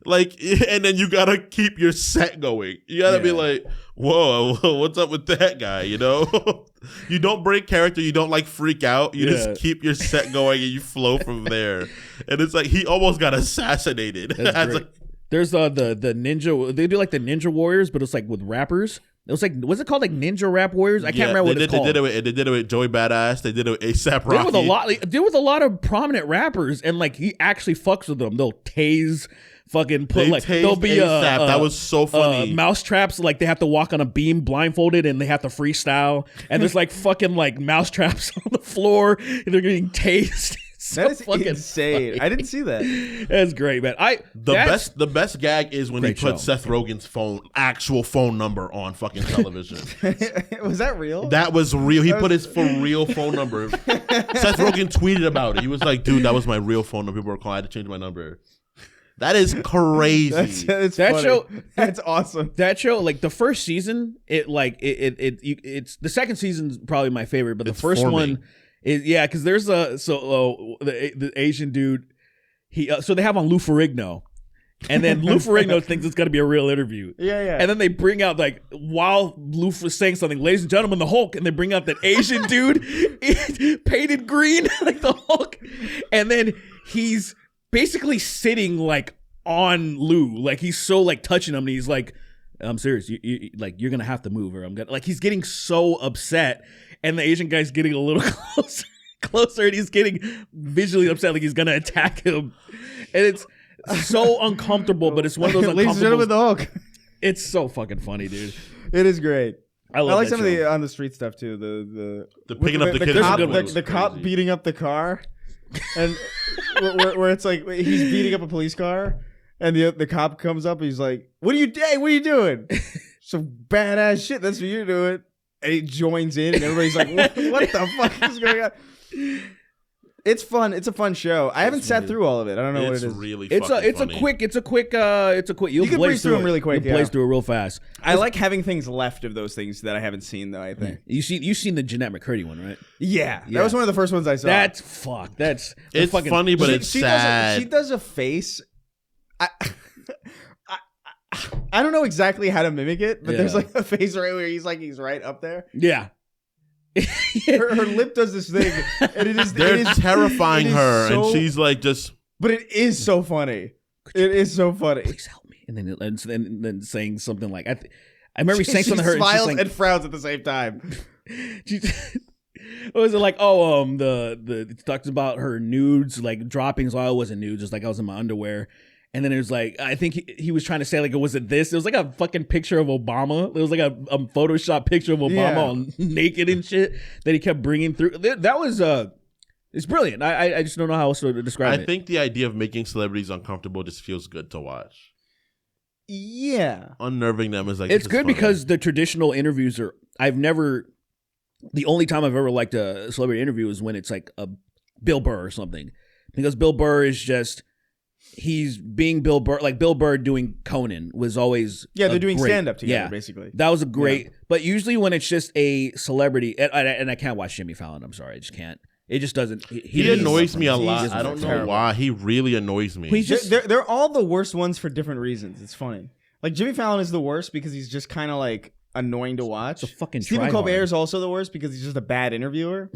Like, and then you gotta keep your set going. You gotta be Yeah. like, whoa, what's up with that guy? You know, you don't break character. You don't like freak out. You Yeah. just keep your set going and you flow from there. And it's like he almost got assassinated. That's It's great. like, There's the ninja. They do like the Ninja Warriors, but it's like with rappers. It was like, was it called like Ninja Rap Warriors? I can't remember what it's called. They did it with Joey Badass. They did it with ASAP They did Rocky. with a lot. They did with a lot of prominent rappers, and like he actually fucks with them. They'll tase, fucking put They like tased there'll be ASAP. That was so funny. mouse traps. Like they have to walk on a beam blindfolded, and they have to freestyle. And there's like fucking like mouse traps on the floor, and they're getting tased. So That is fucking insane. funny. I didn't see that. That's great, man. The best gag is when he Great put show. Seth Rogen's actual phone number on fucking television. Was that real? That was real. He put his for real phone number. Seth Rogen tweeted about it. He was like, "Dude, that was my real phone number. People were calling. I had to change my number." That is crazy. That's That funny. show- That's awesome. That show, like the first season, it's the second season's probably my favorite, but the It's first forming. one is because there's the Asian dude, so they have on Lou Ferrigno, and then Lou Ferrigno thinks it's gonna be a real interview. Yeah. And then they bring out like while Lou was saying something, ladies and gentlemen, the Hulk, and they bring out that Asian dude painted green like the Hulk, and then he's basically sitting like on Lou, like he's so like touching him, and he's like, "I'm serious, you like you're gonna have to move, or I'm gonna," like he's getting so upset, and the Asian guy's getting a little closer, and he's getting visually upset, like he's gonna attack him, and it's so uncomfortable, but it's one of those Ladies and gentlemen, uncomfortable. the Hulk. It's so fucking funny, dude. It is great. I I love like that some show. of the on the street stuff too. The picking up the kids cop, in the woods the was cop crazy. beating up the car, and where it's like he's beating up a police car, and the cop comes up, and he's like, "What are you doing? Some badass shit. That's what you're doing." And he joins in, and everybody's like, "What the fuck is going on?" It's fun. It's a fun show. I haven't sat through all of it. I don't know what It's it is. really It's fucking a funny. quick. You'll You can breeze through them really quick, You'll blaze yeah. through it real fast. I like having things left of those things that I haven't seen though. I think. You've seen the Jeanette McCurdy one, right? Yeah, Yeah. that was one of the first ones I saw. That's fuck. That's the It's fucking, funny, but it's sad. She does a face. I don't know exactly how to mimic it, but there's Yeah. like a face right where he's right up there. Yeah. Her lip does this thing, and They're terrifying it is her, so- and she's like just. But it is so funny. It is so funny. Please help me. And then saying something like I remember saying She something to her. smiles and she's and frowns at the same time. she, what was it like? Oh, it talks about her nudes like dropping. So I wasn't nudes, just like I was in my underwear. And then it was like, I think he was trying to say like, was it this? It was like a fucking picture of Obama. It was like a Photoshop picture of Obama Yeah. all naked and shit that he kept bringing through. That was it's brilliant. I just don't know how else to describe I it. think the idea of making celebrities uncomfortable just feels good to watch. Yeah. Unnerving them is like It's this is good funny. because the traditional interviews are. The only time I've ever liked a celebrity interview is when it's like a Bill Burr or something, because Bill Burr is just. He's being Bill Burr, like Bill Burr doing Conan was always They're doing great- stand up together, yeah. basically. That was a great, but usually when it's just a celebrity, and I can't watch Jimmy Fallon. I'm sorry, I just can't. It just doesn't. He doesn't annoys work me for a lot. Jesus, I don't know terrible. why. He really annoys me. He's just They're all the worst ones for different reasons. It's funny. Like Jimmy Fallon is the worst because he's just kind of like annoying to watch. It's a fucking Stephen tryhard. Colbert is also the worst because he's just a bad interviewer.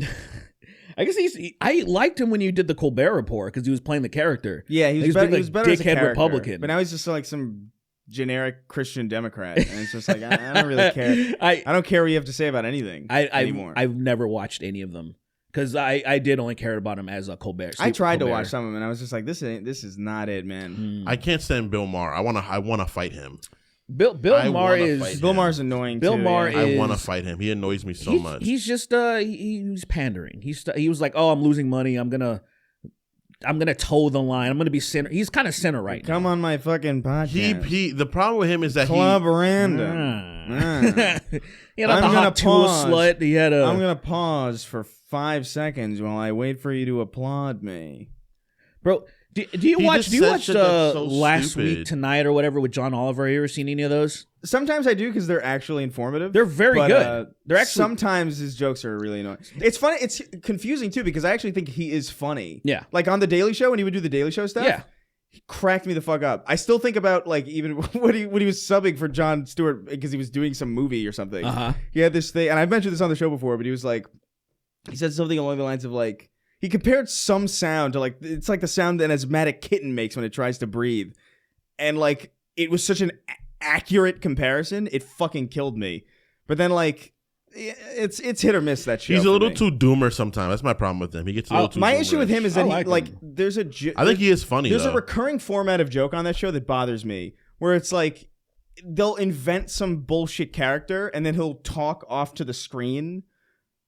I guess I liked him when you did the Colbert Report because he was playing the character. Yeah, he was better. being He was better as a dickhead character, Republican. but now he's just like some generic Christian Democrat, and it's just like I don't really care. I don't care what you have to say about anything anymore. I've never watched any of them because I did only care about him as a Colbert. I tried to Colbert. watch some of them, and I was just like, this is not it, man. I can't stand Bill Maher. I wanna fight him. Bill I Maher wanna is fight Bill him. Maher's annoying. Bill too, Maher yeah. I want to fight him. He annoys me so much. He's just he was pandering. He was like, oh, I'm losing money. I'm gonna gonna toe the line. I'm gonna be center. He's kind of center right Come on my fucking podcast. The problem with him is that Club now. random. He had the hot tool slut. He had a. I'm gonna pause for 5 seconds while I wait for you to applaud me. Bro, do you watch shit that's so Last stupid. Week Tonight or whatever with John Oliver? You ever seen any of those? Sometimes I do because they're actually informative. They're very good. They're actually sometimes his jokes are really annoying. It's funny. It's confusing too because I actually think he is funny. Yeah. Like on the Daily Show when he would do the Daily Show stuff. Yeah. He cracked me the fuck up. I still think about like even when he was subbing for Jon Stewart because he was doing some movie or something. He had this thing, and I've mentioned this on the show before, but he was like, he said something along the lines of like, he compared some sound to like, it's like the sound an asthmatic kitten makes when it tries to breathe. And like, it was such an accurate comparison. It fucking killed me. But then like, it's hit or miss that show. He's a little me. too doomer sometimes. That's my problem with him. He gets a little too My doomer-ish. issue with him is that I like him. there's a I think he is funny, There's though. a recurring format of joke on that show that bothers me, where it's like they'll invent some bullshit character and then he'll talk off to the screen.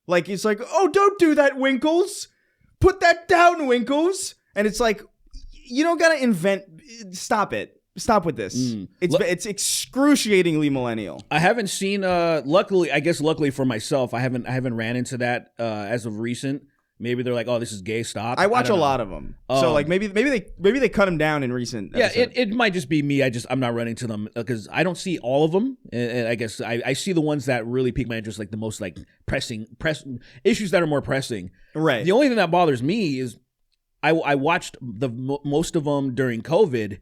Like it's like, "Oh, don't do that, Winkles. Put that down, Winkles." And it's like, you don't gotta invent. Stop it. Stop with this. It's excruciatingly millennial. I haven't seen. Luckily for myself, I haven't ran into that as of recent. Maybe they're like, oh, this is gay. Stop. I watch don't a know. lot of them. So like maybe they cut him down in recent. Yeah, episodes. it might just be me. I'm not running to them because I don't see all of them. And I guess I see the ones that really pique my interest, like the most like pressing issues that are more pressing. Right. The only thing that bothers me is I watched most of them during COVID.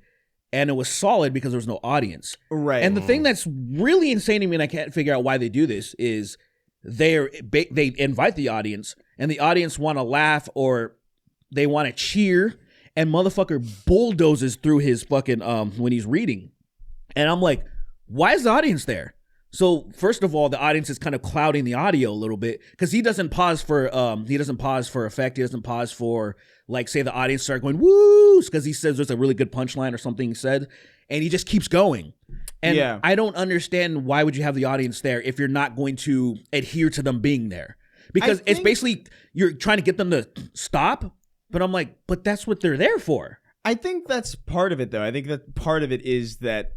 And it was solid because there was no audience. Right. And the thing that's really insane to me, and I can't figure out why they do this, is they invite the audience, and the audience want to laugh or they want to cheer, and motherfucker bulldozes through his fucking when he's reading. And I'm like, why is the audience there? So first of all, the audience is kind of clouding the audio a little bit because he doesn't pause for effect. He doesn't pause for like say the audience start going woos because he says there's a really good punchline or something he said, and he just keeps going. And yeah. I don't understand why would you have the audience there if you're not going to adhere to them being there, because it's basically you're trying to get them to stop. But I'm like, but that's what they're there for. I think that's part of it, though. I think that part of it is that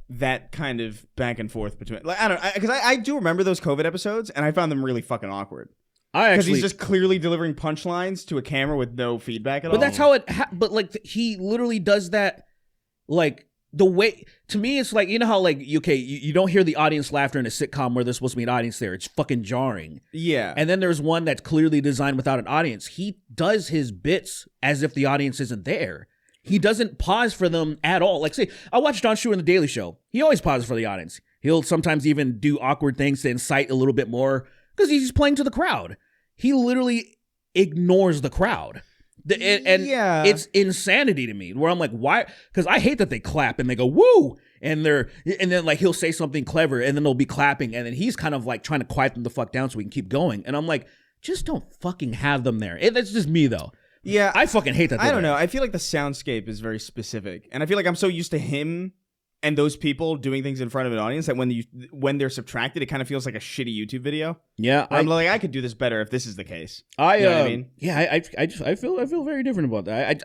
kind of back and forth between. Like, I don't know, because I do remember those COVID episodes, and I found them really fucking awkward. Because he's just clearly delivering punchlines to a camera with no feedback at all. But that's how it. But like he literally does that. Like the way to me, it's like you know how like you don't hear the audience laughter in a sitcom where there's supposed to be an audience there. It's fucking jarring. Yeah. And then there's one that's clearly designed without an audience. He does his bits as if the audience isn't there. He doesn't pause for them at all. Like, say, I watch Jon Stewart in The Daily Show. He always pauses for the audience. He'll sometimes even do awkward things to incite a little bit more because he's playing to the crowd. He literally ignores the crowd. And yeah. It's insanity to me where I'm like, why? Because I hate that they clap and they go, woo. And then like he'll say something clever and then they'll be clapping. And then he's kind of like trying to quiet them the fuck down so we can keep going. And I'm like, just don't fucking have them there. That's just me though. Yeah, I fucking hate that. I don't know. I feel like the soundscape is very specific, and I feel like I'm so used to him and those people doing things in front of an audience that when they're subtracted, it kind of feels like a shitty YouTube video. Yeah, I'm like, I could do this better if this is the case. You know what I mean? Yeah, I feel very different about that.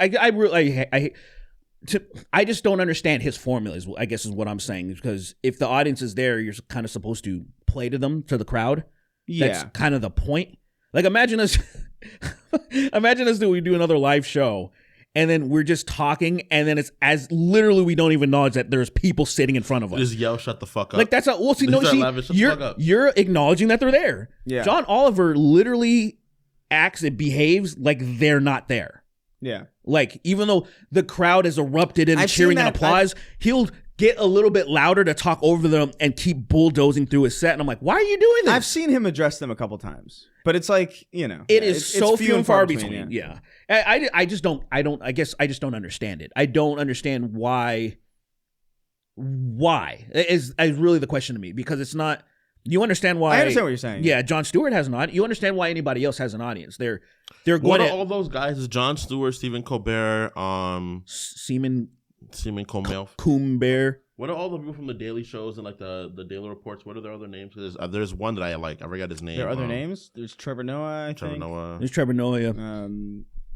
I just don't understand his formulas. I guess is what I'm saying, because if the audience is there, you're kind of supposed to play to them, to the crowd. Yeah, that's kind of the point. Like imagine us we do another live show and then we're just talking and then it's as literally we don't even acknowledge that there's people sitting in front of us. Just yell, shut the fuck up. Like that's how we'll see. You're acknowledging that they're there. Yeah. John Oliver literally acts and behaves like they're not there. Yeah. Like even though the crowd has erupted in cheering and applause, he'll get a little bit louder to talk over them and keep bulldozing through his set. And I'm like, why are you doing this? I've seen him address them a couple times, but it's like, you know, it's so few and far between. Yeah. I just don't understand it. I don't understand why is really the question to me, because it's not, you understand why. I understand what you're saying. Yeah. Jon Stewart has an audience. You understand why anybody else has an audience. They're going What are all those guys? Is Jon Stewart, Stephen Colbert, Seaman Coomber. What are all the people from the Daily Shows and like the Daily Reports? What are their other names? There's one that I like. I forgot his name. There are other names. There's Trevor Noah. I think. There's Trevor Noah.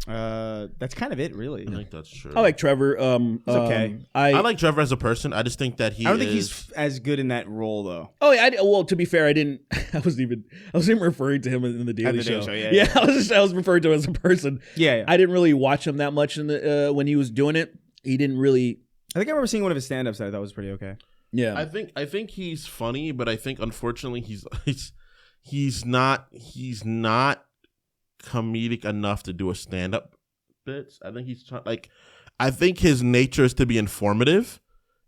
That's kind of it, really. I think that's true. I like Trevor. It's okay. I like Trevor as a person. I just think that I don't think he's as good in that role, though. Oh yeah. Well, to be fair, I didn't. I wasn't even referring to him in the Daily Show. Yeah. I was referring to him as a person. Yeah. I didn't really watch him that much in the when he was doing it. He didn't really. I think I remember seeing one of his stand-ups that I thought was pretty okay. Yeah. I think he's funny, but I think unfortunately he's not comedic enough to do a stand-up bits. I think I think his nature is to be informative,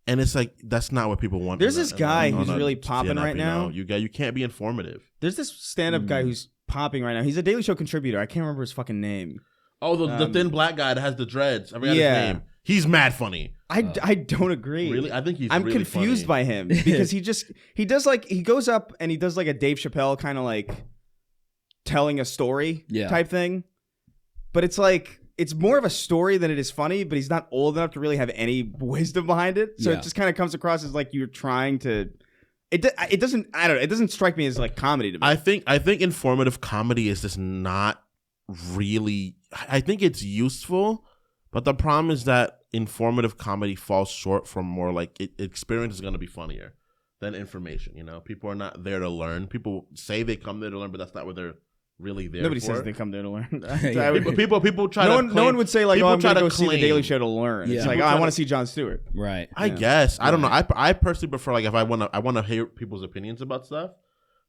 and it's like that's not what people want. There's this guy who's really popping right now. You can't be informative. There's this stand-up guy who's popping right now. He's a Daily Show contributor. I can't remember his fucking name. Oh, the thin black guy that has the dreads. I forgot his name. He's mad funny. I don't agree. Really? I think I'm really confused funny. by him because he does like he goes up and he does like a Dave Chappelle kind of like telling a story type thing. But it's like it's more of a story than it is funny, but he's not old enough to really have any wisdom behind it. So it just kind of comes across as like you're trying to it doesn't I don't know, it doesn't strike me as like comedy to me. I think informative comedy is just not really I think it's useful, but the problem is that informative comedy falls short from more like experience is going to be funnier than information, you know? People are not there to learn. People say they come there to learn, but that's not what they're really there Nobody for. says they come there to learn. People try no to one, no one would say like, oh, I'm going to go see the claim. Daily Show to learn. Yeah. It's like, oh, I want to see Jon Stewart. Right. I guess. I don't know. I personally prefer like if I want to hear people's opinions about stuff.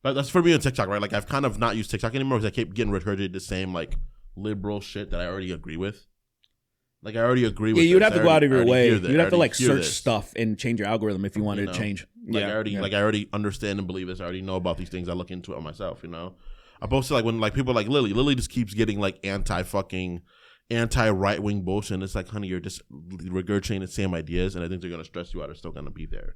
But that's for me on TikTok, right? Like I've kind of not used TikTok anymore because I keep getting regurgitated the same like liberal shit that I already agree with. Like I already agree with. Yeah, you'd have to go out of your way. You'd You'd have to like search stuff and change your algorithm if you wanted to change. Like I already understand and believe this. I already know about these things. I look into it myself. You know, I posted like when like people like Lily just keeps getting like anti right wing bullshit. And it's like, honey, you're just regurgitating the same ideas, and I think they're gonna stress you out. Are still gonna be there.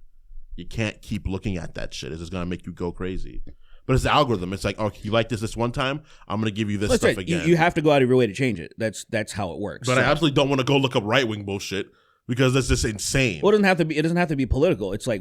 You can't keep looking at that shit. It's just gonna make you go crazy. But it's the algorithm. It's like, oh, you like this one time, I'm gonna give you this stuff again. You have to go out of your way to change it. That's how it works. But I absolutely don't want to go look up right wing bullshit because that's just insane. Well, it doesn't have to be political. It's like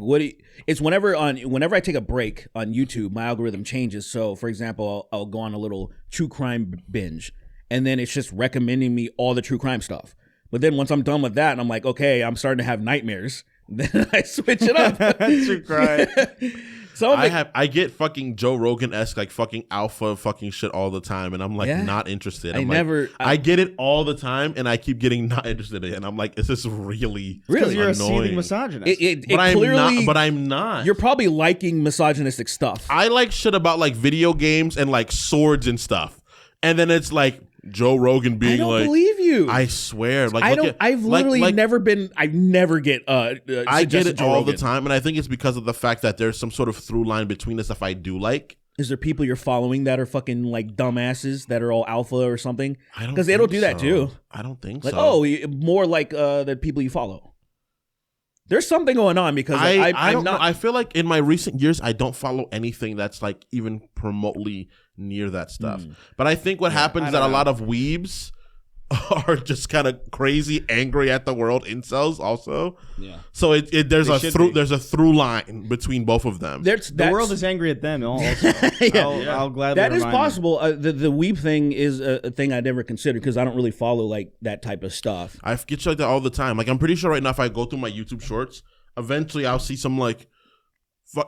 it's whenever I take a break on YouTube, my algorithm changes. So, for example, I'll go on a little true crime binge, and then it's just recommending me all the true crime stuff. But then once I'm done with that, and I'm like, okay, I'm starting to have nightmares. Then I switch it up. True crime. So I get fucking Joe Rogan-esque like fucking alpha fucking shit all the time, and I'm like not interested. I get it all the time, and I keep getting not interested in it. And I'm like, is this really Because you're annoying? a seething misogynist. I'm not. You're probably liking misogynistic stuff. I like shit about like video games and like swords and stuff, and then it's like Joe Rogan being like, I don't believe you. I swear. Like I don't. I've literally never been. I never get. I get it Joe all Rogan. the time, and I think it's because of the fact that there's some sort of through line between the stuff I do like. Is there people you're following that are fucking like dumbasses that are all alpha or something? I don't because they don't do that too. I don't think like, so. Oh, more like the people you follow. There's something going on because I don't know. I feel like in my recent years, I don't follow anything that's like even remotely near that stuff. But I think what happens is that a lot of weebs are just kind of crazy, angry at the world incels also. Yeah. So there's a through line between both of them. The world is angry at them also. I'll gladly that is remind possible. The weeb thing is a thing I never considered because I don't really follow like that type of stuff. I get shit like that all the time. Like I'm pretty sure right now if I go through my YouTube shorts, eventually I'll see some like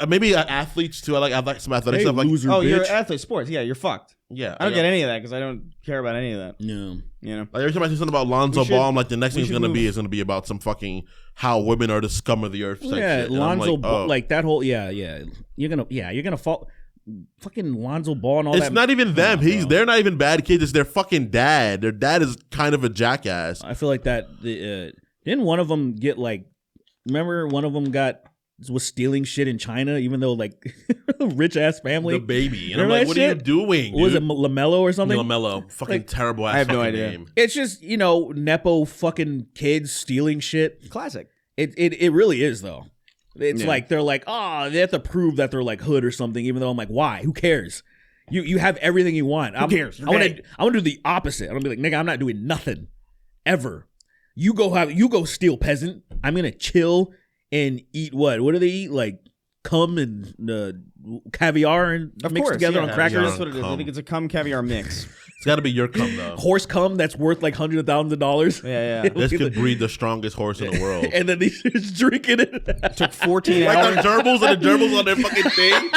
maybe athletes too. I like some athletic stuff. Like, you're an athlete, sports. Yeah, you're fucked. Yeah, I don't get any of that because I don't care about any of that. No, you know. Like every time I see something about Lonzo Ball, I'm like, the next thing is gonna be about some fucking how women are the scum of the earth. Yeah, Lonzo Ball, like that whole you're gonna fall. Fucking Lonzo Ball and all that. It's not even them. They're not even bad kids. It's their fucking dad. Their dad is kind of a jackass. I feel like that. Didn't one of them get like? Remember, one of them was stealing shit in China, even though like rich ass family. The baby, and I'm like, what are you doing? Dude? Was it LaMelo or something? LaMelo, fucking like, terrible ass. I have no idea. Name. It's just nepo fucking kids stealing shit. Classic. It really is though. It's like they're like, they have to prove that they're like hood or something, even though I'm like, why? Who cares? You have everything you want. Who cares? I want to do the opposite. I'm gonna be like, nigga, I'm not doing nothing ever. You go steal, peasant. I'm gonna chill and eat what? What do they eat? Like cum and caviar and Of mixed course, together yeah. on crackers. That's what it is. I think it's a cum caviar mix. It's got to be your cum though. Horse cum that's worth like hundreds of thousands of dollars. Yeah, yeah. This could breed the strongest horse in the world. And then he's just drinking it. Took 14 Like hours. the gerbils and the gerbils on their fucking thing.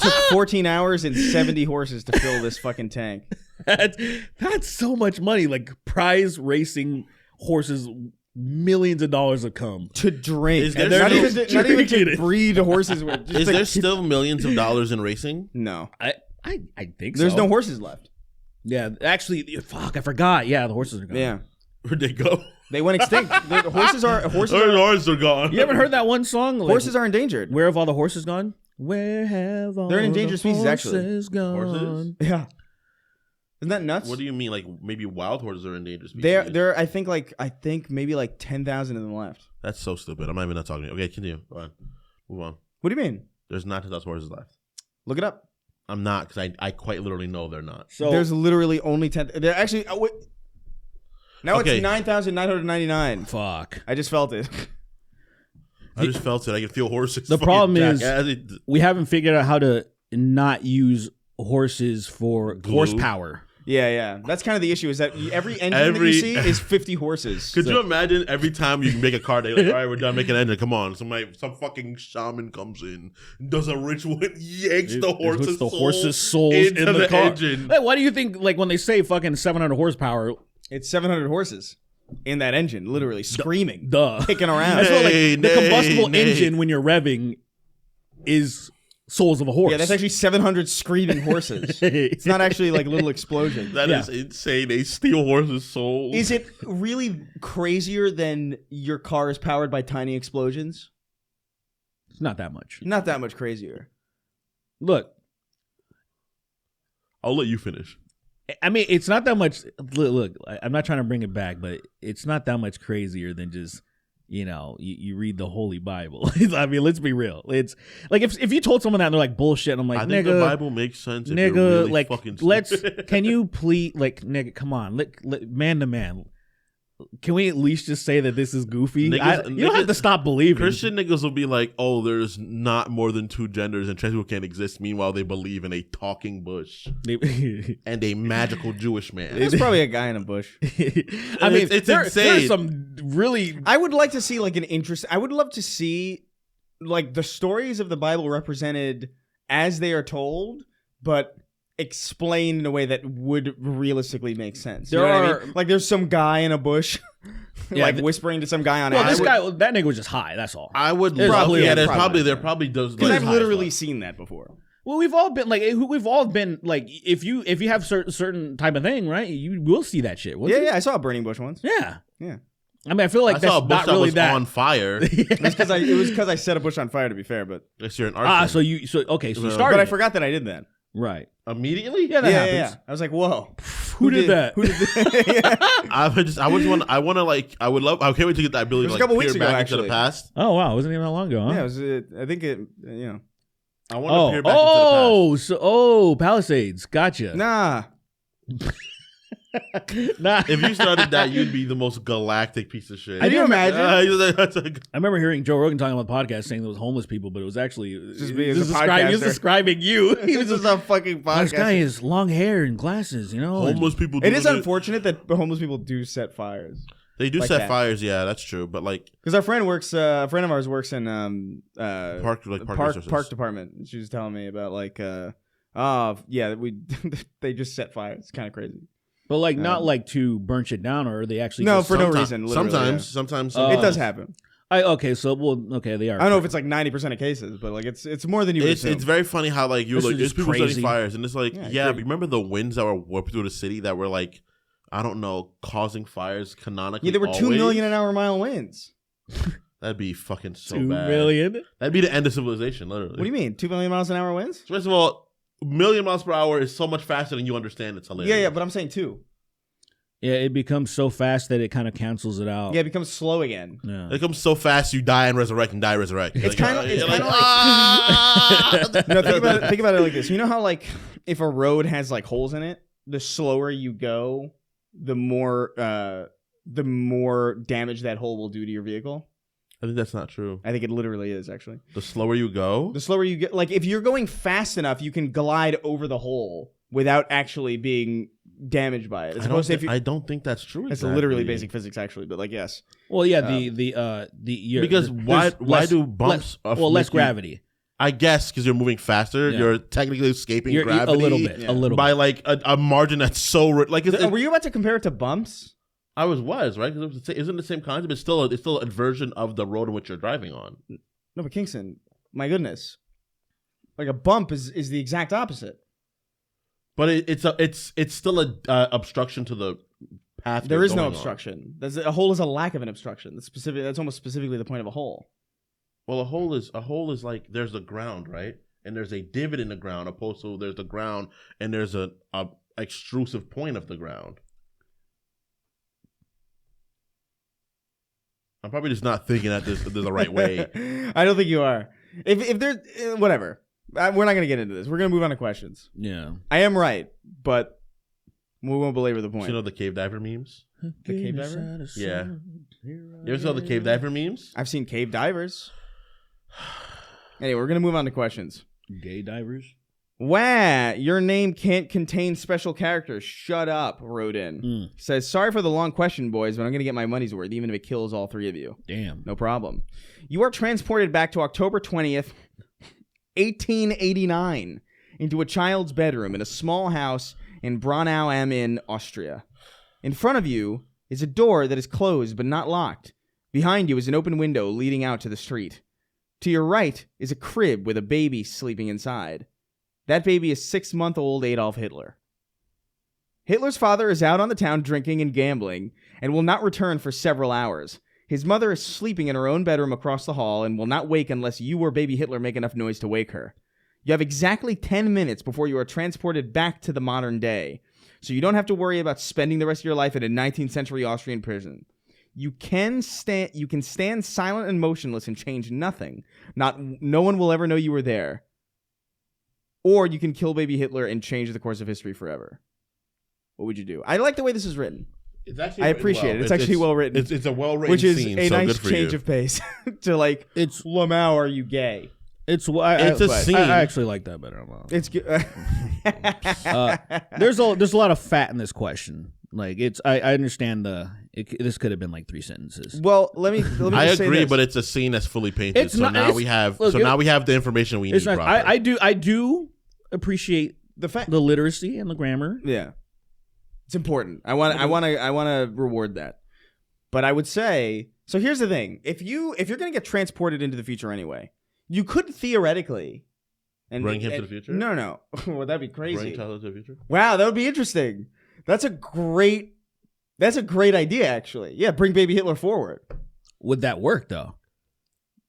Took 14 hours and 70 horses to fill this fucking tank. That's so much money. Like prize racing horses, millions of dollars of cum. To drink. Is there not, still- even to Drinking it. breed horses with. Just Is like- there still millions of dollars in racing? No. I think There's so. no horses left. Yeah, actually, fuck, I forgot. Yeah, the horses are gone. Yeah. Where'd they go? They went extinct. The horses are Our horses are gone. You ever heard that one song? Like, horses are endangered. Where have all the horses gone? Where have all They're an endangered the species, actually. horses gone? Horses? Yeah. Isn't that nuts? What do you mean? Like maybe wild horses are endangered species? There I think maybe like 10,000 of them left. That's so stupid. I'm not even not talking to you. Okay, continue. Go on. Move on. What do you mean? There's not 10,000 horses left. Look it up. I'm not because I quite literally know they're not. So There's literally only 10. They're actually now Okay. it's 9,999. fuck. I just felt it. I just felt it. I can feel horses. The fucking problem is- jackass. We haven't figured out how to not use horses for Glue? horsepower. Yeah. That's kind of the issue is that every engine that you Every- see is 50 horses. Could you imagine every time you make a car, they're like, all right, we're done making an engine. Come on. Some fucking shaman comes in, does a ritual, and yanks the horse's soul souls into in the car. engine. Hey, why do you think, like, when they say fucking 700 horsepower, It's 700 horses in that engine, literally screaming, duh. kicking around. That's what, like, Nay, the nay, combustible nay. engine when you're revving is souls of a horse. Yeah, that's actually 700 screaming horses. It's not actually like little explosions. That is insane. They steal horses' souls. Is it really crazier than your car is powered by tiny explosions? It's not that much. Not that much crazier. Look, I'll let you finish. I mean, it's not that much. Look, I'm not trying to bring it back, but it's not that much crazier than just, you read the Holy Bible. I mean, let's be real. It's like if you told someone that and they're like bullshit, and I'm like, I think nigga, the Bible makes sense. If nigga, you're really like, fucking let's. stupid. Can you please, like, nigga, come on, man to man. Can we at least just say that this is goofy? You don't have to stop believing. Christian niggas will be like, oh, there's not more than two genders and trans people can't exist. Meanwhile, they believe in a talking bush and a magical Jewish man. There's probably a guy in a bush. I mean, It's there's insane. some really. I would like to see like an interest. I would love to see like the stories of the Bible represented as they are told, but explained in a way that would realistically make sense. You There know what I are- mean? Like there's some guy in a bush, Yeah, like whispering to some guy on Well, acid. this guy, that nigga was just high. That's all. I would There's love. probably- Yeah, there's probably. there probably does. Because like, I've high literally stuff. seen that before. Well, we've all been like if you have certain type of thing, right? You will see that shit. won't you? Yeah, I saw a burning bush once. Yeah. Yeah. I mean, I feel like I that's saw a bush not that really was that. on fire. It was because I set a bush on fire. To be fair, but Yes, you're an arson. So you But started. but I forgot that I did that. Right. Immediately? Yeah, that Yeah, happens. yeah. I was like, whoa, Who did that? Who did that? I want to like. I would love. I can't wait to get that ability It was to a couple like weeks peer ago, back into actually. the past. Oh wow, it wasn't even that long ago, huh? Yeah, it was. I think it. I want to peer back into Palisades. Gotcha. Nah. Nah. the past. If you started that, you'd be the most galactic piece of shit. Can you imagine? I remember hearing Joe Rogan talking on the podcast saying there was homeless people, but it was actually Just me he as was a he was podcaster. describing you. He was This is just, a fucking "Oh, this guy podcast. has long hair and glasses, you know. Homeless people. It is doing unfortunate that homeless people do set fires. They do like set that. fires. Yeah, that's true. But like Because our friend works, a friend of ours works in park resources. park department. She was telling me about like, they just set fires. It's kind of crazy. But like not like to burn shit down, or are they actually No, just, for no Sometimes- reason. Literally, Sometimes. Oh. it does happen. they are. I don't know if it's like 90% of cases, but like it's more than you would assume. It's very funny how like you're This like is there's just people crazy. setting fires and it's like Yeah, but remember the winds that were warping through the city that were like I don't know causing fires canonically. Yeah, there were 2 always? million an hour mile winds. That'd be fucking so 2 bad. million. That'd be the end of civilization, literally. What do you mean? 2 million miles an hour winds? First of all, 1,000,000 miles per hour is so much faster than you understand. It's hilarious. Yeah, but I'm saying 2. Yeah, it becomes so fast that it kind of cancels it out. Yeah, it becomes slow again. Yeah. It comes so fast you die and resurrect and die and resurrect. It's kinda- it's you're kinda like- "Ah!" No, think about it like this. You know how like if a road has like holes in it, the slower you go, the more damage that hole will do to your vehicle. I think that's not true. I think it literally is, actually. The slower you go? The slower you get, like, if you're going fast enough, you can glide over the hole without actually being damaged by it. As opposed to if you, I don't think that's true. it's literally basic physics, actually, but like, yes. Well, yeah, the because why do bumps? Less gravity. I guess because you're moving faster, you're technically escaping gravity a little bit by like a margin that's so like. Were you about to compare it to bumps? I was right. Isn't it the same concept? It's still a version of the road in which you're driving on. No, but Kingston, my goodness, like a bump is the exact opposite. But it's still a obstruction to the path. There is no obstruction. A hole is a lack of an obstruction. That's almost specifically the point of a hole. Well, a hole is like there's the ground, right? And there's a divot in the ground, opposed to there's the ground and there's a extrusive point of the ground. I'm probably just not thinking that there's the right way. I don't think you are. If there's whatever, we're not gonna get into this. We're gonna move on to questions. Yeah, I am right, but we won't belabor the point. You know the cave diver memes? The cave diver? Yeah. You ever saw the cave diver memes? I've seen cave divers. Anyway, we're gonna move on to questions. Gay divers. Wah, your name can't contain special characters. Shut up, wrote in. Says, sorry for the long question, boys, but I'm going to get my money's worth, even if it kills all three of you. Damn. No problem. You are transported back to October 20th, 1889, into a child's bedroom in a small house in Braunau am Inn, Austria. In front of you is a door that is closed but not locked. Behind you is an open window leading out to the street. To your right is a crib with a baby sleeping inside. That baby is 6-month-old Adolf Hitler. Hitler's father is out on the town drinking and gambling and will not return for several hours. His mother is sleeping in her own bedroom across the hall and will not wake unless you or baby Hitler make enough noise to wake her. You have exactly 10 minutes before you are transported back to the modern day, so you don't have to worry about spending the rest of your life in a 19th century Austrian prison. You can stand silent and motionless and change nothing. No one will ever know you were there. Or you can kill baby Hitler and change the course of history forever. What would you do? I like the way this is written. I appreciate it. It's actually well written. It's a well written which is scene, a so nice good for change you. of pace to like. It's Lamau. Are you gay? It's a scene. I actually like that better. It's good. There's a lot of fat in this question. Like I understand this could have been like 3 sentences. Well, let me. I just say agree, this. but it's a scene that's fully painted. It's so not- now it's- we have. look, So now we have the information we need. It's not, proper. I do appreciate the fact. the literacy and the grammar. Yeah, it's important. I want to reward that. But I would say, so here's the thing: if you're gonna get transported into the future anyway, you could theoretically Bring him to the future? No. Well, that'd be crazy. Bring Tyler to the future. Wow, that would be interesting. That's a great idea, actually. Yeah, bring baby Hitler forward. Would that work though?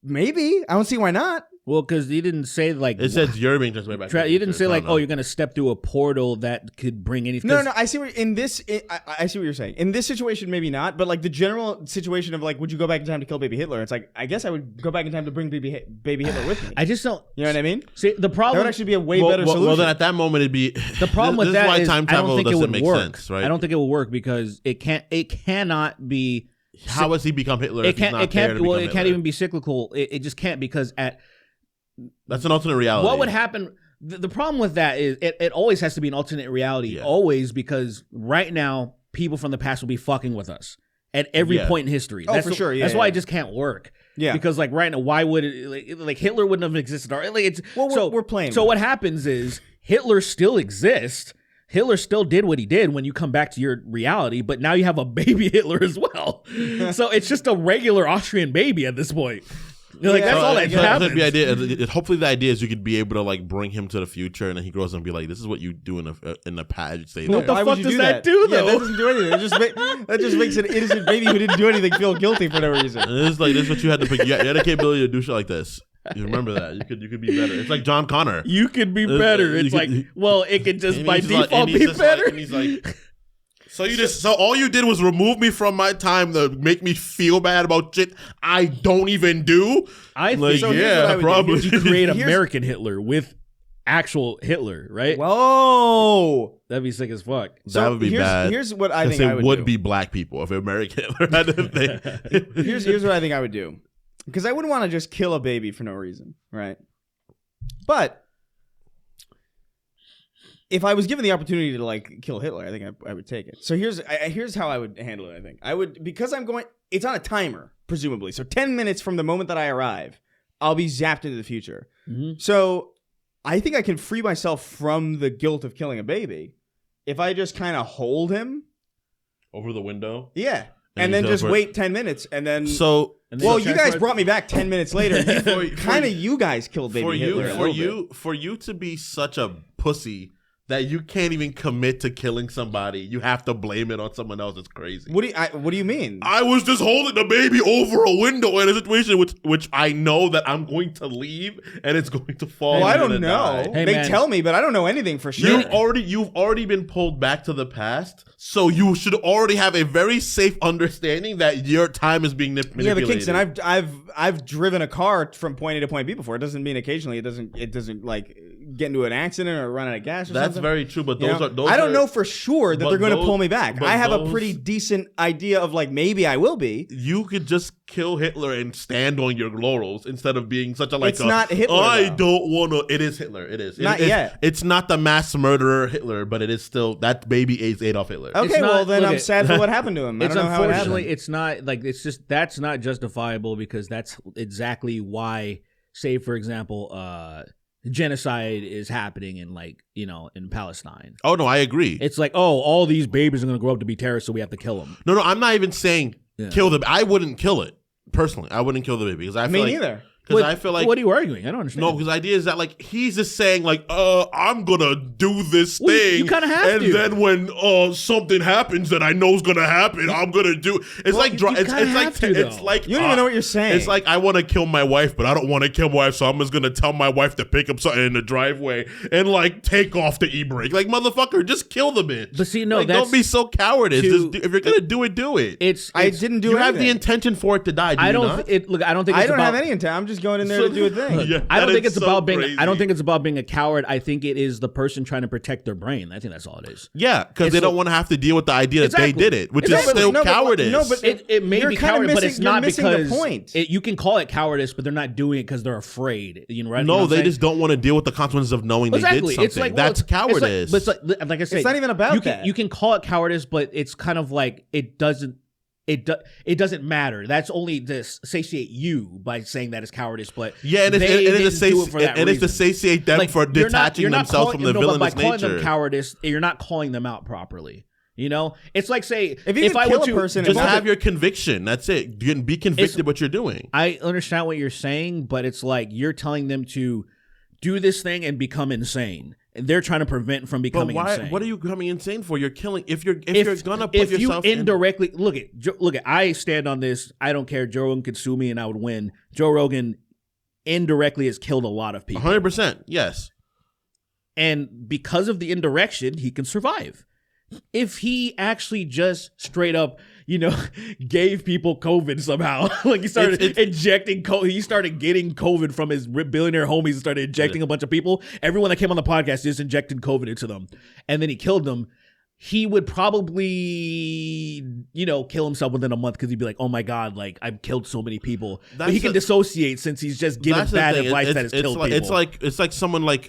Maybe. I don't see why not. Well, because he didn't say like It says you're being transported back. to the you didn't future, say so I like, don't know. oh, you're gonna step through a portal that could bring anything. No. I see what I see what you're saying. In this situation, maybe not. But like the general situation of like, would you go back in time to kill baby Hitler? It's like, I guess I would go back in time to bring baby Hitler with me. I just don't. You know what I mean? See, the That problem would actually be a way better solution. Well, then at that moment it'd be the problem with this that is why is time I don't travel think it doesn't would make work. sense, right? I don't think it will work because it cannot be. How has he become Hitler? It can't. It can't. Well, it can't Hitler? even be cyclical. It just can't because That's an alternate reality. what would happen? The problem with that is it always has to be an alternate reality. Yeah. Always, because right now people from the past will be fucking with us at every Yeah. point in history. Oh, for sure. Yeah, that's why yeah. it just can't work. Yeah. Because like right now, why would it like Hitler wouldn't have existed? Or, like, it's Well, we're playing So with what happens is Hitler still exists. Hitler still did what he did when you come back to your reality, but now you have a baby Hitler as well. So it's just a regular Austrian baby at this point. Like Yeah, that's all that happens. The idea. Hopefully, the idea is you could be able to like bring him to the future, and then he grows up and be like, "This is what you do in the past." Say What the Why fuck would you does do that do, Yeah, though? that doesn't do anything. That just makes an innocent baby who didn't do anything feel guilty for no reason. This is what you had to pick. You had the capability to do shit like this. You remember that? You could be better. It's like John Connor. You could be better. you It's could- like, well, it could just And by he's like- default and he's be just better. and he's like, so all you did was remove me from my time to make me feel bad about shit I don't even do. I think Like, So here's what I yeah, would do. probably. you create Here's- American Hitler with actual Hitler, right? Whoa. That'd be sick as fuck. That would be bad. Here's what I Because think they I would would do. be black people if American Hitler had a thing. Here's what I think I would do. Because I wouldn't want to just kill a baby for no reason, right? But if I was given the opportunity to like kill Hitler, I think I would take it. So here's how I would handle it. I think I would, because it's on a timer, presumably. So 10 minutes from the moment that I arrive, I'll be zapped into the future. Mm-hmm. So I think I can free myself from the guilt of killing a baby if I just kind of hold him over the window. Yeah. And then just wait 10 minutes and then... Well, you guys brought me back 10 minutes later. Kind of you guys killed baby Hitler. For you to be such a pussy that you can't even commit to killing somebody, you have to blame it on someone else. It's crazy. What do you mean? I was just holding the baby over a window in a situation which I know that I'm going to leave and it's going to fall. Well, I don't know. Hey, they tell me, but I don't know anything for sure. You've already been pulled back to the past, so you should already have a very safe understanding that your time is being manipulated. Yeah, but Kingston, I've driven a car from point A to point B before. It doesn't mean occasionally it doesn't like get into an accident or run out of gas or something. That's very true, but those are. I don't know for sure that they're going to pull me back. I have a pretty decent idea of like maybe I will be. You could just kill Hitler and stand on your laurels instead of being such a like. It's not Hitler. I don't want to. It is Hitler. It is not yet. It's not the mass murderer Hitler, but it is still that baby is Adolf Hitler. Okay, well then I'm sad for what happened to him. It's unfortunately it's not like it's just that's not justifiable because that's exactly why. Say for example, genocide is happening in in Palestine. Oh no, I agree. It's like, oh, all these babies are going to grow up to be terrorists, so we have to kill them. No, I'm not even saying kill the. I wouldn't kill it personally. I wouldn't kill the baby because I feel neither. Because I feel like what are you arguing? I don't understand. No, because the idea is that like he's just saying like I'm gonna do this thing. You kind of have to. And then when something happens that I know is gonna happen, I'm gonna do. It's like it's like you don't even know what you're saying. It's like I want to kill my wife, but I don't want to kill my wife, so I'm just gonna tell my wife to pick up something in the driveway and like take off the e-brake. Like motherfucker, just kill the bitch. But see, no, like, don't be so cowardice. If you're gonna do it, do it. I didn't do it. You have the intention for it to die. I don't think I don't have any intent. I'm just going in there to do it. Yeah, I don't think it's about being. I don't think it's about being a coward. I think it is the person trying to protect their brain. I think that's all it is. Yeah, because they don't want to have to deal with the idea that they did it, which is still cowardice. No, but it may be cowardice, but it's not because the point. You can call it cowardice, but they're not doing it because they're afraid. You know, right? No, they just don't want to deal with the consequences of knowing they did something. It's like, that's cowardice. But like I said, it's not even about that. You can call it cowardice, but it's kind of like it doesn't. It doesn't matter. That's only to satiate you by saying that it's cowardice. But yeah, and it's to satiate them for detaching themselves from the villainous nature. By calling them cowardice, you're not calling them out properly. You know, it's like say if I were to person, just have your conviction. That's it. You can be convicted what you're doing. I understand what you're saying, but it's like you're telling them to do this thing and become insane. And they're trying to prevent from becoming insane. What are you becoming insane for? You're killing. If you're gonna put yourself indirectly look at. I stand on this. I don't care. Joe Rogan could sue me and I would win. Joe Rogan indirectly has killed a lot of people. 100%. Yes. And because of the indirection, he can survive. If he actually just straight up, gave people COVID somehow, like he started injecting he started getting COVID from his billionaire homies and started injecting a bunch of people. Everyone that came on the podcast just injected COVID into them, and then he killed them. He would probably, kill himself within a month because he'd be like, "Oh my god, like I've killed so many people." But he can dissociate since he's just giving bad advice that has killed people. It's like someone like.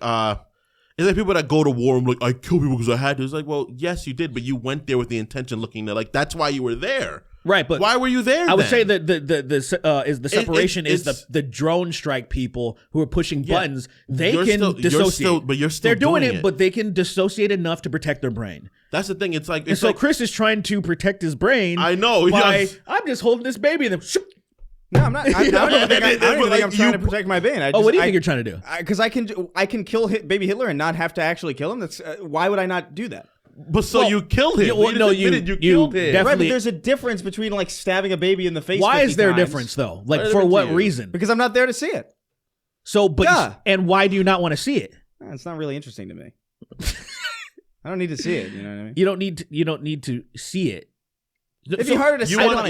It's like people that go to war and like, I kill people because I had to. It's like, well, yes, you did, but you went there with the intention looking to like, that's why you were there. Right, but why were you there? I would say that the separation is the drone strike people who are pushing buttons. They can dissociate, but you're still they're doing it, but they can dissociate enough to protect their brain. That's the thing. It's like, and so Chris is trying to protect his brain. I know. I'm just holding this baby and then. No, I'm not. I don't even think I'm trying to protect my brain. What do you think you're trying to do? Because I can kill baby Hitler and not have to actually kill him. That's why would I not do that? But you killed him. You killed him. Right, but there's a difference between like stabbing a baby in the face. Why is there a times. difference though? Like for what reason? Because I'm not there to see it. So, and why do you not want to see it? It's not really interesting to me. I don't need to see it. You know what I mean? You don't need to see it. It'd be harder to you want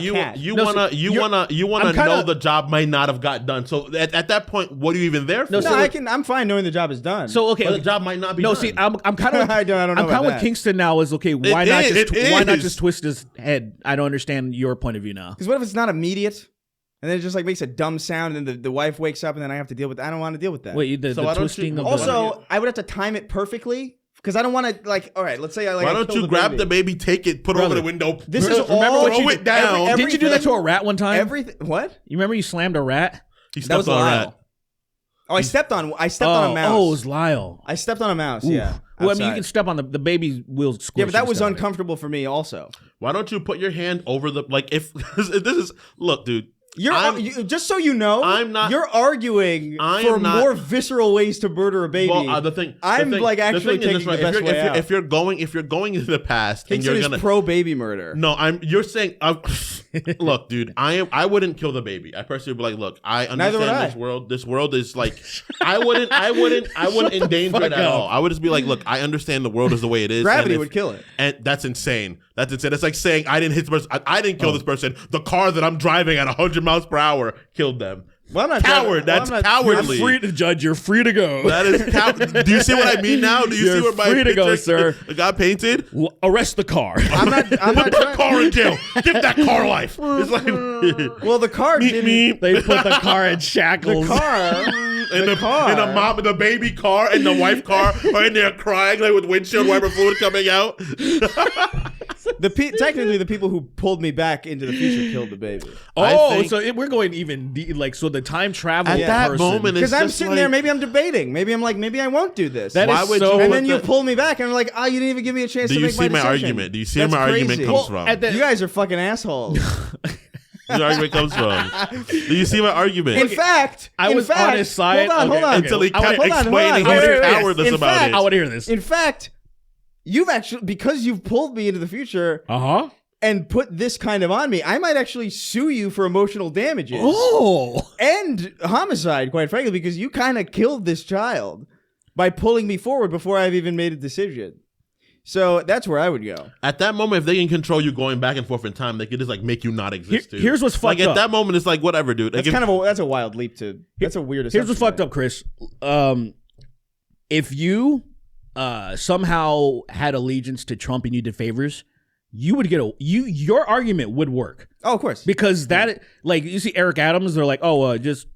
to know the job might not have got done. So at that point, what are you even there for? I'm fine knowing the job is done. So but the job might not be done. See, I'm kind of I don't know. I'm kind of with Kingston now. Is okay. Why not just twist his head? I don't understand your point of view now. Because what if it's not immediate? And then it just like makes a dumb sound, and then the wife wakes up, and then I have to deal with. I don't want to deal with that. Wait, the why don't twisting you- of Also, I would have to time it perfectly because I don't want to like. All right, let's say I like. Why I don't kill you grab the baby? baby, take it, put it over the window? This is remember all. throw it down. Didn't you do that to a rat one time? Everything. What? You remember you slammed a rat? He That stepped was on a Lyle. rat. Oh, I stepped on a mouse. Oh, it was Lyle. I stepped on a mouse. Ooh. Yeah. Well, I mean, you outside. can step on the baby will squish. Yeah, but that and was stuff. uncomfortable for me also. Why don't you put your hand over the if this is look, dude. Just so you know, I'm not- You're arguing I for am not- more visceral ways to murder a baby. Well, I'm like actually taking the best way out. If you're going into the past and Kingston you're is gonna pro baby murder. no, you're saying look, dude, I wouldn't kill the baby. I personally would be like, look, I Neither would I. understand this world is like I wouldn't endanger it at all. I would just be like, look, I understand the world is the way it is. Gravity would kill it. And that's insane. That's insane. It's like saying I didn't hit this person. I didn't kill this person. The car that I'm driving at 100 miles per hour killed them. Well, I'm not Coward. That's cowardly. You're free to judge. You're free to go. That is Do you see what I mean now? Do you You're see where my free to go, picture sir. got painted? Arrest the car. I'm not Put the trying. car in jail. Give that car life. It's like Well, the car didn't. me. They put the car in shackles. The car. And the mom, the baby car, and the wife car are in there crying like with windshield wiper fluid coming out. Technically, the people who pulled me back into the future killed the baby. Oh, so we're going even so the time travel At that person. moment, it's Because I'm just sitting like, there, maybe I'm debating. Maybe I'm like, maybe I won't do this. That Why is would so. you and put then you the- pull me back, and I'm like, oh, you didn't even give me a chance Do to you make see my decision. argument? Do you see where That's my argument crazy. comes from? at the- You guys are fucking assholes. The argument comes from. Do you see my argument? In fact, I was on his side. Hold on. Until he kept Hold on, explaining hold on. his Wait. cowardness In about fact- it. I want to hear this. In fact, you've actually, because you've pulled me into the future Uh-huh. and put this kind of on me, I might actually sue you for emotional damages Oh. and homicide, quite frankly, because you kind of killed this child by pulling me forward before I've even made a decision. So that's where I would go. At that moment, if they can control you going back and forth in time, they could just like make you not exist. Dude. Here's what's like fucked at up. that moment, it's like whatever, dude. Like, That's a wild leap to. That's a weird. Here's what's fucked up, Chris. If you somehow had allegiance to Trump and you did favors, you would get your argument would work Oh, of course. because that like you see Eric Adams, they're like, oh, just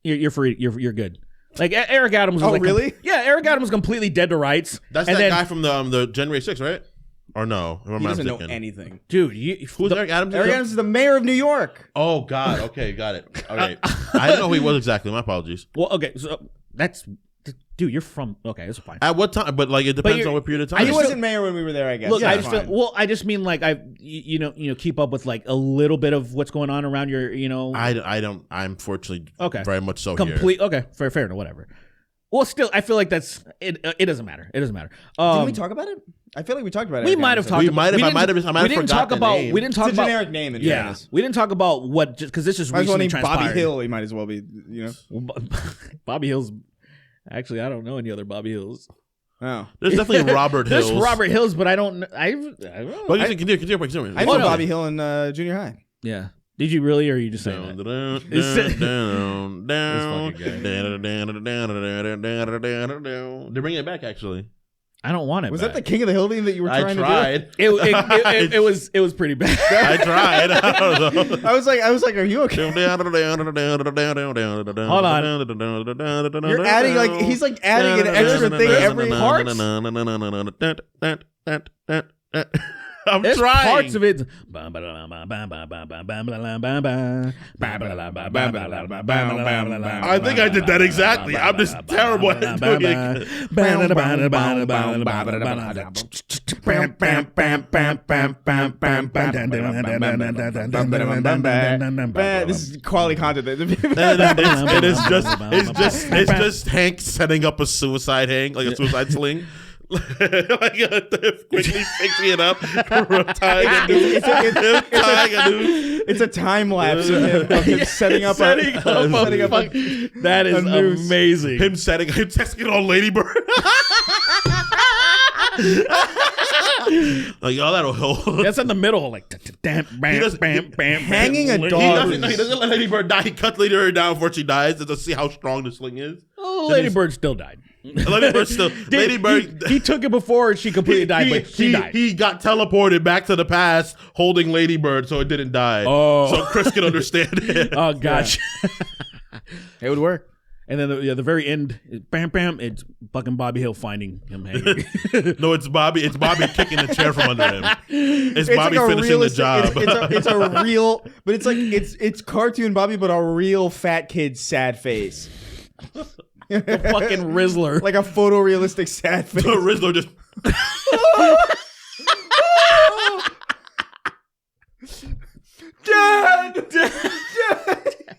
you're free, you're good. Like Eric Adams. Was Oh, like, really? Yeah, Eric Adams was completely dead to rights. that's and that then, guy from the January 6th, right? Or no? Who am He I doesn't know thinking? anything. dude. Who's Eric Adams? Eric Adams is the mayor of New York. Oh God. Okay, got it. All right. I didn't know who he was exactly. My apologies. Well, okay, so that's dude. You're from okay. That's fine. At what time? But like, it depends you're- on what period of I time. He just wasn't mayor when we were there, I guess. Look, Yeah, I just fine. feel, well, I just mean like you know keep up with like a little bit of what's going on around your I don't. I'm fortunately Okay. very much so complete okay fair enough, whatever. Well, still, I feel like that's it. It doesn't matter. It doesn't matter. Didn't we talk about it? I feel like we talked about it. We Eric might have Adams. talked. We about, might have- we I didn't- might have- I might we have didn't forgot talk the about. name. We didn't talk It's a about generic name in yeah. fairness. We didn't talk about what because this just Might as well recently name transpired. Bobby Hill. He might as well be, you know. Well, Bobby Hill's. Actually, I don't know any other Bobby Hills. Oh. There's definitely Robert Hills. There's Robert Hills, but I don't. I don't know. But you can continue. I Oh, know no. Bobby Hill in junior high. Yeah. Did you really, or are you just saying that? They're bringing it back, actually. I don't want it. Was back. that the King of the Hill theme that you were I trying tried. It was pretty bad. I tried. I don't know. to do? I was like, are you okay? Hold on. You're adding like he's like adding an extra thing every part. I'm There's trying. parts of it. I I think I did that exactly. I'm just terrible at doing it. This is quality content. It's just Hank setting up a suicide hang, like a suicide sling. Like quickly fixing it up, tying a noose. It's a time lapse of him setting up That is a noose. amazing. Him testing it on Ladybird. Like, oh, that'll hold. That's in the middle, like hanging a He dog. doesn't let Ladybird die. He cuts Ladybird down before she dies to see how strong the sling is. Oh, Lady Bird still died. Lady Bird still. Lady Bird. He took it before she completely died, but she died. He got teleported back to the past holding Lady Bird, so it didn't die. Oh. So Chris can understand it. Oh, gotcha. It would work. And then the very end, bam, bam, it's fucking Bobby Hill finding him hanging. No, it's Bobby. It's Bobby kicking the chair from under him. It's Bobby like a finishing the job. It's a real, but it's like it's cartoon Bobby, but a real fat kid's sad face, The fucking Rizzler. like a photorealistic sad face. So Rizzler just. Dad!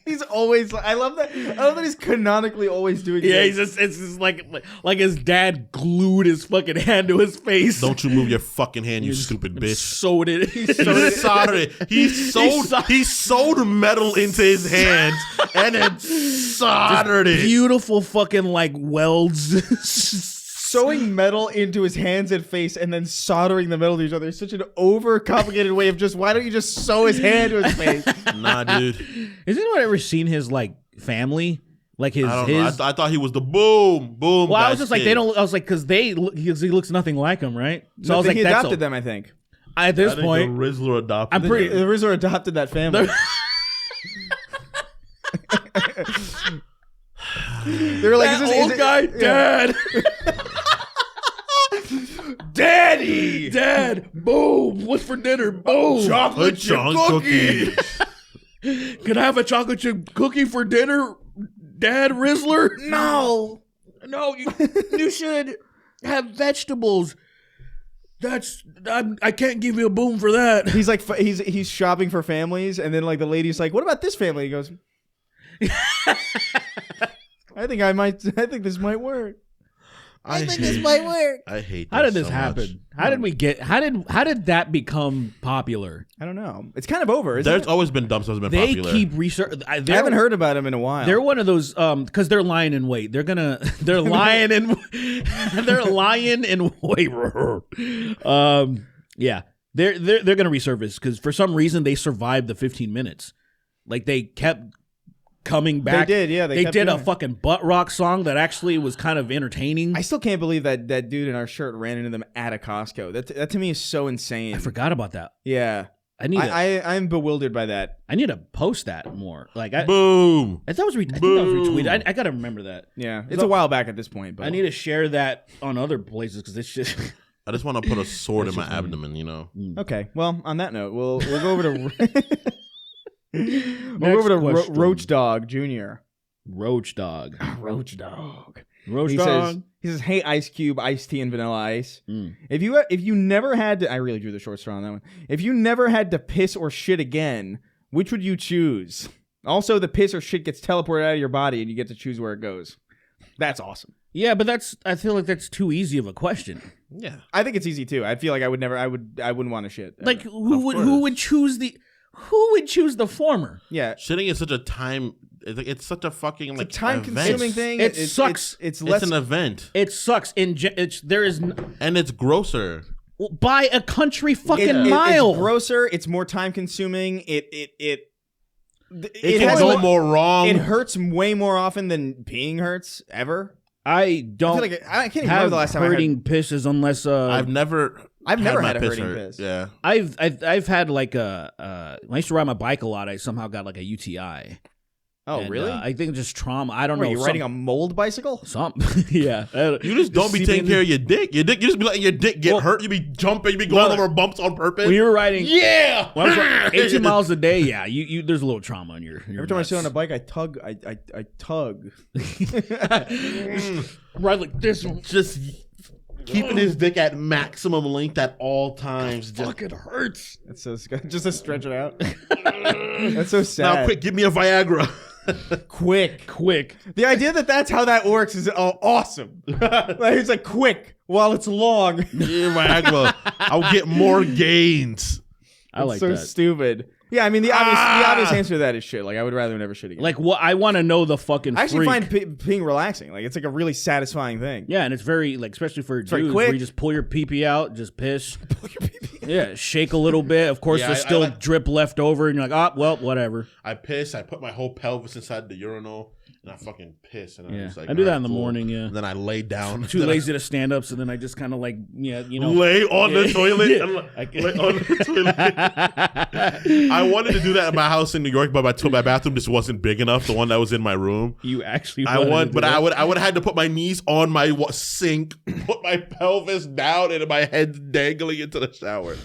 He's always. I love that. I love that he's canonically always doing. Yeah, this. it's just like his dad glued his fucking hand to his face. Don't you move your fucking hand, you stupid bitch. Sewed it. He soldered it. He sewed metal into his hands and then soldered it. Beautiful fucking like welds. Sewing metal into his hands and face and then soldering the metal to each other is such an overcomplicated way of just, why don't you just sew his hand to his face? Nah, dude. Has anyone ever seen his like family? Like his. I don't know. I thought he was the boom. Well, I was guy's just like, kid. they don't. I was like, because he looks nothing like him, right? So I was like, he that's adopted them, I think. At this I think point, the Rizzler adopted. I'm pretty. The Rizzo adopted that family. They were like, That is this, old guy, Dad. Daddy! Dad, boom. What's for dinner? Boom. chocolate chip cookie. Can I have a chocolate chip cookie for dinner, Dad Rizzler? No! No, you should have vegetables. I can't give you a boom for that. He's like, he's shopping for families, and then like the lady's like, what about this family? He goes, I think this might work. I think this might work. I hate. How did this so happen? much. How did we get? How did that become popular? I don't know. It's kind of over, isn't There's it? always been dumb stuff that's been They popular. keep research. I haven't heard about him in a while. They're one of those because they're lying in wait. They're lying in they're lying in wait. Yeah, they're gonna resurface because for some reason they survived the 15 minutes. Like they kept coming back. They did, yeah. They kept did a doing it. fucking butt rock song that actually was kind of entertaining. I still can't believe that dude in our shirt ran into them at a Costco. That to me is so insane. I forgot about that. Yeah. I'm bewildered by that. I need to post that more. Like Boom. I think that was retweeted. I gotta remember that. Yeah. It's a while back at this point, but I need to share that on other places because it's just. I just want to put a sword in my abdomen, you know. Okay. Well, on that note, we'll go over to we'll go over to question. Roach Dog Jr. Roach Dog. Roach Dog. Roach He Dog. says, "Hey, Ice Cube, iced tea, and Vanilla Ice. If you never had to, I really drew the short straw on that one. If you never had to piss or shit again, which would you choose? Also, the piss or shit gets teleported out of your body, and you get to choose where it goes. That's awesome. Yeah, but I feel like that's too easy of a question. Yeah. I think it's easy too. I feel like I wouldn't want to shit. Like ever. who would choose the former? Yeah. Shitting is such a time. It's such a fucking like It's a time-consuming thing. It sucks. It's less. It's an event, It sucks. There is and it's grosser. by a country fucking It- mile. It's grosser. It's more time-consuming. It It can has go like- more wrong. It hurts way more often than peeing hurts ever. I don't I feel like I can't even have remember the last time I had. hurting pisses unless I've never my had a piss hurting hurt. piss. Yeah. I've had like a when I used to ride my bike a lot. I somehow got like a UTI. Oh, And, really? I think just trauma. I don't Were know. you riding a mold bicycle? some yeah. You just don't be taking care of your dick. You just be letting your dick get hurt. You be jumping. You be going over bumps on purpose. When you were riding, Yeah. when I was riding 18 miles a day. Yeah, you there's a little trauma in your Every time I sit on a bike, I tug. I tug. ride like this one. Just keeping his dick at maximum length at all times. Just, Fucking hurts. That's so just to stretch it out. That's so sad. now, quick, give me a Viagra. quick. The idea that that's how that works is awesome. Like, it's like quick while it's long. Yeah, Viagra. I'll get more gains. I like so that. stupid. Yeah, I mean the obvious answer to that is shit. Like I would rather never shit again. Like what? I want to know the fucking. I actually freak. find peeing relaxing. Like it's like a really satisfying thing. Yeah, and it's very like especially for very dudes quick. where you just pull your pee out, just piss. Yeah, shake a little bit. Of course, Yeah, there's I still drip left over, and you're like, oh well, whatever. I piss. I put my whole pelvis inside the urinal, and I fucking piss, and I'm Yeah, just like, I do that in the cool. morning. Yeah, And then I lay down. too lazy to stand up, so then I just kind of like, lay on the toilet. Yeah. Lay on the toilet. I wanted to do that in my house in New York, but my bathroom just wasn't big enough. The one that was in my room. You actually, I would have had to put my knees on my sink, put my pelvis down, and my head dangling into the shower.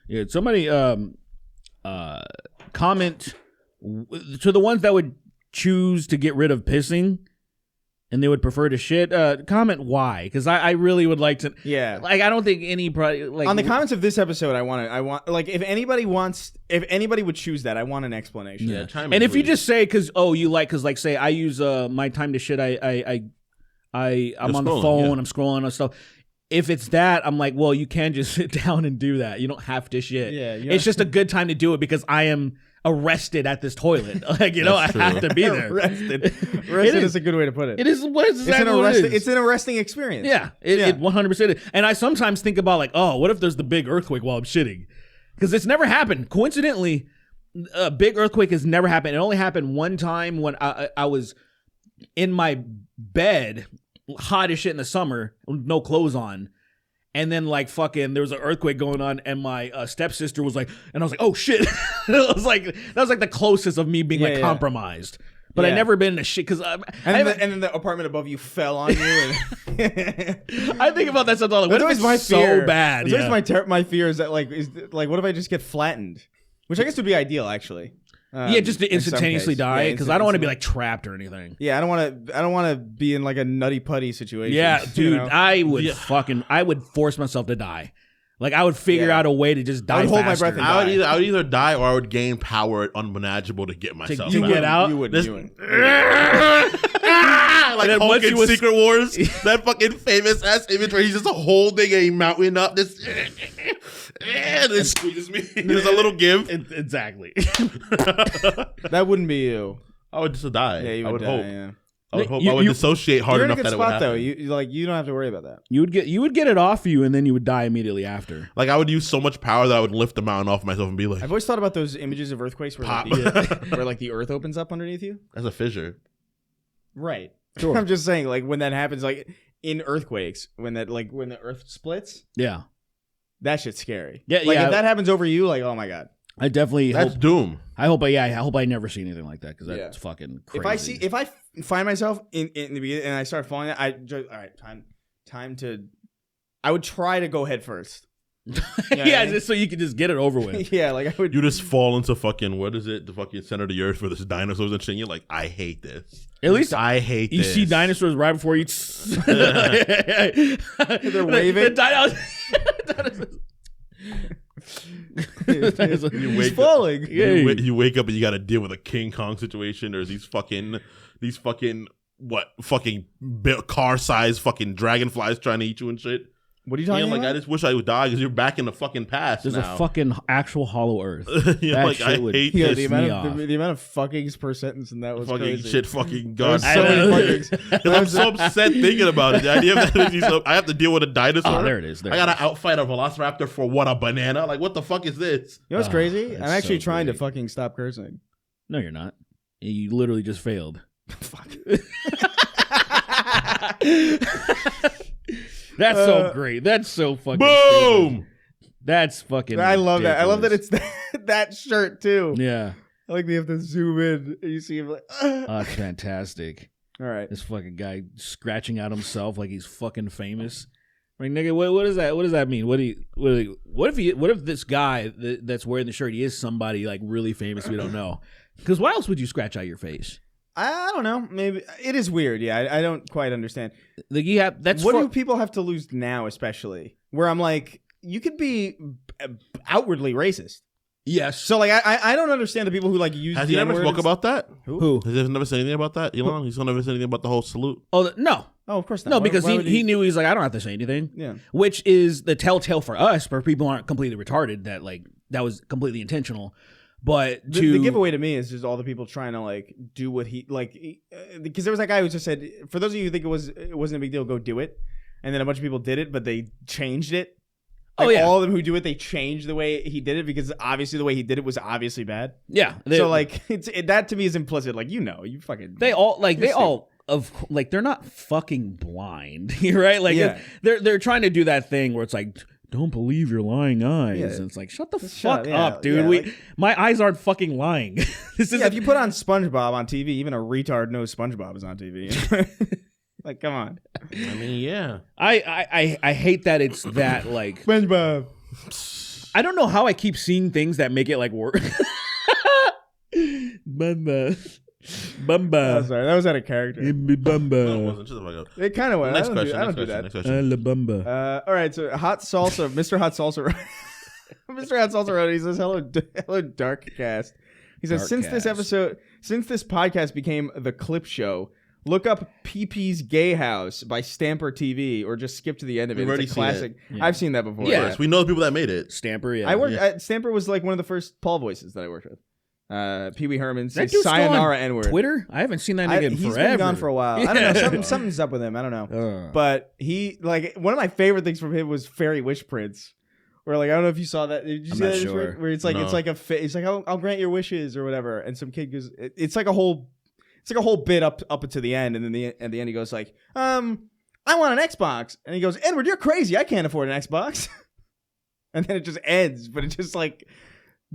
Yeah, somebody comment to the ones that would choose to get rid of pissing and they would prefer to shit. Comment why, because I really would like to. Yeah, like I don't think like on the comments of this episode, I want like if anybody would choose that, I want an explanation. Yeah, and if you just say because like say I use my time to shit, I'm on the phone, I'm scrolling on stuff. If it's that, I'm like, well, you can just sit down and do that. You don't have to shit. Yeah, it's just a good time to do it because I am arrested at this toilet. Like, I have to be there. Arrested is a good way to put it. It is. What is exactly what it is. It's an arresting experience. Yeah, it 100% is. And I sometimes think about like, oh, what if there's the big earthquake while I'm shitting? Because it's never happened. Coincidentally, a big earthquake has never happened. It only happened one time when I was in my bed, hot as shit in the summer, no clothes on. And then like fucking there was an earthquake going on and my stepsister was like, and I was like, oh shit. That was like the closest of me being compromised. But I never been in a shit because and then the apartment above you fell on you. And I think about that sometimes. Like, what if it's my fear. So bad? That's always my fear is that what if I just get flattened? Which I guess would be ideal actually. Just to instantaneously die because I don't want to be like trapped or anything. Yeah, I don't want to be in like a nutty putty situation. Yeah, dude, I would force myself to die. Like I would figure out a way to just die. I would hold my breath. I would either die or I would gain power unmanageable to get myself to get out. You would. Like Hulk in Secret Wars, that fucking famous ass image where he's just holding a mountain up. This and it squeezes me. There's a little give. Exactly. That wouldn't be you. I would just die. Yeah, you I would would die, hope. Yeah. I would hope. I would dissociate hard enough that it would happen. Though. You don't have to worry about that. You would get it off you, and then you would die immediately after. Like I would use so much power that I would lift the mountain off myself and be like. I've always thought about those images of earthquakes where where like the earth opens up underneath you. That's a fissure. Right. Sure. I'm just saying, like when that happens, like in earthquakes, when the earth splits. Yeah. That shit's scary. Yeah, like if that happens over you, like oh my god. I definitely that's doom. I hope I never see anything like that because that's fucking crazy. If I find myself in the beginning and I start falling, all right, time to. I would try to go head first. Just so you can just get it over with. Yeah, like I would. You just fall into fucking what is it? The fucking center of the earth where there's dinosaurs and shit. You're like, I hate this. At least I hate you this. see dinosaurs right before you. They're waving. He's falling. You wake up and you got to deal with a King Kong situation. There's these fucking car size fucking dragonflies trying to eat you and shit. What are you talking about? Like I just wish I would die because you're back in the fucking past. There's now. a fucking actual hollow earth. Like I hate this. The amount of fuckings per sentence in that was fucking crazy. shit. Fucking god. So many fuckings. I'm so upset thinking about it. The idea of that I have to deal with a dinosaur. Oh, there it is. I gotta outfight a velociraptor for what, a banana? Like what the fuck is this? You know what's crazy? I'm actually so trying great. to fucking stop cursing. No, you're not. You literally just failed. Fuck. That's so great. That's so fucking boom. Stupid. That's fucking. I love ridiculous. that. I love that it's that shirt too. Yeah. I like they have to zoom in. And you see him like. Oh, that's fantastic. All right. This fucking guy scratching out himself like he's fucking famous. Like nigga, what is that? What does that mean? What if this guy that's wearing the shirt, he is somebody like really famous we don't know? Because why else would you scratch out your face? I don't know. Maybe it is weird. Yeah, I don't quite understand. Like you have what do people have to lose now, especially where I'm like, you could be outwardly racist. Yes. So like, I don't understand the people who like use. Has he never spoke about that? Who? Has he never said anything about that? Elon? He's never said anything about the whole salute. Oh no. Oh, of course not. No, because he knew he's like, I don't have to say anything. Yeah. Which is the telltale for us, for people aren't completely retarded that like that was completely intentional. But the giveaway to me is just all the people trying to like do what he like, because there was that guy who just said, for those of you who think it wasn't a big deal, go do it, and then a bunch of people did it, but they changed it. Like, Oh, yeah. all of them who do it, they change the way he did it because obviously the way he did it was obviously bad. Yeah. So like that to me is implicit. Like you fucking They all You're they're not fucking blind, right? Like Yeah. they're trying to do that thing where it's like, don't believe your lying eyes, Yeah. and it's like, shut the Just fuck shut- yeah, up, dude. yeah, My eyes aren't fucking lying. This is yeah, if you put on SpongeBob on TV, even a retard knows SpongeBob is on TV. Like, come on, I mean, yeah. I hate that it's that like SpongeBob. I don't know how I keep seeing things that make it like work. Bumba. Oh, sorry, that was out of character. No, it Bumba. wasn't. Shut the fuck up. It kind of was. Next I question. don't do Next that. question. Bumba. All right, so Hot Salsa, Mr. Hot Salsa wrote, Mr. Hot Salsa wrote, he says, hello, Dark Cast. He says, since this podcast became the clip show, look up PP's Gay House by Stamper TV or just skip to the end of it. We've already It's a seen classic. it. Yeah. I've seen that before. Yeah. Yes, we know the people that made it. Stamper, yeah. I worked at Stamper was like one of the first Paul voices that I worked with. Pee Wee Herman That says dude's still sayonara on N-word. Twitter? I haven't seen that nigga in He's forever. been gone for a while. I don't know. Something's up with him. I don't know. But he, like, one of my favorite things from him was Fairy Wish Prince. Where, like, I don't know if you saw that. Did you I'm see not that? sure. Where it's like, No. it's like it's like, I'll grant your wishes or whatever. And some kid goes, it's like a whole bit up to the end. And then at the end he goes like, I want an Xbox. And he goes, Edward, you're crazy. I can't afford an Xbox. And then it just ends. But it's just like,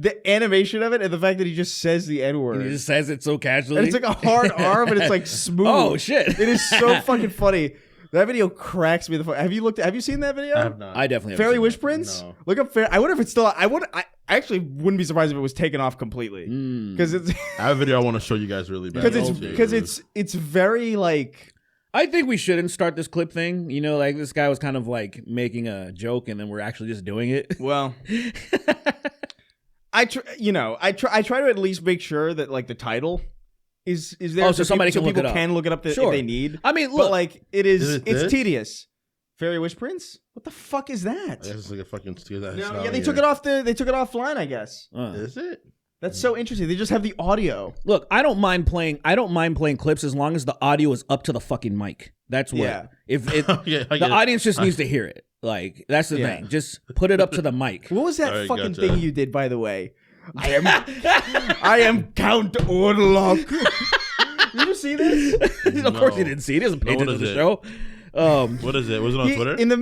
the animation of it and the fact that he just says the N-word. And he just says it so casually. And it's like a hard R, but it's like smooth. Oh, shit. It is so fucking funny. That video cracks me the fuck. Have you seen that video? I have not. I definitely haven't Fairy seen Wish that. Prince? No. Look up I wonder if it's still I actually wouldn't be surprised if it was taken off completely. Because it's I have a video I want to show you guys really bad. because it's very like I think we shouldn't start this clip thing. You know, like this guy was kind of like making a joke and then we're actually just doing it. well I try to at least make sure that like the title is there Oh, so somebody can look people it up. can look it up if Sure. they need. I mean, But look. like Is it it's this? tedious. Fairy Wish Prince? What the fuck is that? I guess it's like a fucking steal that. No, yeah, they took it offline, I guess. Is it? That's so interesting. They just have the audio. Look, I don't mind playing clips as long as the audio is up to the fucking mic. That's what. Yeah. If it, Yeah, I the get it. audience just needs to hear it. Like that's the Yeah. thing. Just put it up to the mic. What was that Alright, fucking gotcha. thing you did, by the way? I am Count Orlok. Did you see this? Of course he didn't see it. He doesn't pay No, what attention to is the show. What is it? Was it on Twitter? In the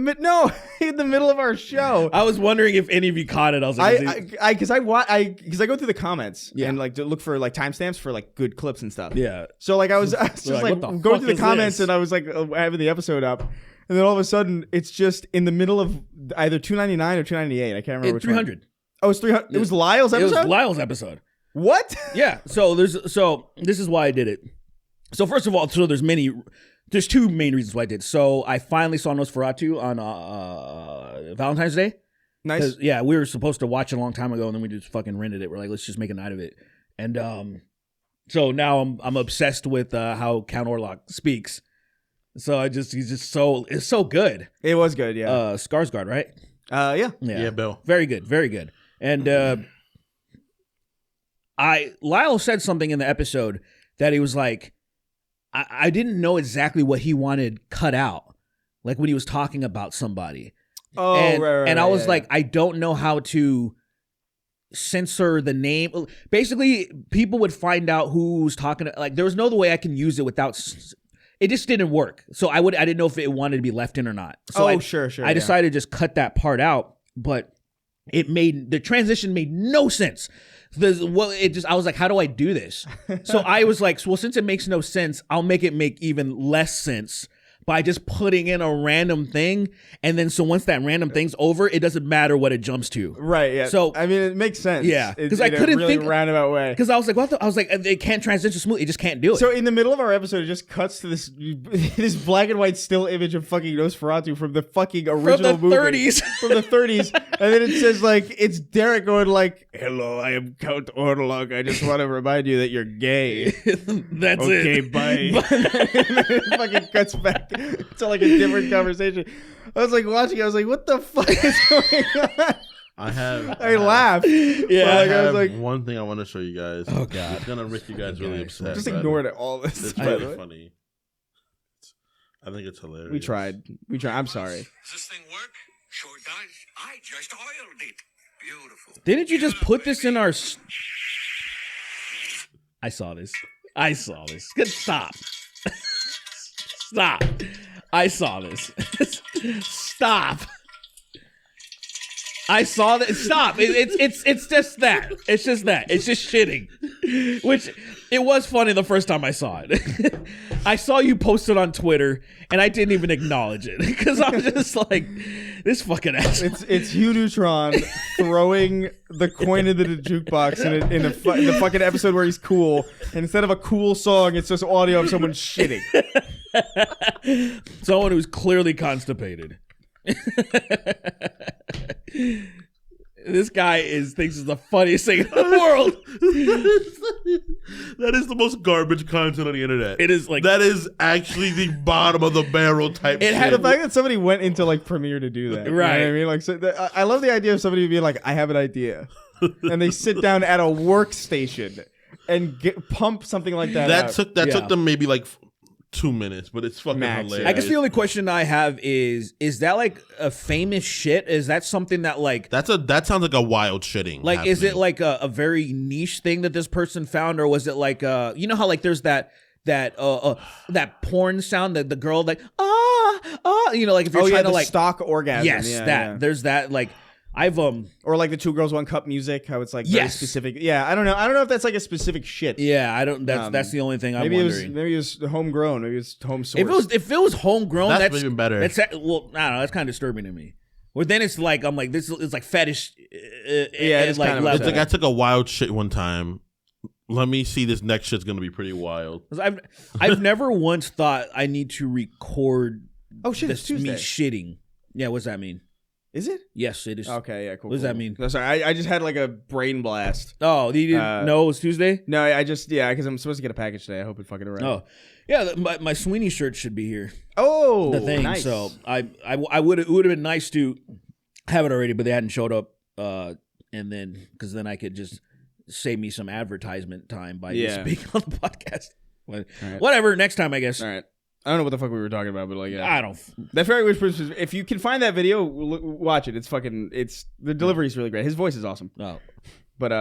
middle of our show. I was wondering if any of you caught it. I was like, Because I go through the comments Yeah. and like to look for like timestamps for like good clips and stuff. yeah. So like I was just like, like what the going fuck through the is comments this? and I was like having the episode up, and then all of a sudden it's just in the middle of either 299 or 298. I can't remember which 300. one. Oh, it's 300. It was Lyle's It episode. was Lyle's episode. What? Yeah. So this is why I did it. So first of all, there's two main reasons why I did. So I finally saw Nosferatu on Valentine's Day. Nice. 'Cause, yeah, we were supposed to watch it a long time ago, and then we just fucking rented it. We're like, let's just make a night of it. And so now I'm obsessed with how Count Orlok speaks. So it's so good. It was good. Yeah. Skarsgård, right? Yeah. Yeah, Bill. Very good, very good. And Lyle said something in the episode that he was like, I didn't know exactly what he wanted cut out, like when he was talking about somebody. Oh, and, right. And I was yeah. like, I don't know how to censor the name. Basically, people would find out who's talking. Like, there was no other way I can use it without. It just didn't work. So I didn't know if it wanted to be left in or not. So sure. I decided to just cut that part out, but the transition made no sense. I was like, how do I do this? So I was like, well, since it makes no sense, I'll make it make even less sense by just putting in a random thing. And then so once that random thing's over, it doesn't matter what it jumps to. Right. Yeah. So I mean, it makes sense. Yeah, It's 'cause I in a couldn't really think- roundabout way. Because I was like, I was like, they can't transition smoothly. It just can't do it. So in the middle of our episode, it just cuts to this black and white still image of fucking Nosferatu from the fucking original the movie 30s. from the 30s, and then it says like it's Derek going like, "Hello, I am Count Orlok. I just want to remind you that you're gay." That's Okay, it. bye. And then it fucking cuts back to like a different conversation. I was like watching. I was like, "What the fuck is going on?" I laughed. Yeah. But, like, I was have like, one thing I want to show you guys. Oh, God. It's gonna make you guys really upset. just but ignored it all this. It's by the really way. funny. I think it's hilarious. We tried. I'm sorry. Does this thing work? Sure does. I just oiled it. Beautiful. Didn't you just put this in our? I saw this. Good, stop. Stop. I saw this. Stop. I saw that. Stop. It's just that. It's just that. It's just shitting. Which it was funny the first time I saw it. I saw you post it on Twitter, and I didn't even acknowledge it because I'm just like, this fucking ass. It's Hugh Neutron throwing the coin into the jukebox in the fucking episode where he's cool, and instead of a cool song, it's just audio of someone shitting. Someone who's clearly constipated. This guy thinks it's the funniest thing in the world. That is the most garbage content on the internet. It is like that is actually the bottom of the barrel type. It shit. had The fact that somebody went into like Premiere to do that, Right. You know what I mean, like, so I love the idea of somebody being like, "I have an idea," and they sit down at a workstation and pump something like that. that out. took them maybe like 2 minutes, but it's fucking Max, hilarious. I guess the only question I have is that like a famous shit? Is that something that like that sounds like a wild shitting. like is it happening. like a very niche thing that this person found, or was it like you know how like there's that porn sound that the girl like you know, like if you're trying to the like stock orgasm. yes yeah, that yeah. there's that like I've Or like the 2 Girls 1 Cup music, how it's like very Yes. specific. Yeah, I don't know if that's like a specific shit. yeah I don't that's the only thing I'm Maybe wondering. maybe it was homegrown. Maybe it was home sourced. If it was homegrown, That's even better. That's well, I don't know. That's kind of disturbing to me. Well, then it's like I'm like this is like fetish. it's like kind of level. It's like I took a wild shit one time. Let me see, this next shit's gonna be pretty wild. 'Cause I've never once thought I need to record Oh shit, it's this me Tuesday. shitting. Yeah, what's that mean? Is it? Yes, it is. Okay, yeah, cool. What does cool. that mean? No, sorry, I just had like a brain blast. Oh, you didn't know it was Tuesday? No, I just because I'm supposed to get a package today. I hope it fucking arrives. Oh, yeah. My Sweeney shirt should be here. Oh, The thing. nice. So I would it would have been nice to have it already, but they hadn't showed up. And then because then I could just save me some advertisement time by just speaking on the podcast. But right. whatever. Next time, I guess. All right. I don't know what the fuck we were talking about, but like, yeah. I don't. That Fairy Witch Prince, if you can find that video, watch it. It's the delivery is really great. His voice is awesome. Oh. But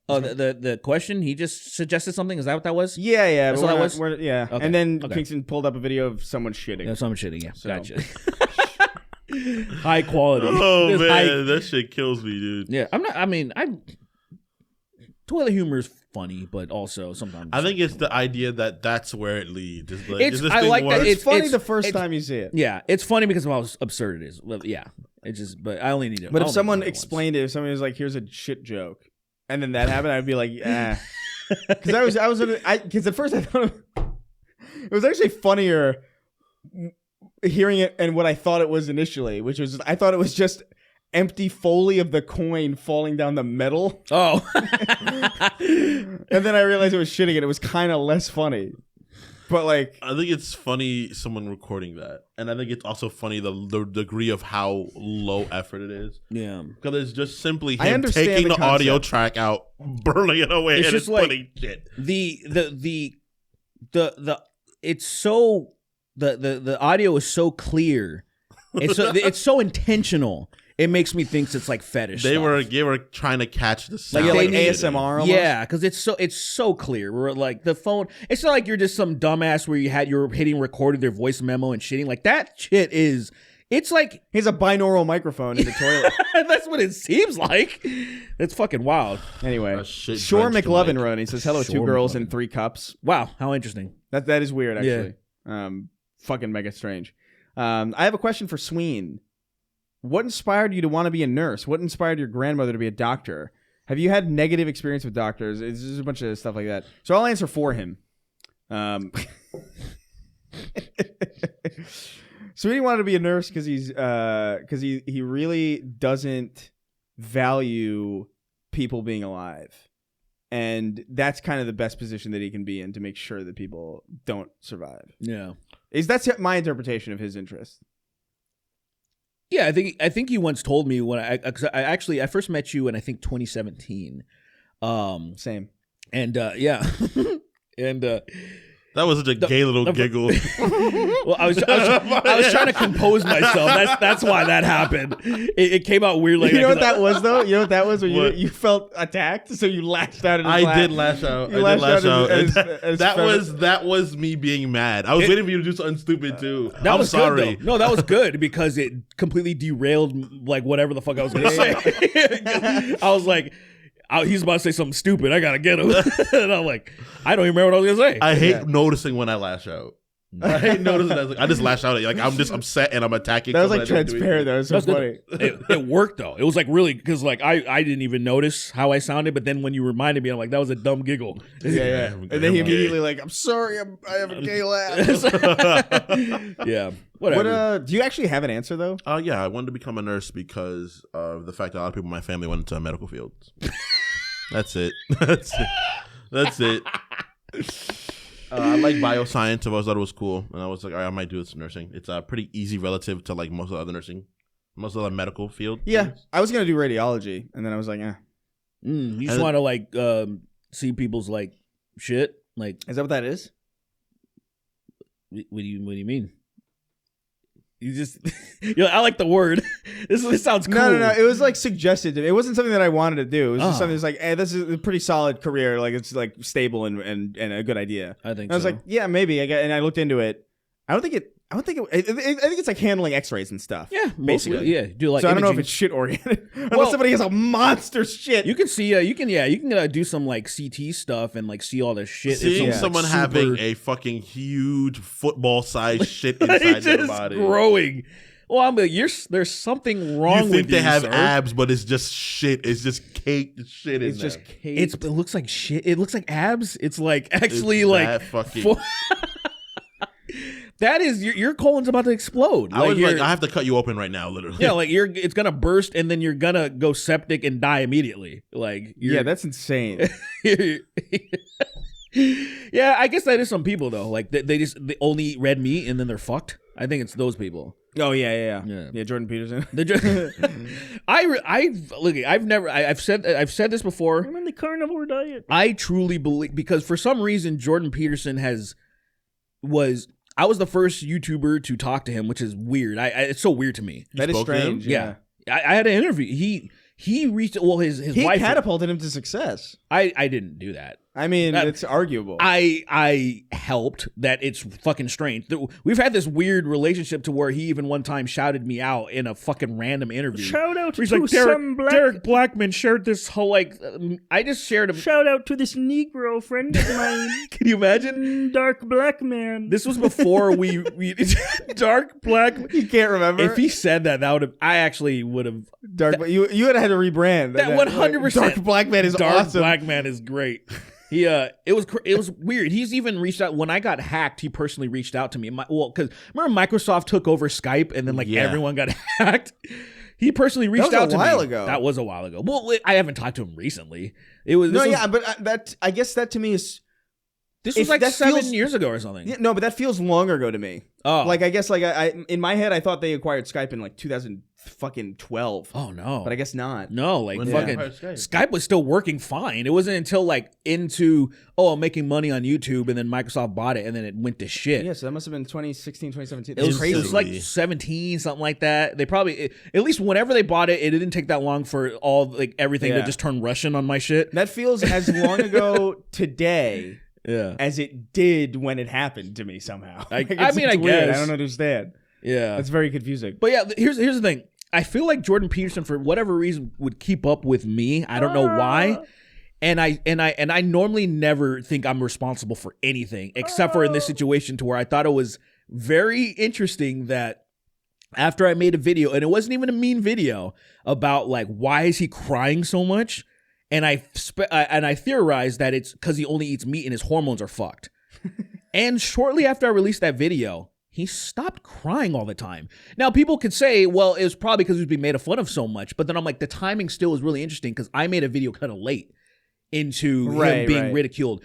Oh, the question, he just suggested something. Is that what that was? yeah. That's but all we're that not- was? we're- yeah. Okay, And then okay. Kingston pulled up a video of someone shitting. Yeah, someone shitting. Yeah, So- gotcha. High quality. Oh This man, high- that shit kills me, dude. yeah, I'm not. I mean, toilet humor is funny, but also sometimes I think it's the idea that that's where it leads. It's like, It's- is this I thing like that work? It's funny it's- the first it's- time you see it. yeah, it's funny because of how absurd it is. Well, yeah, it's just. But I only need it. But I if only someone need it once. explained it, if somebody was like, "Here's a shit joke," and then that happened, I'd be like, because because at first I thought it was actually funnier hearing it and what I thought it was initially, which was I thought it was just empty foley of the coin falling down the metal, Oh, and then I realized it was shitting, and it was kind of less funny. But like, I think it's funny someone recording that, and I think it's also funny the degree of how low effort it is. yeah. Because it's just simply I him understand taking the the audio concept. track out, burning it away, It's and just it's like- putting shit. The it's so the audio is so clear. It's so intentional. It makes me think it's like fetish. They stuff. were trying to catch the sound. like they need- ASMR almost. Yeah, because it's so clear. We're like the phone. It's not like you're just some dumbass where you're hitting record of their voice memo and shitting. Like that shit is. It's like He has a binaural microphone in the toilet. that's what it seems like. It's fucking wild. Anyway, That shit Shore drenched the McLovin mic. wrote. He says, "Hello, Shore 2 girls McLovin. and 3 cups." Wow, how interesting. That is weird, Yeah. actually. Fucking mega strange. I have a question for Sween. What inspired you to want to be a nurse? What inspired your grandmother to be a doctor? Have you had negative experience with doctors? It's just a bunch of stuff like that. So I'll answer for him. Sweeney wanted to be a nurse because he really doesn't value people being alive. And that's kind of the best position that he can be in to make sure that people don't survive. Yeah. That's my interpretation of his interest. Yeah, I think you once told me when I first met you in I think 2017. Same. And yeah. And That was such a gay little giggle. Well, I was trying to compose myself. That's why that happened. It came out weird. Like You know what that was though? You know what that was when What? you felt attacked, so you lashed out. I did lash out. You I did lash lashed out out. as- And as that feminist. was me being mad. I was waiting for you to do something stupid too. That I'm was sorry. good, though. No, that was good because it completely derailed like whatever the fuck I was gonna say. I was like, he's about to say something stupid. I gotta get him. And I'm like, I don't even remember what I was gonna say. I hate noticing when I lash out. I hate noticing. I just lash out at you. Like I'm just upset and I'm attacking. That was like someone I didn't do transparent. That was so funny. It worked though. It was like really because like I didn't even notice how I sounded, but then when you reminded me, I'm like that was a dumb giggle. Yeah. And then he immediately like, I'm sorry, I have a gay laugh. Yeah, whatever. Do you actually have an answer though? Yeah, I wanted to become a nurse because of the fact that a lot of people in my family went into medical fields. That's it. That's it. I like bioscience. I always thought it was cool, and I was like, all right, I might do this nursing. It's pretty easy relative to like most of the other nursing, most of the medical field. Yeah, things. I was gonna do radiology, and then I was like, You just want to like see people's like shit. Like, is that what that is? what do you mean? You just, I like the word. This sounds cool. No. It was like suggested to me. It wasn't something that I wanted to do. It was just Oh. something that's like, hey, this is a pretty solid career. Like it's like stable and a good idea. I think And I was so. like, yeah, maybe. And I looked into it. I think it's like handling X-rays and stuff. Yeah, basically. mostly, yeah. Do like So I don't know if imaging. it's shit oriented. Unless Well- somebody has a monster shit. You can see, you can do some like CT stuff and like see all this shit. It's Seeing some, someone like, having super- a fucking huge football-sized shit inside their just body. growing. Well, I'm like, there's something wrong You with think they have sir. abs, but it's just shit. It's just caked shit it's in just there. cake. It looks like shit. It looks like abs. It's like actually It's like that fucking. that is your colon's about to explode. I was you're- like, I have to cut you open right now, literally. yeah, like it's gonna burst and then you're gonna go septic and die immediately. Like yeah, that's insane. yeah, I guess that is some people though. Like they only eat red meat and then they're fucked. I think it's those people. Oh yeah. Yeah. Yeah, Jordan Peterson. I've said this before. I'm in the carnivore diet. I truly believe because for some reason Jordan Peterson I was the first YouTuber to talk to him, which is weird. It's so weird to me. That is spoke to him? strange. Yeah, I had an interview. He reached his He wife. catapulted him to success. I didn't do that. I mean, That- it's arguable. I helped. That it's fucking strange. We've had this weird relationship to where he even one time shouted me out in a fucking random interview. Shout out He's to like some black. Derek Blackman shared this whole I just shared a. Shout out to this Negro friend of mine, Can you imagine? dark black man. This was before we dark black. You can't remember. If he said that would have. I actually would have. dark, you would have had to rebrand. That 100%. Dark black man is Dark awesome. Black Man is great. He it was weird. He's even reached out when I got hacked. He personally reached out to me. Because remember Microsoft took over Skype and then Yeah. everyone got hacked. He personally reached was out a to while me. ago. That was a while ago. Well, I haven't talked to him recently. It was No, yeah, but that I guess that to me is This was if like that 7 feels- years ago or something. yeah, no, but that feels long ago to me. Oh, Like I guess like I in my head I thought they acquired Skype in like 2012. oh no, But I guess not. no, like When did fucking they acquire Skype? Skype was still working fine. It wasn't until like I'm making money on YouTube, and then Microsoft bought it, and then it went to shit. Yeah, so that must have been 2016, 2017. It was That's crazy. It was like 17, something like that. They probably, at least whenever they bought it, it didn't take that long for everything to Yeah. just turn Russian on my shit. That feels as long ago today Yeah, as it did when it happened to me somehow. I It's mean, I weird. guess. I don't understand. yeah. That's very confusing. But yeah, here's the thing. I feel like Jordan Peterson, for whatever reason, would keep up with me. I don't know why. And I normally never think I'm responsible for anything, except for in this situation to where I thought it was very interesting that after I made a video, and it wasn't even a mean video, about like why is he crying so much, and I theorized that it's because he only eats meat and his hormones are fucked. And shortly after I released that video, he stopped crying all the time. Now, people could say, well, it was probably because he was being made fun of so much. But then I'm like, the timing still is really interesting because I made a video kind of late into him being ridiculed.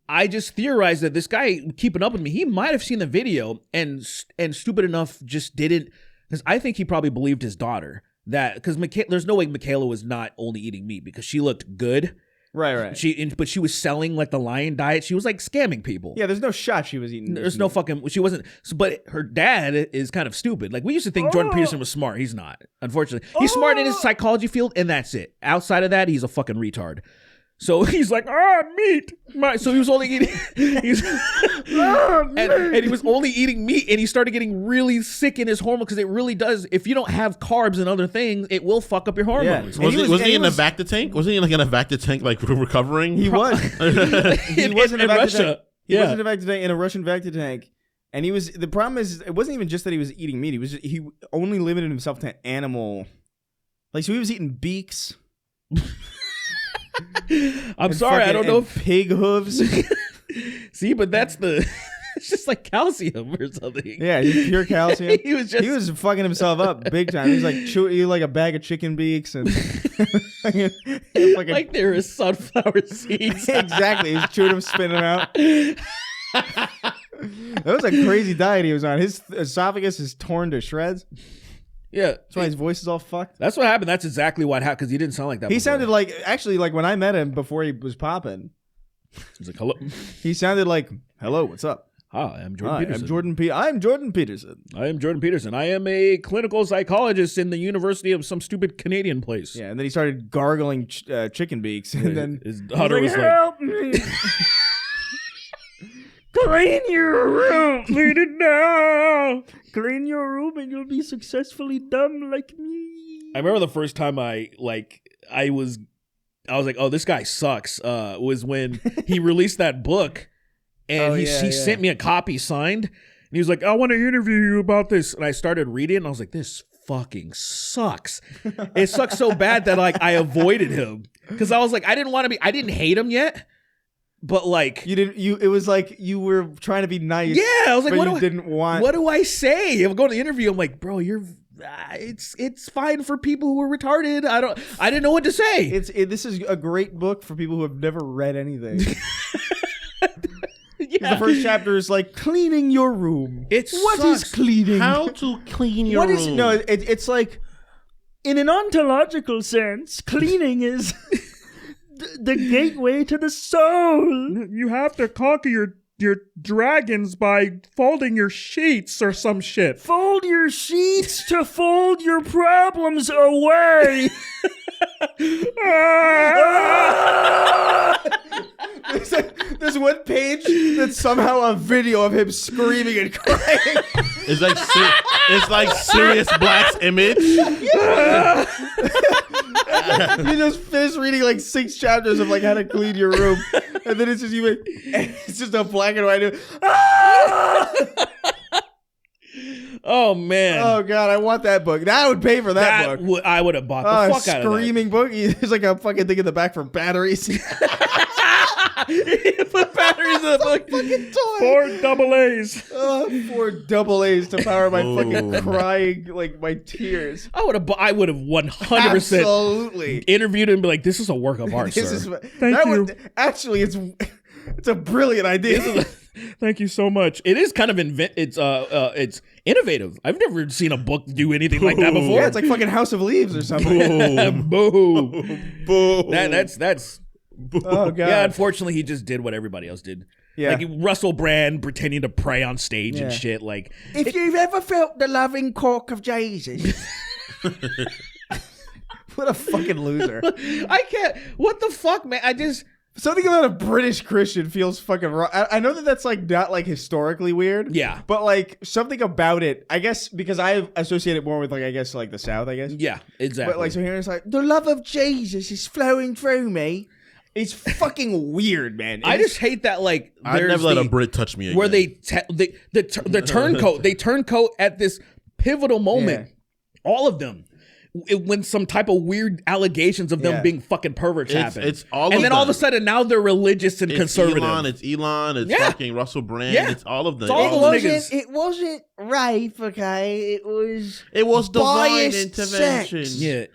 I just theorized that this guy keeping up with me, he might have seen the video and stupid enough just didn't. Because I think he probably believed his daughter. Because there's no way Michaela was not only eating meat because she looked good. Right. But she was selling like the lion diet. She was like scamming people. Yeah, there's no shot she was eating. There's no fucking. She wasn't. But her dad is kind of stupid. Like we used to think Jordan Peterson was smart. He's not. Unfortunately, he's smart in his psychology field, and that's it. Outside of that, he's a fucking retard. So he's like, meat. So he was only eating, and he was only eating meat, and he started getting really sick in his hormones because it really does. If you don't have carbs and other things, it will fuck up your hormones. Was he in a Vacta tank? Was he like in a Vacta tank, like recovering? He was. He was in a Russia. Vacta tank. He was in a Vacta tank, in a Russian Vacta tank. And he was. The problem is, it wasn't even just that he was eating meat. He only limited himself to animal. Like, so he was eating beaks. I'm sorry, I don't know if pig hooves. See, but that's the. It's just like calcium or something. Yeah, pure calcium. He was fucking himself up big time. He was like eating like a bag of chicken beaks and fucking, like there is sunflower seeds. Exactly, he's chewing them, spitting them out. That was a crazy diet he was on. His esophagus is torn to shreds. Yeah, that's why his voice is all fucked. That's what happened. That's exactly what happened because he didn't sound like that. He before. sounded like when I met him before he was popping. He's like, hello. He sounded like, hello, what's up? Hi, I'm Jordan Peterson. I'm Jordan Peterson. I am Jordan Peterson. I am a clinical psychologist in the University of some stupid Canadian place. Yeah, and then he started gargling chicken beaks, and then his daughter was like, help me. clean your room. Clean it now. Clean your room and you'll be successfully dumb like me. I remember the first time I was like, oh, this guy sucks. Was when he released that book, and he sent me a copy signed, and he was like, I want to interview you about this, and I started reading it, and I was like, this fucking sucks. It sucks so bad that like I avoided him because I was like, I didn't hate him yet. But like it was like you were trying to be nice. Yeah, I was like, what do I say? I'm going to the interview. I'm like, bro, it's fine for people who are retarded. I didn't know what to say. This is a great book for people who have never read anything. Yeah. The first chapter is like cleaning your room. What is cleaning? How to clean your room? It's like in an ontological sense, cleaning is the gateway to the soul. You have to conquer your dragons by folding your sheets or some shit. Fold your sheets to fold your problems away. There's one page that's somehow a video of him screaming and crying. It's like Sirius Black's image. You just finished reading like 6 chapters of like how to clean your room, and then it's just it's just a black and white. Oh man! Oh god, I want that book. I would pay for that book. I would have bought the fuck out of that. Screaming book. There's like a fucking thing in the back for batteries. Put batteries in the book. Fucking toy. 4 double A's. 4 double A's to power my fucking crying, like my tears. I would have 100% absolutely interviewed him and be like, "This is a work of art, sir. Thank you." Actually, it's a brilliant idea. Thank you so much. It is kind of it's innovative. I've never seen a book do anything like that before. Yeah, it's like fucking House of Leaves or something. Boom. Boom. That's. Oh god. Yeah, unfortunately, he just did what everybody else did. Yeah. Like Russell Brand pretending to pray on stage and shit. Like, if you've ever felt the loving cork of Jesus. What a fucking loser. I can't. What the fuck, man? Something about a British Christian feels fucking wrong. I know that that's like not like historically weird. Yeah. But like something about it, I guess because I associate it more with like, I guess like the South, I guess. Yeah, exactly. But like, so here it's like, the love of Jesus is flowing through me. It's fucking weird, man. I just hate that like I'd never let a Brit touch me again. Where the turncoat, they turncoat at this pivotal moment. Yeah. All of them. When some type of weird allegations of them being fucking perverts happen. It's all and of then them. all of a sudden now they're religious and conservative. Elon, it's fucking Russell Brand, it's all of them. It's all those niggas. It wasn't rape, okay? It was divine intervention. Sex. Yeah.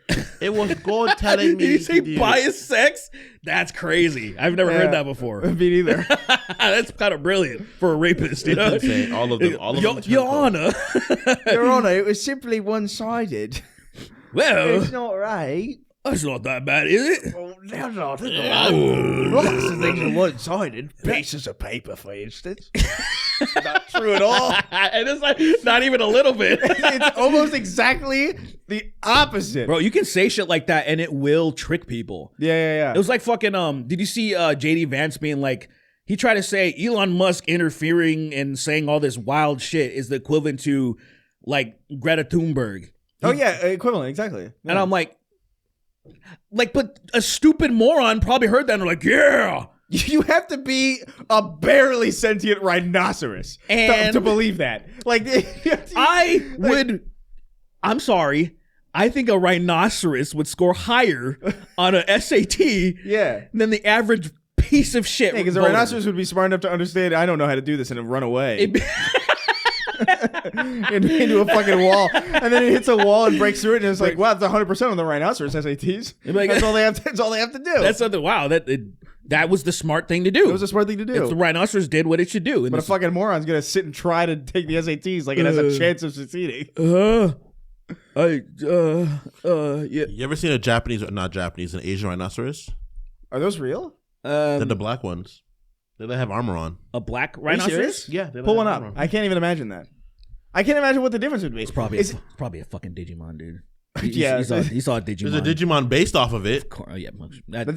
It was God telling me. Did you say biased sex? That's crazy. I've never heard that before. Me neither. That's kind of brilliant for a rapist, you know? It's insane. All of them. Your Honor. Your Honor, it was simply one-sided. Well, it's not right. That's not that bad, is it? Well, they're not. Lots of things are one-sided. Pieces of paper, for instance. Not true at all. And it's like not even a little bit. It's almost exactly the opposite. Bro, you can say shit like that and it will trick people. Yeah. It was like fucking did you see JD Vance being like, he tried to say Elon Musk interfering and saying all this wild shit is the equivalent to like Greta Thunberg. Oh yeah, equivalent, exactly. And I'm like, but a stupid moron probably heard that and they're like, yeah. You have to be a barely sentient rhinoceros And- to believe that. Like, I'm sorry. I think a rhinoceros would score higher on a SAT yeah. than the average piece of shit. Because the voter. rhinoceros would be smart enough to understand, I don't know how to do this, and then run away into a fucking wall. And then it hits a wall and breaks through it, and it's like, wow, it's 100% on the rhinoceros SATs. Like, That's all they have to do. That's something. Wow, that was the smart thing to do. It was a smart thing to do. If the rinoceros did what it should do. But a fucking moron's going to sit and try to take the SATs like it has a chance of succeeding. Yeah. You ever seen an Asian rhinoceros? Are those real? They're the black ones. They have armor on. A black Are you rhinoceros? serious? Yeah, they Pull have one up. armor. I can't even imagine that. I can't imagine what the difference would be. It's probably Is- probably a fucking Digimon, dude. Yeah. He saw a Digimon. There's a Digimon based off of it. Oh, yeah.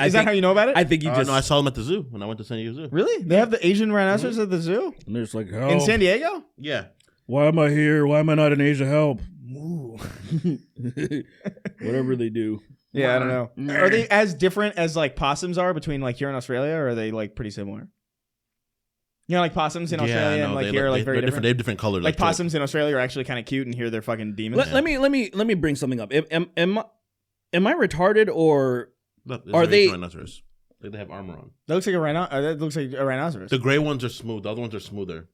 Is that how you know about it? I think you just. No, I saw them at the zoo when I went to San Diego Zoo. Really? They have the Asian rhinoceros at the zoo? And they're just like, In oh, San Diego? Yeah. why am I here? Why am I not in Asia help? Ooh. Whatever they do. Yeah, I don't know. Are they as different as like possums are between like here and Australia, or are they like pretty similar? You know, like possums in Australia and like here are like very different. They have different colors. Like possums in Australia are actually kind of cute, and here they're fucking demons. Let me bring something up. Am I retarded or are they? Rhinoceros. They have armor on. That looks like a that looks like a rhinoceros. The gray ones are smooth. The other ones are smoother.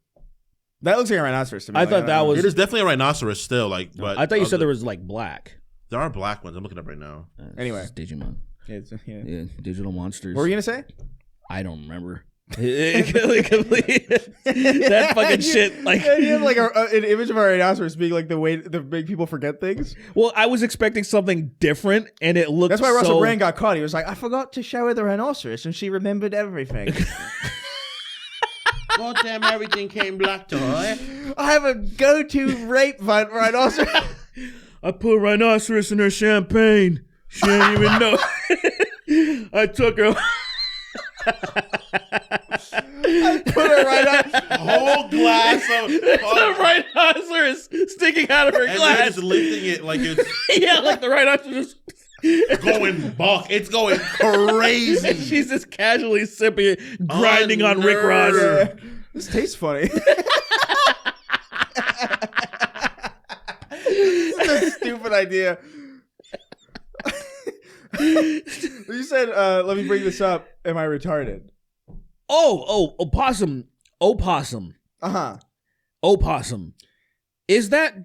That looks like a rhinoceros to me. I thought that was. It is definitely a rhinoceros still. Like, but I thought you said there was like black. There are black ones. I'm looking up right now. Anyway. It's Digimon. Yeah. Yeah, digital monsters. What were you gonna say? I don't remember. That fucking shit. Like, you have like an image of a rhinoceros being like the way that make people forget things. well, I was expecting something different, and it looked. That's why Russell so... Brand got caught. He was like, I forgot to show her the rhinoceros, and she remembered everything. God damn, everything came black to her. I have a go-to rape rhinoceros. I put rhinoceros in her champagne. She didn't even know. I took her. Put her right up. Whole glass of The rhinoceros sticking out of her and they're glass. just lifting it like it's Yeah, like the rhinoceros. going buck. It's going crazy. She's just casually sipping it, grinding on Rick Ross. Unnerved. Yeah. This tastes funny. This is a stupid idea. You said, let me bring this up. Am I retarded? Opossum. Uh-huh. Opossum. Is that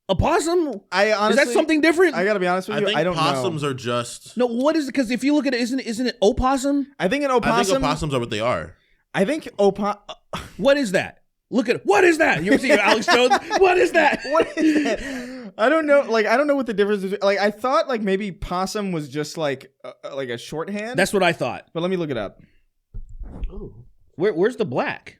a possum? I honestly, Is that something different? I gotta be honest with I you. think I don't possums know. are just. No, what is it? Because if you look at it, isn't it opossum? I think an I opossum. think opossums are what they are. I think What is that? Look at what is that? You ever seen Alex Jones? What is that? What is that? I don't know. Like, I don't know what the difference is. Like, I thought like maybe possum was just like a shorthand. That's what I thought. But let me look it up. Where's the black?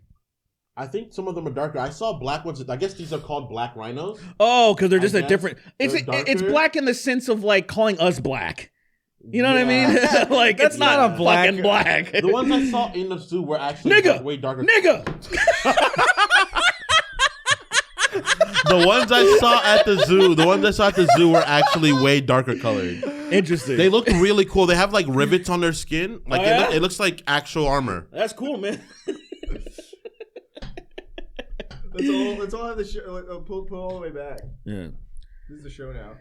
I think some of them are darker. I saw black ones. I guess these are called black rhinos. Oh, because they're just I a guess different. It's they're it's darker. black in the sense of like calling us black. You know what I Yeah. mean? Like That's it's not not a black- fucking black. The ones I saw in the zoo were actually Nigga! way darker. Nigga. The ones I saw at the zoo, were actually way darker colored. Interesting. They look really cool. They have like rivets on their skin. Like Oh, yeah? it looks like actual armor. That's cool, man. It's all in the show. Pull all the way back. Yeah. This is the show now.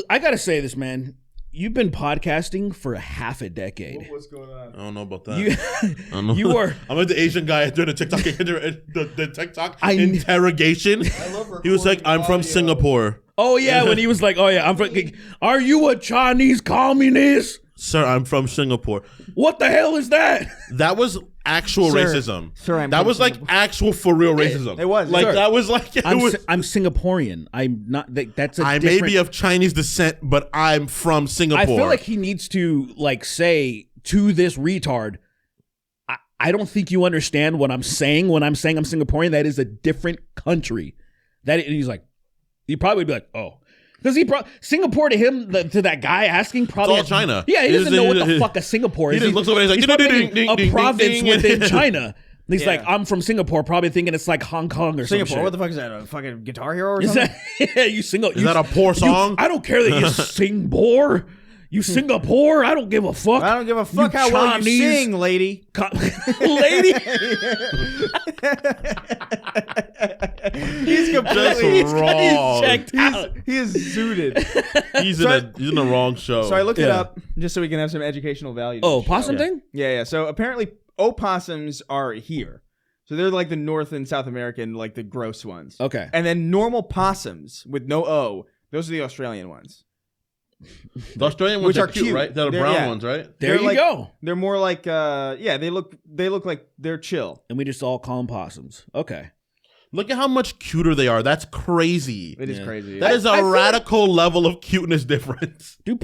I gotta say this, man. You've been podcasting for half a decade. What's going on? I don't know about that. You, I don't know. you are. I'm like the Asian guy during the TikTok the TikTok I kn- interrogation. He was like, "I'm from Singapore, Oh yeah, when he was like, "Oh yeah, I'm from." Are you a Chinese communist? sir. I'm from Singapore." What the hell is that? That was actual Sir, racism. sir, I'm that from was like Singapore. actual for real racism. It was. like Sir. that was like it was. I'm Singaporean. I'm not. That's a I different. may be of Chinese descent, but I'm from Singapore. I feel like he needs to like say to this retard, I don't think you understand what I'm saying when I'm saying I'm Singaporean. That is a different country. And he's like, he'd probably be like, oh. Because Singapore to him, to that guy asking, probably all China. Yeah, he doesn't know what the fuck a Singapore is. He just looks over and he's like, probably ding, ding, a ding, province ding, within ding. China. And he's Yeah. like, I'm from Singapore, probably thinking it's like Hong Kong or Singapore. some What shit. the fuck is that? A fucking Guitar Hero or Is something? that, yeah, you sing. Is that a poor song? I don't care that you Singapore. You Singapore. I don't give a fuck. I don't give a fuck You how well you Chinese sing, lady. lady. He's completely That's wrong. checked out. He is zooted. He's in the wrong show. So I looked it Yeah. up just so we can have some educational value. to Oh, the show. possum thing? Yeah. So apparently opossums are here. So they're like the North and South American, like the gross ones. Okay. And then normal possums with no O, those are the Australian ones. The Australian ones Which are are cute, cute. right? They're the They're- brown yeah. ones, right? There They're you like- go. They're more like they look like they're chill. And we just all call them possums. Okay. Look at how much cuter they are. That's crazy. It is Yeah. crazy. That is I a feel like- radical level of cuteness difference. Do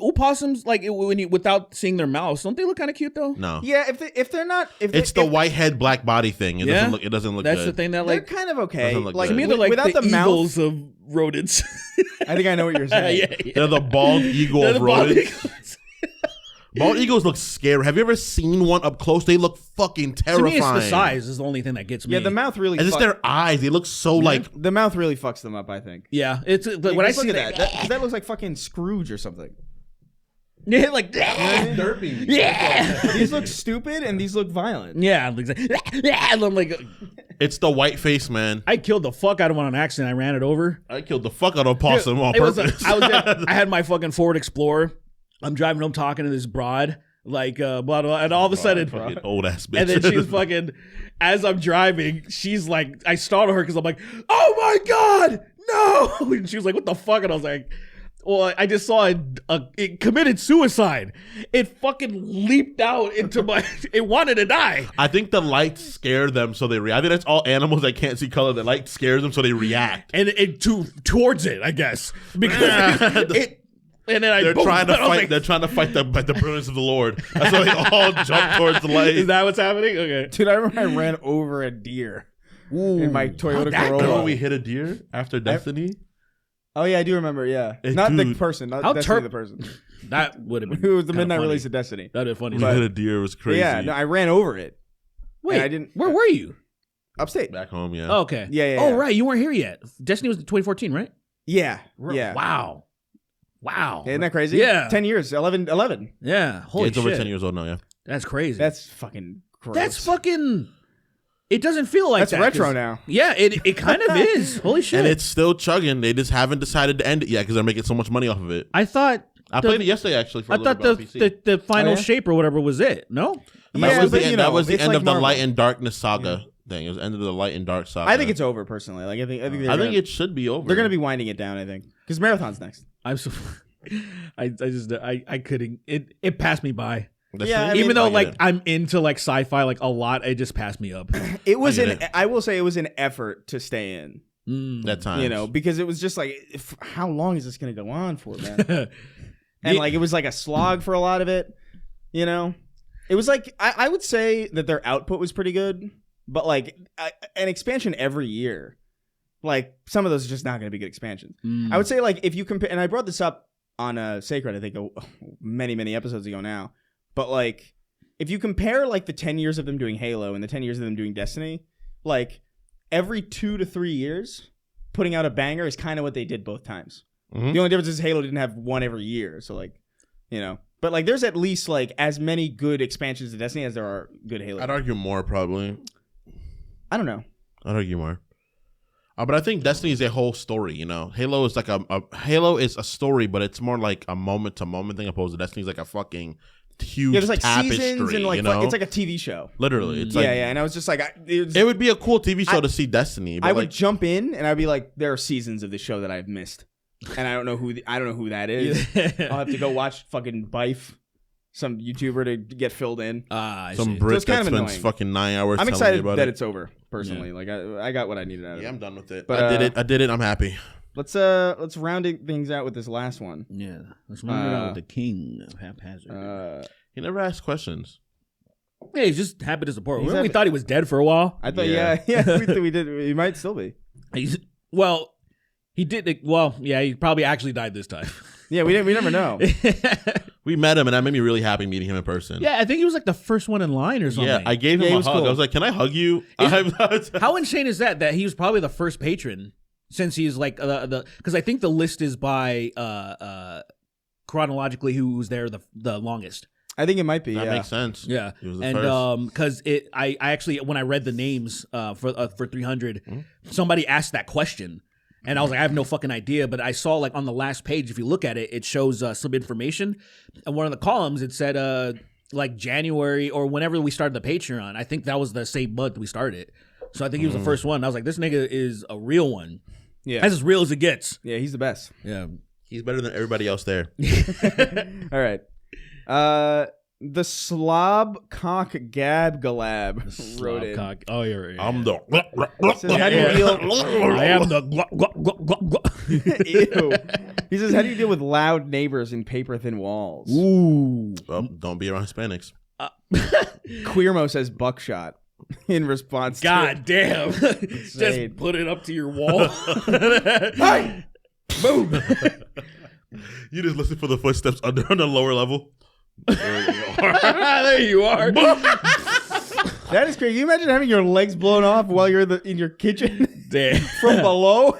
opossums like when you without seeing their mouths? Don't they look kind of cute though? No. Yeah, if they're not It's the white head, black body thing. It Yeah? doesn't look That's good. the thing that they're like kind of okay. Doesn't look Like good. to me they're like without the, the mouth. eagles of rodents. I think I know what you're saying. yeah. They're the bald eagle They're of the bald rodents. eagles. Bald eagles look scary. Have you ever seen one up close? They look fucking To terrifying. me, it's the size is the only thing that gets me. Yeah, the mouth really. And it's fuck- their eyes. They look so like. the mouth really fucks them up. I think. Yeah, it's when Like, I look see at that looks like fucking Scrooge or something. yeah, like Derpy. yeah, These look stupid and these look violent. yeah, and I'm like, It's the white face, man. I killed the fuck out of one on accident. I ran it over. I killed the fuck out of a possum on It was purpose. I had my fucking Ford Explorer. I'm driving home talking to this broad, like blah blah, and all of a sudden, Fucking old ass bitch. and then she's fucking. As I'm driving, she's like, I startled her because I'm like, oh my god, no! And she was like, what the fuck? And I was like, well, I just saw it committed suicide. It fucking leaped out into my. It wanted to die. I think the light scared them, so they react. I think that's all animals that can't see color. The light scares them, so they react. And towards it, I guess, because it. And then They're trying to I was fight. like, They're trying to fight the brilliance of the Lord. That's why they all jump towards the light. is that what's happening? Okay. Dude, I remember I ran over a deer in my Toyota that Corolla. Remember when we hit a deer after Destiny? Oh yeah, I do remember. Yeah, Hey, not the dude. person, not How Destiny, terp- the person. That would have been. Who was the kinda midnight funny. release of Destiny? That'd be funny. We hit a deer. It was crazy. Yeah, no, I ran over it. Wait, and I didn't. Where were you? Upstate. Back home, yeah. Oh, okay. Yeah, Oh, yeah. right. You weren't here yet. Destiny was 2014, right? Yeah, yeah. Wow. Isn't that crazy? Yeah. 10 years, 11. Yeah. Holy Yeah, it's shit. over 10 years old now, yeah. That's crazy. That's fucking gross. That's fucking. It doesn't feel like That's that. retro 'cause- now. Yeah, it kind of is. Holy shit. And it's still chugging. They just haven't decided to end it yet because they're making so much money off of it. I thought. I played it yesterday, actually, for I a little thought bit on PC. the final Oh, yeah? shape or whatever was it. No. That was but the you end, know, that was the it's end like of the Marvel. Light and Darkness saga thing. It was the end of the Light and Dark saga. I think it's over personally. Like I think it should be over. they're gonna be winding it down. I think because Marathon's next. I'm so. I couldn't. It passed me by. Yeah, I mean, Even though I get like it. I'm into like sci-fi like a lot, it just passed me up. It was get an. it. I will say it was an effort to stay in. that time. You know, because it was just like, how long is this gonna go on for, man? And Yeah. like it was like a slog for a lot of it. You know, it was like I would say that their output was pretty good, but like an expansion every year, like some of those are just not going to be good expansions. I would say like if you compare, and I brought this up on Sacred, I think many episodes ago now, but like if you compare like the 10 years of them doing Halo and the 10 years of them doing Destiny, like every 2 to 3 years, putting out a banger is kind of what they did both times. Mhm. The only difference is Halo didn't have one every year, so like, you know. But like, there's at least like as many good expansions to Destiny as there are good Halo. I'd argue more, probably. I don't know. I'd argue more. But I think Destiny is a whole story, you know. Halo is like Halo is a story, but it's more like a moment to moment thing opposed to Destiny's like a fucking huge Yeah, there's like tapestry, seasons and like you know? it's like a TV show. Literally, it's Yeah, like yeah. And I was just like, it would be a cool TV show to see Destiny. But I like, would jump in and I'd be like, there are seasons of this show that I've missed, and I don't know who that is. I'll have to go watch fucking Bife some YouTuber to get filled in. I Some see. Brit it's kind that of spends annoying. fucking 9 hours. I'm telling me excited about that it. it's over. Personally, like I got what I needed out of Yeah, it. I'm done with it. But, I did it. I'm happy. Let's round things out with this last one. Yeah, let's round it out with the king of haphazard. He never asked questions. Yeah, he's just happy to support. He's Remember we happy- thought he was dead for a while. I thought, Yeah. yeah, we did. He might still be. Well, he did. Well, yeah, he probably actually died this time. Yeah, we never know. We met him, and that made me really happy meeting him in person. Yeah, I think he was like the first one in line or something. Yeah, I gave Yeah, him he a was hug. cool. I was like, "Can I hug you?" How insane is that? That he was probably the first patron, since he's like the because I think the list is by chronologically who was there the longest. I think it might be. That yeah. makes sense. Yeah, He was the and first. because I actually when I read the names for 300, Hmm? somebody asked that question, and I was like, I have no fucking idea. But I saw like on the last page, if you look at it, it shows some information, and one of the columns it said like January or whenever we started the Patreon. I think that was the same month we started it. So I think he was the first one. I was like, this nigga is a real one. Yeah. That's as real as it gets. Yeah, he's the best. Yeah. He's better than everybody else there. All right. The slob cock gab galab wrote it. Cock. Oh, you're right. I'm the. Says, how do you deal? I am the. Ew. He says, how do you deal with loud neighbors and paper thin walls? Ooh. Well, don't be around Hispanics. Queermo says buckshot in response. God damn. Insane. Just put it up to your wall. Hey! Boom. You just listen for the footsteps on the lower level. There you are. That is crazy. Can you imagine having your legs blown off while you're in your kitchen Damn. from below?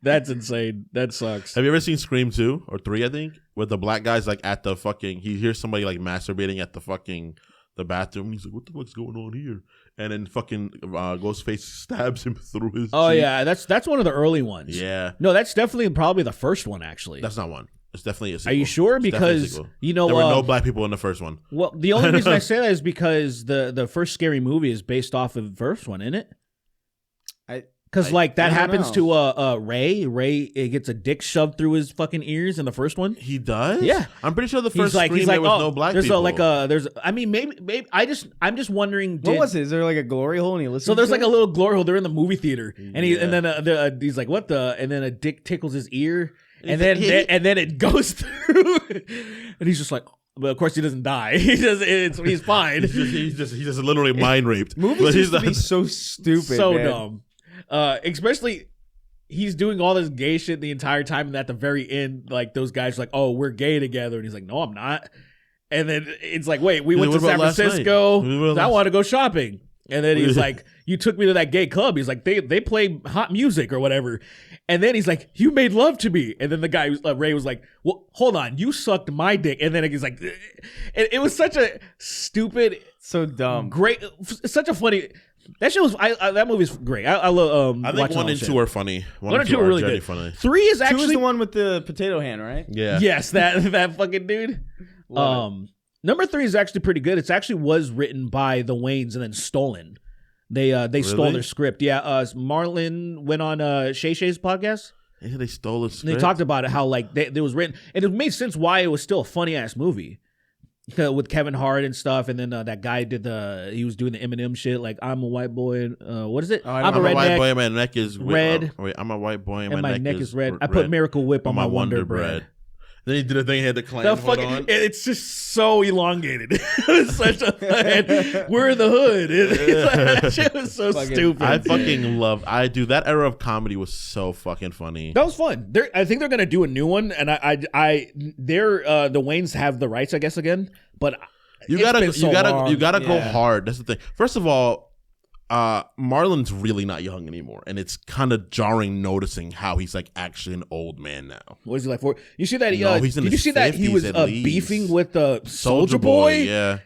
That's insane. That sucks. Have you ever seen Scream 2 or 3, I think? Where the black guy's like at the fucking, he hears somebody like masturbating at the fucking, the bathroom. And he's like, what the fuck's going on here? And then fucking Ghostface stabs him through his Oh cheek. yeah, that's one of the early ones. Yeah. No, that's definitely probably the first one actually. That's not one. It's definitely a sequel. Are you sure? It's definitely a Because sequel. you know there were no black people in the first one. well, the only reason I say that is because the first scary movie is based off of the first one, isn't it? Because like that I don't happens know. to Ray. Ray it gets a dick shoved through his fucking ears in the first one. He does? Yeah. I'm pretty sure the first Scream he's there like, was no black there's people. there's I mean maybe I'm just wondering. What was it? Is there like a glory hole and he listens So there's to like it? a little glory hole. They're in the movie theater, and Yeah. then he's like, "What the?" And then a dick tickles his ear, and He's then like, and then it goes through, and he's just like, "But of course he doesn't die. He's fine." He's just literally mind raped. Movies But used to not- be so stupid, So man. dumb. Especially he's doing all this gay shit the entire time, and at the very end, like those guys are like, "Oh, we're gay together," and he's like, "No, I'm not." And then it's like, "Wait, we He's went like, to "What San about last night? Francisco. What about I last-" want to go shopping." And then he's like, "You took me to that gay club." He's like, "They play hot music or whatever." And then he's like, "You made love to me." And then the guy Ray was like, "Well, hold on, you sucked my dick." And then he's like, it was such a stupid, So dumb. great, such a funny. That shit was. That movie's great. I love. I think watching 1 all and that 2 shit. are funny. 1 and 2 are really very good. funny. 3 is Two is actually the one with the potato hand, right? Yeah. yes, that fucking dude. Love Number 3 is actually pretty good. It's actually was written by the Waynes and then stolen. They stole Really? their script. Yeah, Marlon went on Shay Shay's podcast. Yeah, they stole it. And they talked about it, how like it was written, and it made sense why it was still a funny ass movie with Kevin Hart and stuff. And then that guy he was doing the Eminem shit, like I'm a white boy. What is it? I I'm don't a know. white redneck, boy and my neck is red. Wait, I'm a white boy and my neck is red. I put Miracle Whip on my Wonder Bread. Then he did a thing. He had to climb. The Hold fucking, on. it's just so elongated. It's such a we're in the hood. That shit was so Fucking- stupid. I fucking love. I do that era of comedy was so fucking funny. That was fun. I think they're gonna do a new one, and they're the Waynes have the rights, I guess, again. But You it's gotta been so long. you gotta go Yeah. hard. That's the thing. First of all, Marlon's really not young anymore, and it's kind of jarring noticing how he's like actually an old man now. What is he like for? You see that? No, he's in did you his see that he 50s was at least. beefing with Soldier Boy? Yeah.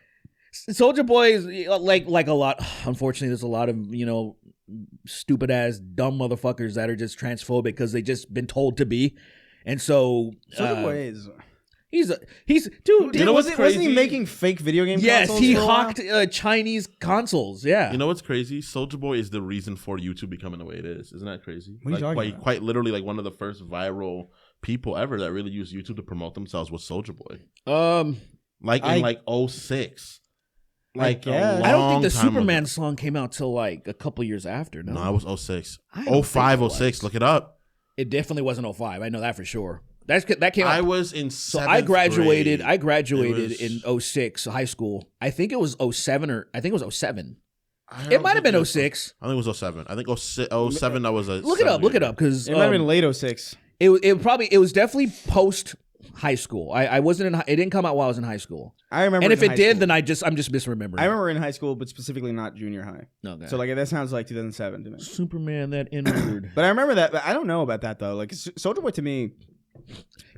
Soldier Boy is like a lot. Unfortunately, there's a lot of stupid ass dumb motherfuckers that are just transphobic because they just been told to be, and so Soldier Boy is. he's dude. You know what's Wasn't he crazy? making fake video game Yes, consoles he for a while? hawked Chinese consoles. Yeah, You know what's crazy? Soldier Boy is the reason for YouTube becoming the way it is. Isn't that crazy? What are you talking quite, about? quite literally, like one of the first viral people ever that really used YouTube to promote themselves was Soldier Boy. like in like 06. Like guess. I don't think the long time Superman ago. song came out till like a couple years after. No, No, it was 06. I don't 05, think it 06. was. Look it up. It definitely wasn't 05. I know that for sure. That came out. I was in So 7th I graduated. grade. I graduated It was- in 06, high school. I think it was 07 or I think it was 07. I It don't might have think been was- 06. I think it was 07. I think 07 that was a Look it up. Look it up because It might have been late 06. it was definitely post high school. I wasn't in. It didn't come out while I was in high school. I remember. And if in it high did, school. then I'm just misremembering. I remember in high school, but specifically not junior high. Okay. So like that sounds like 2007 to me. Superman, that N-word. But I remember that. But I don't know about that though. Like Soldier Boy to me,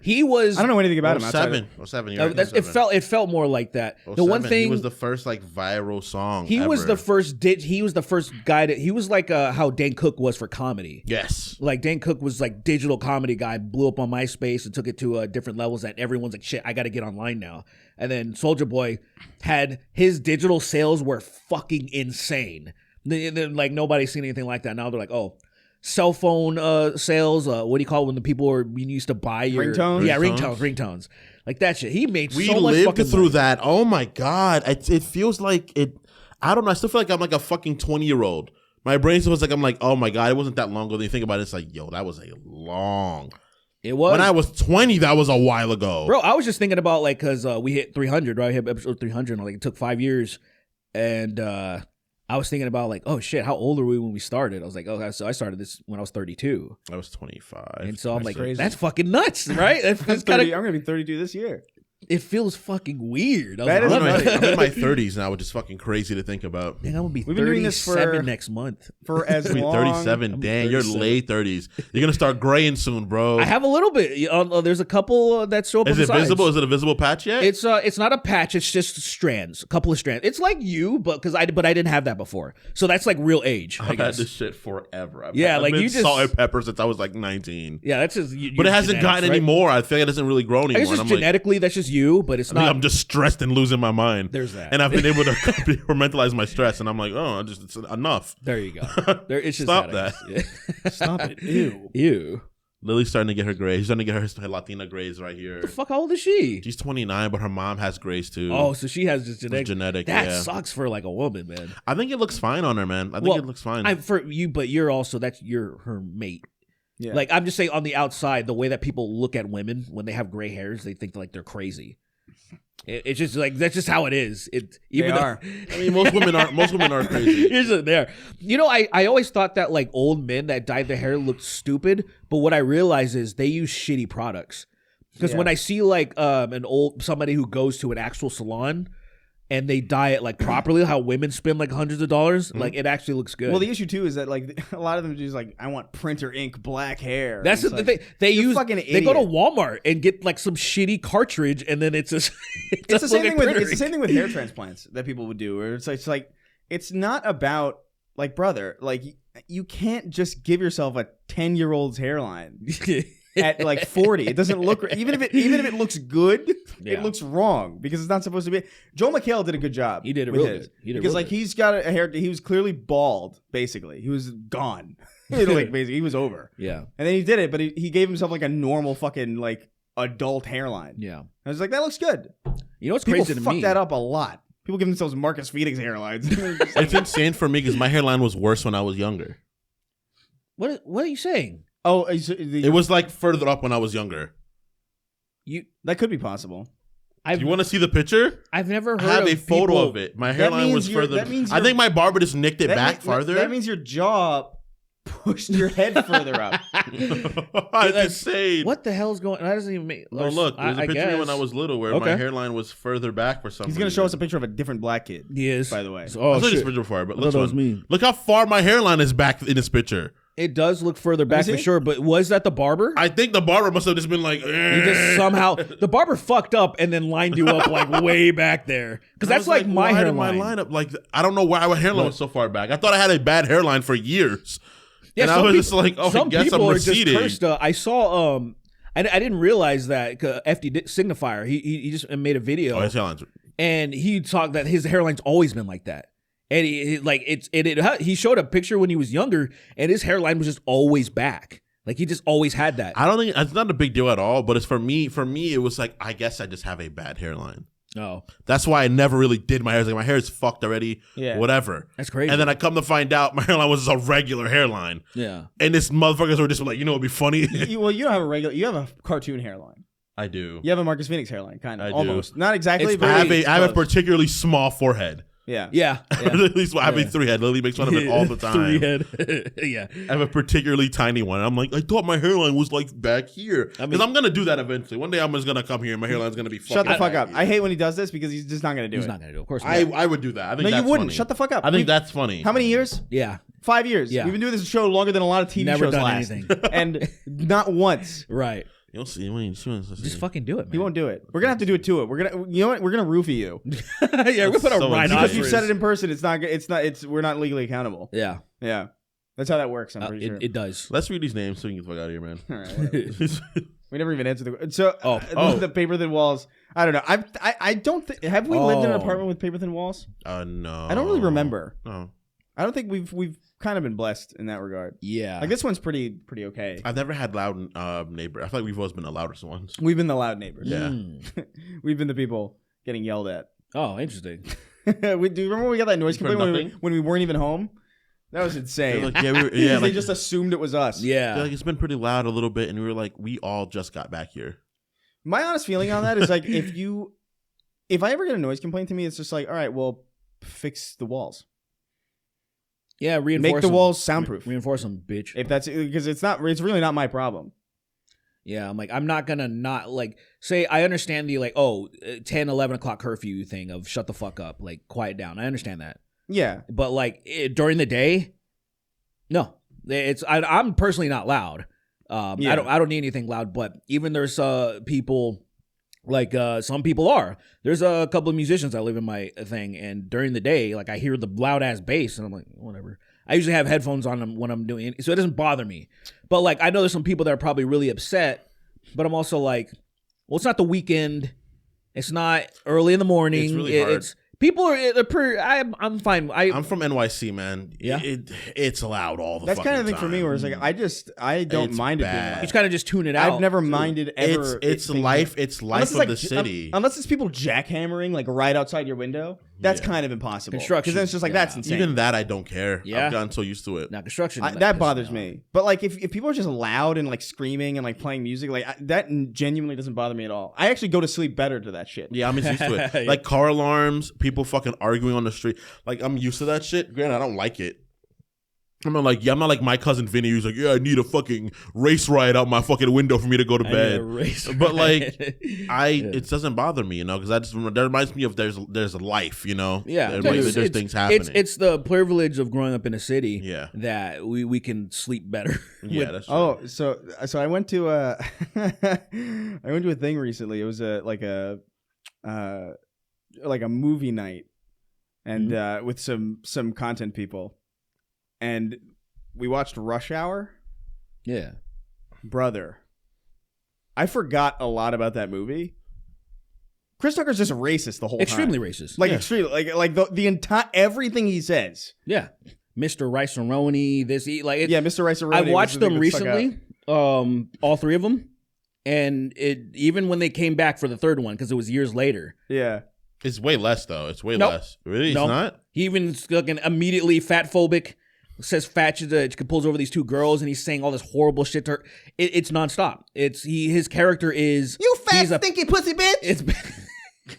He was. I don't know anything about him outside. 07. 07. You're Uh, right, that's, 07. it felt more like that. The 07. one thing He was the first like viral song. he was ever. the first. He was the first guy to. He was like how Dan Cook was for comedy. Yes. Like Dan Cook was like digital comedy guy, blew up on MySpace and took it to different levels. That everyone's like, shit, I got to get online now. And then Soldier Boy had his digital sales were fucking insane. Like nobody's seen anything like that. Now they're like, oh, cell phone sales. What do you call it when the people were we used to buy your Ringtones? Yeah, ringtones. Like that shit. He made We so much lived fucking through money. that. Oh my god. It feels like it. I don't know. I still feel like I'm like a fucking 20-year-old. My brain was like, I'm like, oh my god, it wasn't that long ago. Then you think about it, it's like, yo, that was a long. It was When I was 20, that was a while ago. Bro, I was just thinking about like because we hit 300, right? We hit episode 300. Like it took 5 years, and I was thinking about like, oh shit, how old were we when we started? I was like, oh, so I started this when I was 32, I was 25. and so I'm like, crazy. that's fucking nuts, right? It's I'm kind of, I'm gonna be 32 this year. it feels fucking weird. I was That is like, nuts. I'm in my 30s now, which is fucking crazy to think about. Man, I'm gonna be We've been doing this 37 for- next month. For as You're long. 37. I'm Damn, you're 37. late 30s. You're gonna start graying soon, bro. I have a little bit. There's a couple that show up. Is on the it sides. visible? Is it a visible patch yet? It's not a patch. It's just strands, a couple of strands. It's like you, but I didn't have that before. So that's like real age. I I've had guess. this shit forever. I've Yeah, I've like been you just- salt and pepper since I was like 19. Yeah, that's just. But it hasn't gotten any any more. I feel like it doesn't really grow I anymore. guess And just I'm like, genetically, that's just you, but it's I think not. I'm just stressed and losing my mind. There's that. And I've been able to compartmentalize my stress, and I'm like, oh, it's enough. There you go. It's just Stop I guess. Stop it. Ew. Ew. Lily's starting to get her grays. She's starting to get her Latina grays right here. The fuck? How old is she? She's 29, but her mom has grays too. Oh, so she has just It's genetic. That yeah. sucks for like a woman, man. I think it looks fine on her, man. I think it looks fine. For you, but you're also you're her mate. Yeah. Like I'm just saying, on the outside, the way that people look at women when they have gray hairs, they think like they're crazy. It's just like that's just how it is. They are. I mean, most women are crazy. Here's it there. You know, I always thought that like old men that dyed their hair looked stupid, but what I realize is they use shitty products. Because when I see like somebody who goes to an actual salon and they dye it like properly, how women spend like hundreds of dollars, like it actually looks good. Well, the issue too is that like a lot of them just like I want printer ink black hair. That's It's the like, thing. They you're use. fucking They go to idiot. Walmart and get like some shitty cartridge, and then it's just. It's the same thing with hair transplants that people would do. Where it's like it's not about like brother. Like you can't just give yourself a 10-year-old's hairline at like 40. It doesn't look even if it looks good, Yeah. it looks wrong because it's not supposed to be. Joel McHale did a good job. He did it with real his. good. He did it because real like good. he's got a hair. He was clearly bald. Basically, he was gone. Like basically, he was over. Yeah. And then he did it, but he gave himself like a normal fucking like adult hairline. Yeah. I was like, that looks good. You know what's People crazy to fuck me? that up a lot. People give themselves Marcus Phoenix hairlines. It's insane for me because my hairline was worse when I was younger. What are you saying? Oh, It was like further up when I was younger. that could be possible. I've You want to see the picture? I've never heard I have of a photo people- of it. My That hairline means was you're- further. that means I you're- think my barber just nicked it That back farther. That means your jaw pushed your head further up. That's insane. What the hell's going? That doesn't even make. Oh look, there's a picture of me when I was little where my Okay. hairline was further back for some He's reason. gonna show us a picture of a different black kid. Yes, By the way. I Oh saw this shit! picture before, but I look, thought that was me. look how far my hairline is back in this picture. It does look further back see? for sure. But was that the barber? I think the barber must have just been like, He just somehow the barber fucked up and then lined you up like way back there because that's like my why did hairline. my lineup like I don't know why my hairline was so far back. I thought I had a bad hairline for years. Yeah, and I some was peop- just like, oh, I some guess people I'm are just receding. cursed. I saw I didn't realize that FD Signifier. He just made a video Oh, his hairline's and he talked that his hairline's always been like that. And he showed a picture when he was younger, and his hairline was just always back. Like he just always had that. I don't think it's not a big deal at all, but it's for me. For me, it was like I guess I just have a bad hairline. Oh, That's why I never really did my hair. I was like, my hair is fucked already. Yeah. Whatever. that's crazy. And then I come to find out my hairline was just a regular hairline. yeah. And this motherfuckers were just like, you know, it'd be funny. Well, you don't have a regular. You have a cartoon hairline. I do. You have a Marcus Phoenix hairline, kind I of, do. almost. Not exactly, It's but I have a close. particularly small forehead. Yeah. Yeah. At least I have a 3-head. Lily makes fun of it all the time. 3-head. Yeah. I have a particularly tiny one. I'm like, I thought my hairline was like back here. Because I'm gonna do that eventually. One day I'm just gonna come here and my hairline's gonna be fucking Shut the fuck back up. here. I hate when he does this because he's just not going to do He's it. not gonna do it. Of course. I not. would do that. I think No, that's you wouldn't. funny. Shut the fuck up. I think that's funny. How many years? Yeah. 5 years. Yeah. We've been doing this show longer than a lot of TV Never shows done last. anything. And not once. Right. You'll see. When you Just fucking do it, man. He won't do it. We're gonna have to do it to it. We're gonna, you know what? We're gonna roofie you Yeah, we're gonna put a so rhinoceros. because you said it in person. It's not. It's not. It's we're not legally accountable. Yeah. Yeah, that's how that works. I'm pretty sure. It does. Let's read these names so we can get the fuck out of here, man. All right, whatever. We never even answered the. So Oh. the paper thin walls. I don't know. I don't. Have we lived in an Oh. apartment with paper thin walls? No. I don't really remember. No. I don't think we've kind of been blessed in that regard. Yeah. Like this one's pretty okay. I've never had loud neighbor. I feel like we've always been the loudest ones. We've been the loud neighbors. Yeah. Mm. We've been the people getting yelled at. Oh, interesting. Do you remember when we got that noise For complaint nothing? when we weren't even home? That was insane. Like, yeah, we were, yeah, they like, just assumed it was us. Yeah. like it's been pretty loud a little bit, and we were like, we all just got back here. My honest feeling on that is like if I ever get a noise complaint to me, it's just like, all right, well, fix the walls. Yeah. Reinforce Make the them. walls soundproof. Reinforce them, bitch. If that's because it's really not my problem. Yeah, I'm like, I'm not gonna not like say I understand the like 10, 11 o'clock curfew thing of shut the fuck up, like quiet down. I understand that, Yeah. but like during the day, no, I'm personally not loud. Yeah. I don't need anything loud. But even there's people like some people are. There's a couple of musicians that live in my thing, and during the day, like I hear the loud ass bass, and I'm like, whatever. I usually have headphones on them when I'm doing it, so it doesn't bother me. But like, I know there's some people that are probably really upset, but I'm also like, well, it's not the weekend. It's not early in the morning. It's really hard. It's people are. I'm fine. I'm from NYC, man. Yeah. It's loud all the That's fucking kind of the thing for me time. where it's like I don't It's mind it being bad. loud. You just kind of just tune it out. I've never minded ever. It's it being- life. It's life Unless of like the city. unless it's people jackhammering like right outside your window. That's Yeah. kind of impossible. Construction. Because then it's just like Yeah. that's insane. Even that, I don't care. Yeah. I've gotten so used to it. Now construction. That pisses bothers off. me. But like if people are just loud and like screaming and like playing music, like that genuinely doesn't bother me at all. I actually go to sleep better to that shit. Yeah, I'm used to it. Yeah. Like car alarms, people fucking arguing on the street. Like I'm used to that shit. Granted, I don't like it. I'm not like my cousin Vinny who's like, yeah, I need a fucking race ride out my fucking window for me to go to I need a bed. race But like, ride. it doesn't bother me, you know, because that reminds me of there's a life, you know. Yeah, there's things happening. It's the privilege of growing up in a city. Yeah. that we can sleep better. yeah, that's true. Oh, so I went to I went to a thing recently. It was like a movie night, and with some content people, and we watched Rush Hour. Yeah, Brother, I forgot a lot about that movie. Chris Tucker's just racist the whole extremely time. racist. Like extremely, like the entire everything he says. Yeah, Mr. Rice and Roni. Yeah, Mr. Rice. I watched them recently. All three of them, and even when they came back for the third one because it was years later. Yeah. It's way less though. It's way Nope. less. Really, No. it's not. He even fucking immediately fat phobic. Says fat shit, pulls over these two girls, and he's saying all this horrible shit to her. It's nonstop. His character is he's a- stinky pussy bitch. It's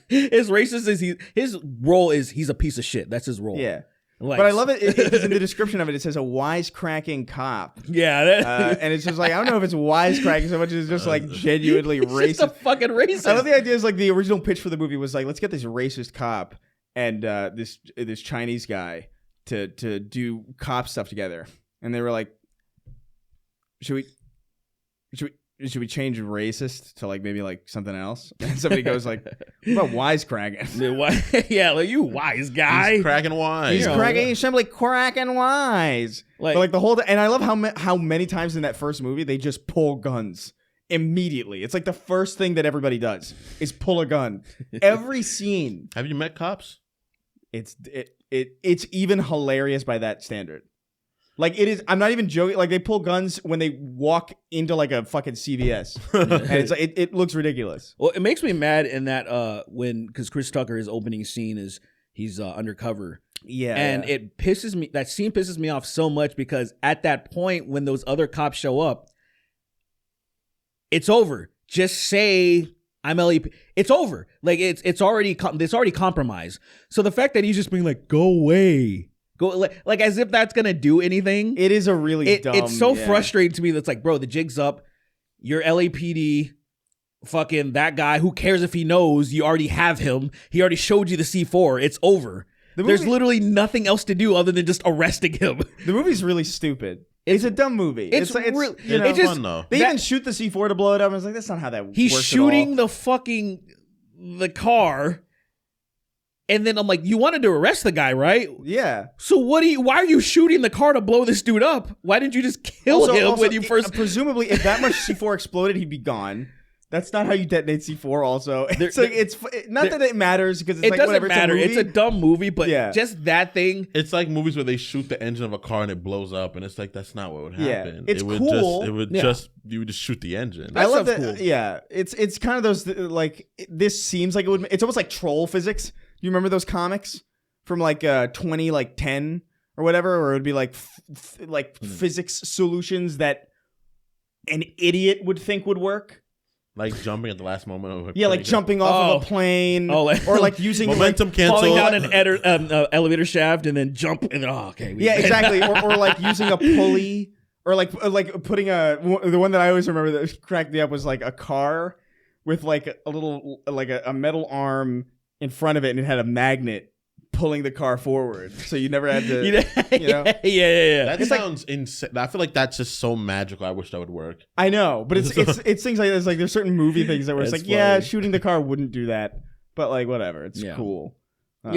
his racist is his role is he's a piece of shit. That's his role. Yeah. Like, But I love it. It's in the description of it. It says a wisecracking cop. Yeah, And it's just like, I don't know if it's wisecracking so much as it's just like genuinely he's just a racist. fucking racist. I love the idea is like the original pitch for the movie was like, let's get this racist cop and this Chinese guy to do cop stuff together. And they were like, should we change racist to like maybe like something else? And somebody goes like, what about wisecracking? Yeah, like you wise guy. He's cracking wise. He's Yeah. cracking. He's simply cracking wise. Like the whole. And I love how many times in that first movie they just pull guns immediately. It's like the first thing that everybody does is pull a gun. Every scene. Have you met cops? It's even hilarious by that standard. Like it is. I'm not even joking. Like they pull guns when they walk into like a fucking CVS, and it's like it looks ridiculous. Well, it makes me mad in that because Chris Tucker, his opening scene is he's undercover. Yeah, and it pisses me. That scene pisses me off so much because at that point when those other cops show up, it's over. Just say I'm LEP. It's over. Like it's already compromised. So the fact that he's just being like, go away. Go like as if that's gonna do anything. It is a really dumb. It's so frustrating to me. That's like, bro, the jig's up. You're LAPD. Fucking that guy. Who cares if he knows? You already have him. He already showed you the C4. It's over. There's literally nothing else to do other than just arresting him. The movie's really stupid. It's a dumb movie. It's really, it's just fun though. They even shoot the C4 to blow it up. I was like, that's not how that works. He's shooting at all. the car. And then I'm like, you wanted to arrest the guy, right? Yeah. So why are you shooting the car to blow this dude up? Why didn't you just kill him when you first? Presumably, if that much C4 exploded, he'd be gone. That's not how you detonate C4. Also, it's not that it matters because it like doesn't whatever. matter. It's a dumb movie, but Yeah. just that thing. It's like movies where they shoot the engine of a car and it blows up, and it's like that's not what would happen. It's it would cool. you would just shoot the engine. I love that. stuff's cool. Yeah, it's kind of those like this seems like it would. It's almost like troll physics. You remember those comics from like 2010 or whatever, or it would be like physics solutions that an idiot would think would work. Like jumping at the last moment of Like jumping off of a plane, or like using momentum cancel, falling down an elevator shaft and then jump and then exactly, or like using a pulley, or like putting the one that I always remember that cracked me up was like a car with like a little like a metal arm in front of it, and it had a magnet pulling the car forward, so you never had to. Yeah. That sounds insane. I feel like that's just so magical. I wish that would work. I know, but it's things like this. Like there's certain movie things that were it's like, funny. shooting the car wouldn't do that, but like whatever, it's cool. I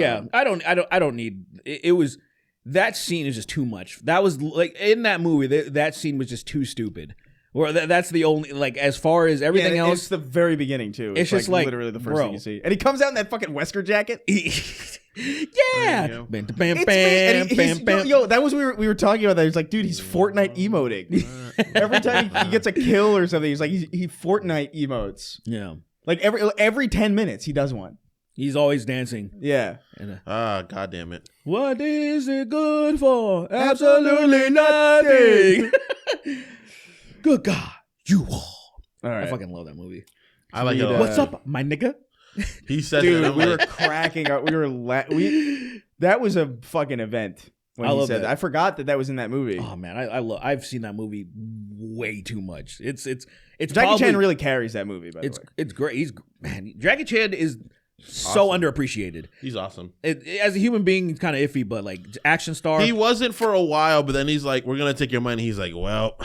don't need. It was that scene is just too much. That was like in that movie. That scene was just too stupid. Or that's the only like as far as everything else. It's the very beginning too. It's just like literally the first thing you see, and he comes out in that fucking Wesker jacket. Yeah. Bam, bam, bam. Yo, that was we were talking about that. He's like, dude, he's Fortnite emoting. Every time he gets a kill or something, he's like he Fortnite emotes. Yeah. Like every 10 minutes he does one. He's always dancing. Yeah. God damn it. What is it good for? Absolutely nothing. Good God, you all. All right. I fucking love that movie. I like it a lot. What's up, my nigga? He said Dude, that. we were cracking up. That was a fucking event when he said that. I forgot that was in that movie. Oh man, I've seen that movie way too much. It's Jackie Chan really carries that movie. By the way, it's great. Jackie Chan is so underappreciated. He's awesome. As a human being, he's kind of iffy, but like action star. He wasn't for a while, but then he's like, "We're gonna take your money." He's like, "Well."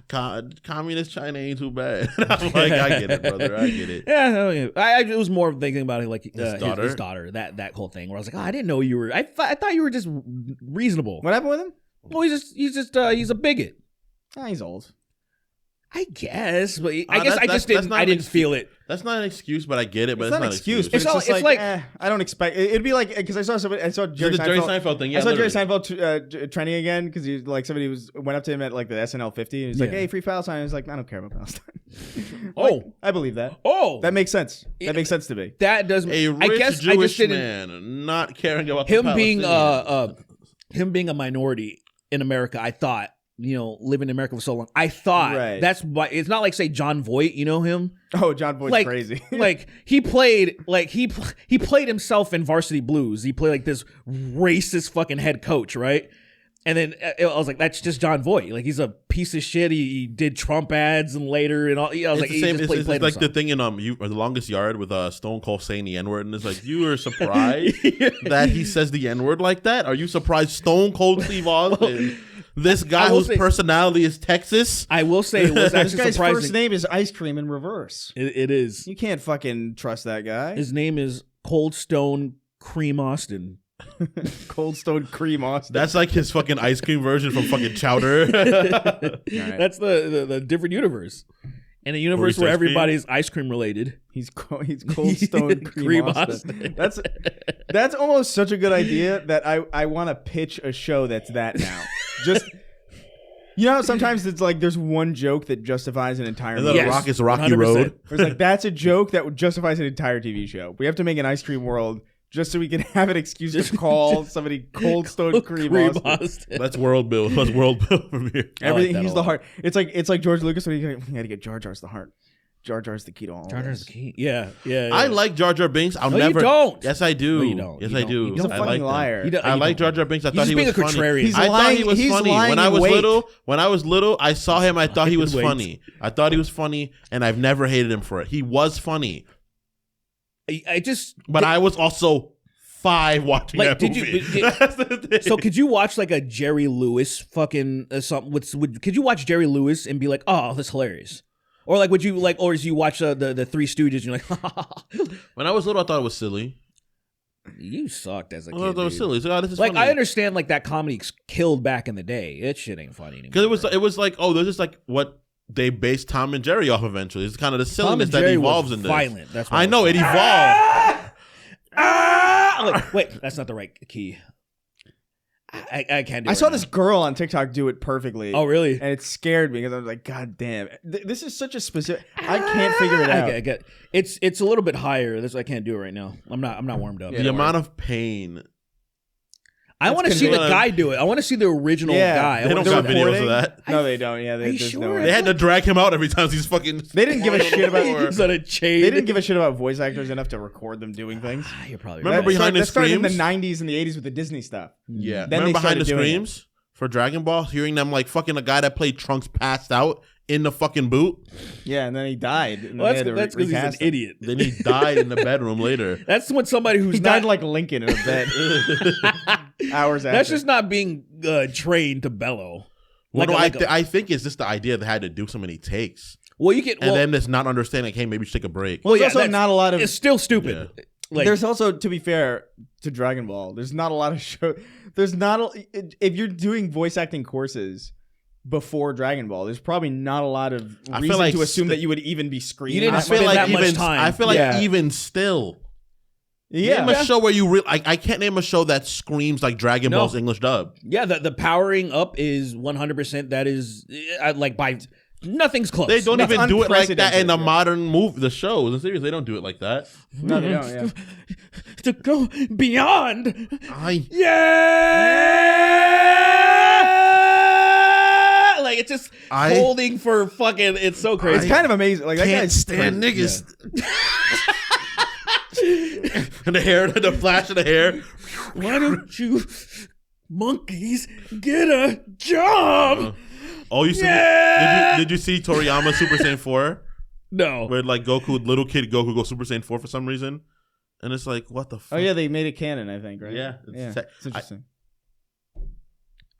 Communist China ain't too bad. I'm like, I get it, brother. I get it. Yeah, I was more thinking about it like his daughter. His daughter, that whole thing where I was like, oh, I didn't know you were. I thought you were just reasonable. What happened with him? Well, he's a bigot. He's old. I guess, but I didn't feel it. That's not an excuse, but I get it. But It's not an excuse. It's Just like I don't expect. It'd be like because I saw Jerry Seinfeld thing. Yeah, I saw Jerry Seinfeld trending again because he like somebody went up to him at like the SNL 50 and he's like, "Hey, free Palestine." He's like, "I don't care about Palestine." I believe that. That makes sense. That makes sense to me. That does. A rich Jewish man not caring about him being him being a minority in America. I thought. Living in America for so long, I thought that's why it's not like say John Voight. You know him? Oh, John Voight's crazy. Like he played himself in Varsity Blues. He played like this racist fucking head coach, right? And then I was like, that's just John Voight. Like he's a piece of shit. He did Trump ads and later and all. I was like, it's like the thing in The Longest Yard with Stone Cold saying the N-word, and it's like you are surprised that he says the N-word like that. Are you surprised Stone Cold Steve Austin? This guy whose personality is Texas. I will say it was actually this guy's surprising. first name is Ice Cream in reverse. It is. You can't fucking trust that guy. His name is Cold Stone Cream Austin. Cold Stone Cream Austin. That's like his fucking ice cream version from fucking Chowder. Right. That's the different universe. In a universe Reese's where cream? everybody's ice cream related. He's Cold Stone Cream Cream Austin. Austin. That's almost such a good idea that I want to pitch a show that's that now. Just you know how sometimes it's like there's one joke that justifies an entire And movie. then Yes, Rock is Rocky 100%. Road. It's like that's a joke that justifies an entire TV show. We have to make an ice cream world just so we can have an excuse to call somebody Cold Stone Cream Austin. That's world build. That's world build from here. Everything that he's a the lot. heart. It's like George Lucas when he had to get Jar Jar's the heart. Jar Jar's the key to all. Jar Jar's this. the key. Yeah. I like Jar Jar Binks. I'll No, you never. don't. Yes, I do. No, you don't. Yes, You I don't. do. You He's a don't. I fucking like them. liar. I like Jar Jar Binks. I thought just he being was a funny. contrarian. He's I thought lying- he was he's funny lying when I in was wait. little. When I was little, I saw him. I thought he was wait. funny. I thought he was funny, and I've never hated him for it. He was funny, I just. but I was also 5 watching Like, that did you- movie. did- That's the thing. So could you watch like a Jerry Lewis fucking something? Could you watch Jerry Lewis and be like, oh, that's hilarious? Or like, would you like, or as you watch the Three Stooges, and you're like, When I was little, I thought it was silly. you sucked as a I kid. thought it was dude. silly. So, this is Like, funny. I understand like that comedy killed back in the day. It shit ain't funny anymore. Because it was like, oh, this is like what they based Tom and Jerry off eventually. It's kind of the Tom silliness and that Jerry evolves was in this. violent. That's what I know was it evolved. like, wait, that's not the right key. I can't do it. I saw right this now. girl on TikTok do it perfectly. Oh, really? And it scared me because I was like, God damn. This is such a specific. I can't figure it out. I get it's a little bit higher. I can't do it right now. I'm not warmed up. The amount of pain. I want to see the convincing. guy do it. I want to see the original guy. I They wanna don't see got the- videos of that. No, they don't. Yeah, Are you there's sure? no way. They had to drag him out every time he's fucking. They didn't give a shit about. He's on a chain. They didn't give a shit about voice actors enough to record them doing things. You're probably Remember right. behind that the started in the Screams? 90s and the 80s with the Disney stuff. Yeah. Then they Remember behind the started doing screams for Dragon Ball, hearing them like fucking a guy that played Trunks passed out in the fucking boot. Yeah, and then he died. And Well, they had to that's because he's an recast him. idiot. Then he died in the bedroom later. That's when somebody who's He not died like Lincoln in a bed. Hours after. that's just not being trained to bellow. Well, no, Like a- I think it's just the idea they had to do so many takes, Well, you can. and Well, then just not understanding. Hey, maybe you should take a break. Well, there's yeah, also that's- not a lot of. it's still stupid. Like There's also, to be fair to Dragon Ball, there's not a lot of show. There's not if you're doing voice acting courses before Dragon Ball, there's probably not a lot of I feel reason like to assume that you would even be screaming. You didn't I that spend feel much. like that much even time. I feel like Yeah. even still. Yeah, Name a show where you I can't name a show that screams like Dragon No. Ball's English dub. yeah, the powering up is 100%. That is like by nothing's close. They don't That's even do it like that in the unprecedented, yeah. modern movie, the shows. In series, they don't do it like that. no, they don't. Yeah. to go beyond. Yeah, like it's just I- holding for fucking. It's so crazy. It's kind of amazing. Like that Can't guy's stand niggas. And the hair, the flash of the hair. Why don't you monkeys get a job? Oh, you see? Yeah! Did you see Toriyama Super Saiyan 4? No. Where like Goku, little kid Goku, goes Super Saiyan 4 for some reason, and it's like, what the fuck? Oh yeah, they made it canon, I think, right? Yeah, yeah. it's- It's interesting.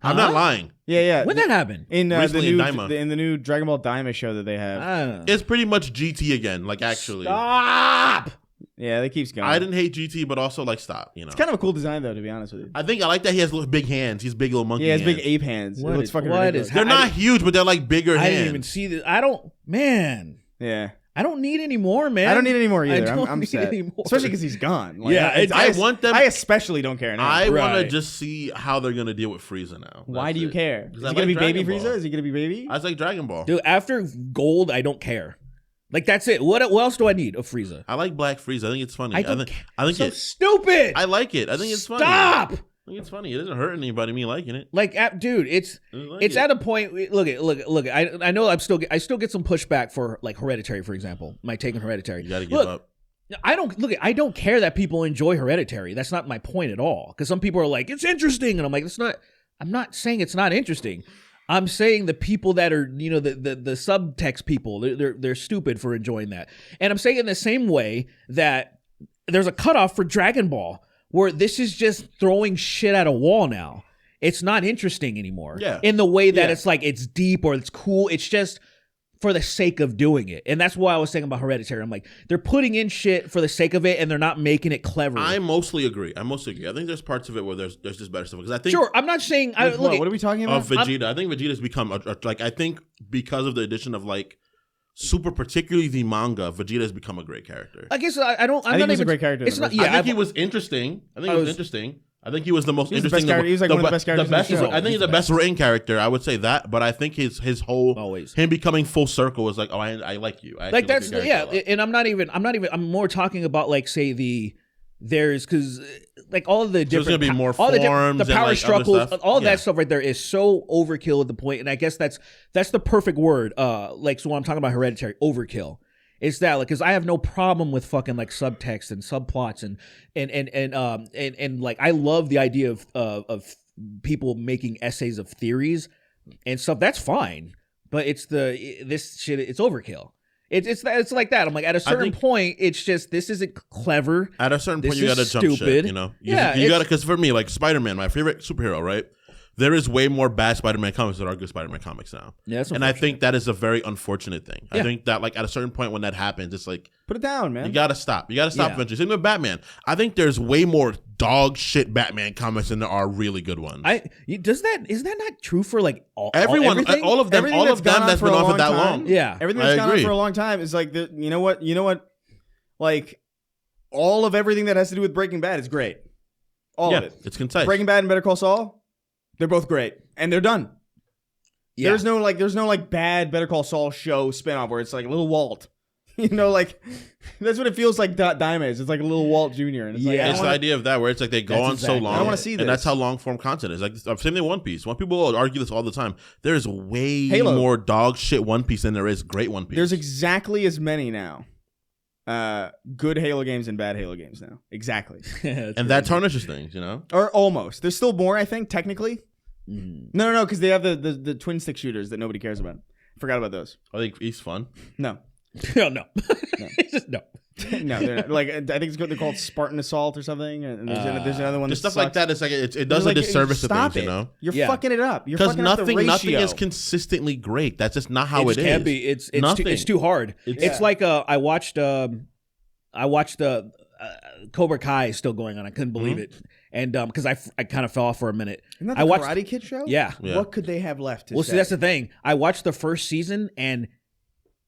I'm not lying. Yeah, yeah. When that happened? in the Recently in new Daima. in the new Dragon Ball Daima show that they have. I don't know. It's pretty much GT again. Like actually, Stop. Yeah, that keeps going. I didn't hate GT, but also like stop. You know, It's kind of a cool design though, to be honest with you. I think I like that he has little big hands. He's big little monkey. Yeah, it's big hands. ape hands. What it looks is- fucking what ridiculous. is They're not huge, but they're like bigger I hands. didn't even see this. I don't. Man, Yeah, I don't need any more, man. I don't need any more I either. don't I'm need sad, any more. especially because he's gone. Like, Yeah, I want them- I especially don't care now. I want to Right. just see how they're gonna deal with Frieza now. Why That's do you it. care? Is 'Cause he I gonna be like baby Dragon Frieza? Ball. Is he gonna be baby? I was like Dragon Ball. Dude, after Gold, I don't care. Like that's it. What else do I need of Frieza? I like Black Frieza. I think it's funny. I don't think, care. I think So it. stupid. I like it. I think it's funny. Stop. I think it's funny. It doesn't hurt anybody. Me liking it. Like, dude, it's I like it's it. at a point. Look. I know I still get some pushback for like Hereditary, for example. My take on Hereditary. You got to give Look, up. I don't care that people enjoy Hereditary. That's not my point at all. Because some people are like, it's interesting, and I'm like, it's not. I'm not saying it's not interesting. I'm saying the people that are, you know, the subtext people, they're stupid for enjoying that. And I'm saying in the same way that there's a cutoff for Dragon Ball where this is just throwing shit at a wall now. It's not interesting anymore. Yeah. In the way that Yeah. it's like it's deep or it's cool. It's just for the sake of doing it. And that's why I was saying about Hereditary. I'm like, they're putting in shit for the sake of it and they're not making it clever. I mostly agree. I think there's parts of it where there's just better stuff. Because I think Sure, I'm not saying I Like, look. what are we talking about? of Vegeta. I think Vegeta's become like I think because of the addition of like super particularly the manga, Vegeta has become a great character. I guess I don't. I'm I think not he's a even great character. It's not. Yeah, Yeah, I think he was interesting. I think he was interesting. I think he was the most He's the interesting. best character. He's like one of the best characters in the show. I think he's the best written character. I would say that, but I think his whole Always. him becoming full circle was like, oh, I like you. I like actually that's your character a lot. and I'm not even. I'm more talking about like say there's because like all of the there's different gonna be more all the forms the and, power like, other struggles, stuff. all Yeah. that stuff right there is so overkill at the point, and I guess that's the perfect word. Like so when I'm talking about Hereditary, overkill. It's that like because I have no problem with fucking like subtext and subplots and like I love the idea of people making essays of theories and stuff. That's fine, but it's this shit. It's overkill. It's like that. I'm like at a certain point, it's just this isn't clever. At a certain point, This you is gotta jump stupid. shit. You know, you gotta because for me, like Spider-Man, my favorite superhero, right? There is way more bad Spider-Man comics than are good Spider-Man comics now. Yeah, that's and I think that is a very unfortunate thing. I think that like at a certain point when that happens, it's like Put it down, man. you gotta stop. You gotta stop Yeah. eventually. Same with Batman. I think there's way more dog shit Batman comics than there are really good ones. Is that not true for like Everyone, everything? all of them, Everything all that's of them gone on that's for been a on for long that time. long. Yeah. Everything I that's gone on agree. for a long time is like you know what? Like all of everything that has to do with Breaking Bad is great. All Yeah, of it. it's concise. Breaking Bad and Better Call Saul, they're both great, and they're done. Yeah. There's no like bad Better Call Saul show spinoff where it's like little Walt. You know, like that's what it feels like. Dime is. It's like a little Walt Jr. And it's like, Yeah. I It's don't the wanna- idea of that where it's like they go That's on exactly- so long. I don't wanna see And that's this. how long form content is. Like same thing with One Piece. People will argue this all the time. There's way Halo. more dog shit One Piece than there is great One Piece. There's exactly as many now. Good Halo games and bad Halo games now. Exactly. and that tarnishes things, you know? Or almost. There's still more, I think, technically. Mm. No, because they have the twin stick shooters that nobody cares about. Forgot about those. I think he's fun. No. no. It's just no. No, they're not. Like I think they're called Spartan Assault or something. And there's another one. Just that stuff like sucks. that. It's like it It's does like, a disservice to stop things, it. you know? You're Yeah. fucking it up. You're Because fucking up the nothing ratio. is consistently great. That's just not how It it just is. can't be. It's Nothing. it's too hard. It's like I watched Cobra Kai is still going on. I couldn't believe it, and because I kind of fell off for a minute. Isn't that I the watched. Karate Kid show? Yeah. Yeah. What could they have left to Well, say? see, that's the thing. I watched the first season, and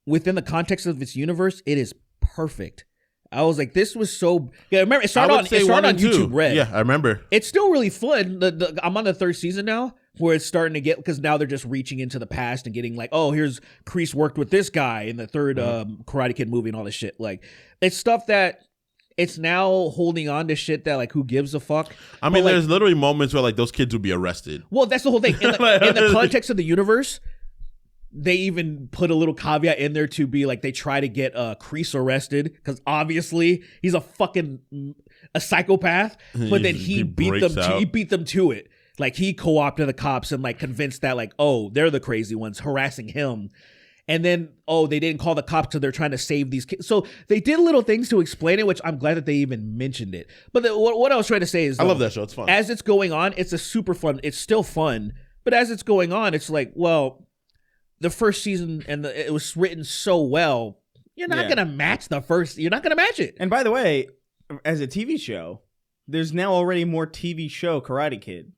within the context of its universe, it is perfect. I was like, this was so. Yeah, remember, it started on YouTube Red. Yeah, I remember. It's still really fun. I'm on the third season now, where it's starting to get because now they're just reaching into the past and getting like, oh, here's Kreese worked with this guy in the third Karate Kid movie and all this shit. Like, it's stuff that it's now holding on to shit that like who gives a fuck. I mean, But, like, there's literally moments where like those kids would be arrested. well, that's the whole thing. In the context of the universe, they even put a little caveat in there to be like they try to get Kreese arrested because obviously he's a psychopath. But then He beat breaks them. out. He beat them to it. Like he co-opted the cops and like convinced that like they're the crazy ones harassing him. And then they didn't call the cops because they're trying to save these kids. So they did little things to explain it, which I'm glad that they even mentioned it. But what I was trying to say is, I love that show. It's fun. as it's going on, it's a super fun. It's still fun, but as it's going on, it's like, well, the first season and it was written so well. You're not gonna match the first. You're not gonna match it. And by the way, as a TV show, there's now already more TV show Karate Kid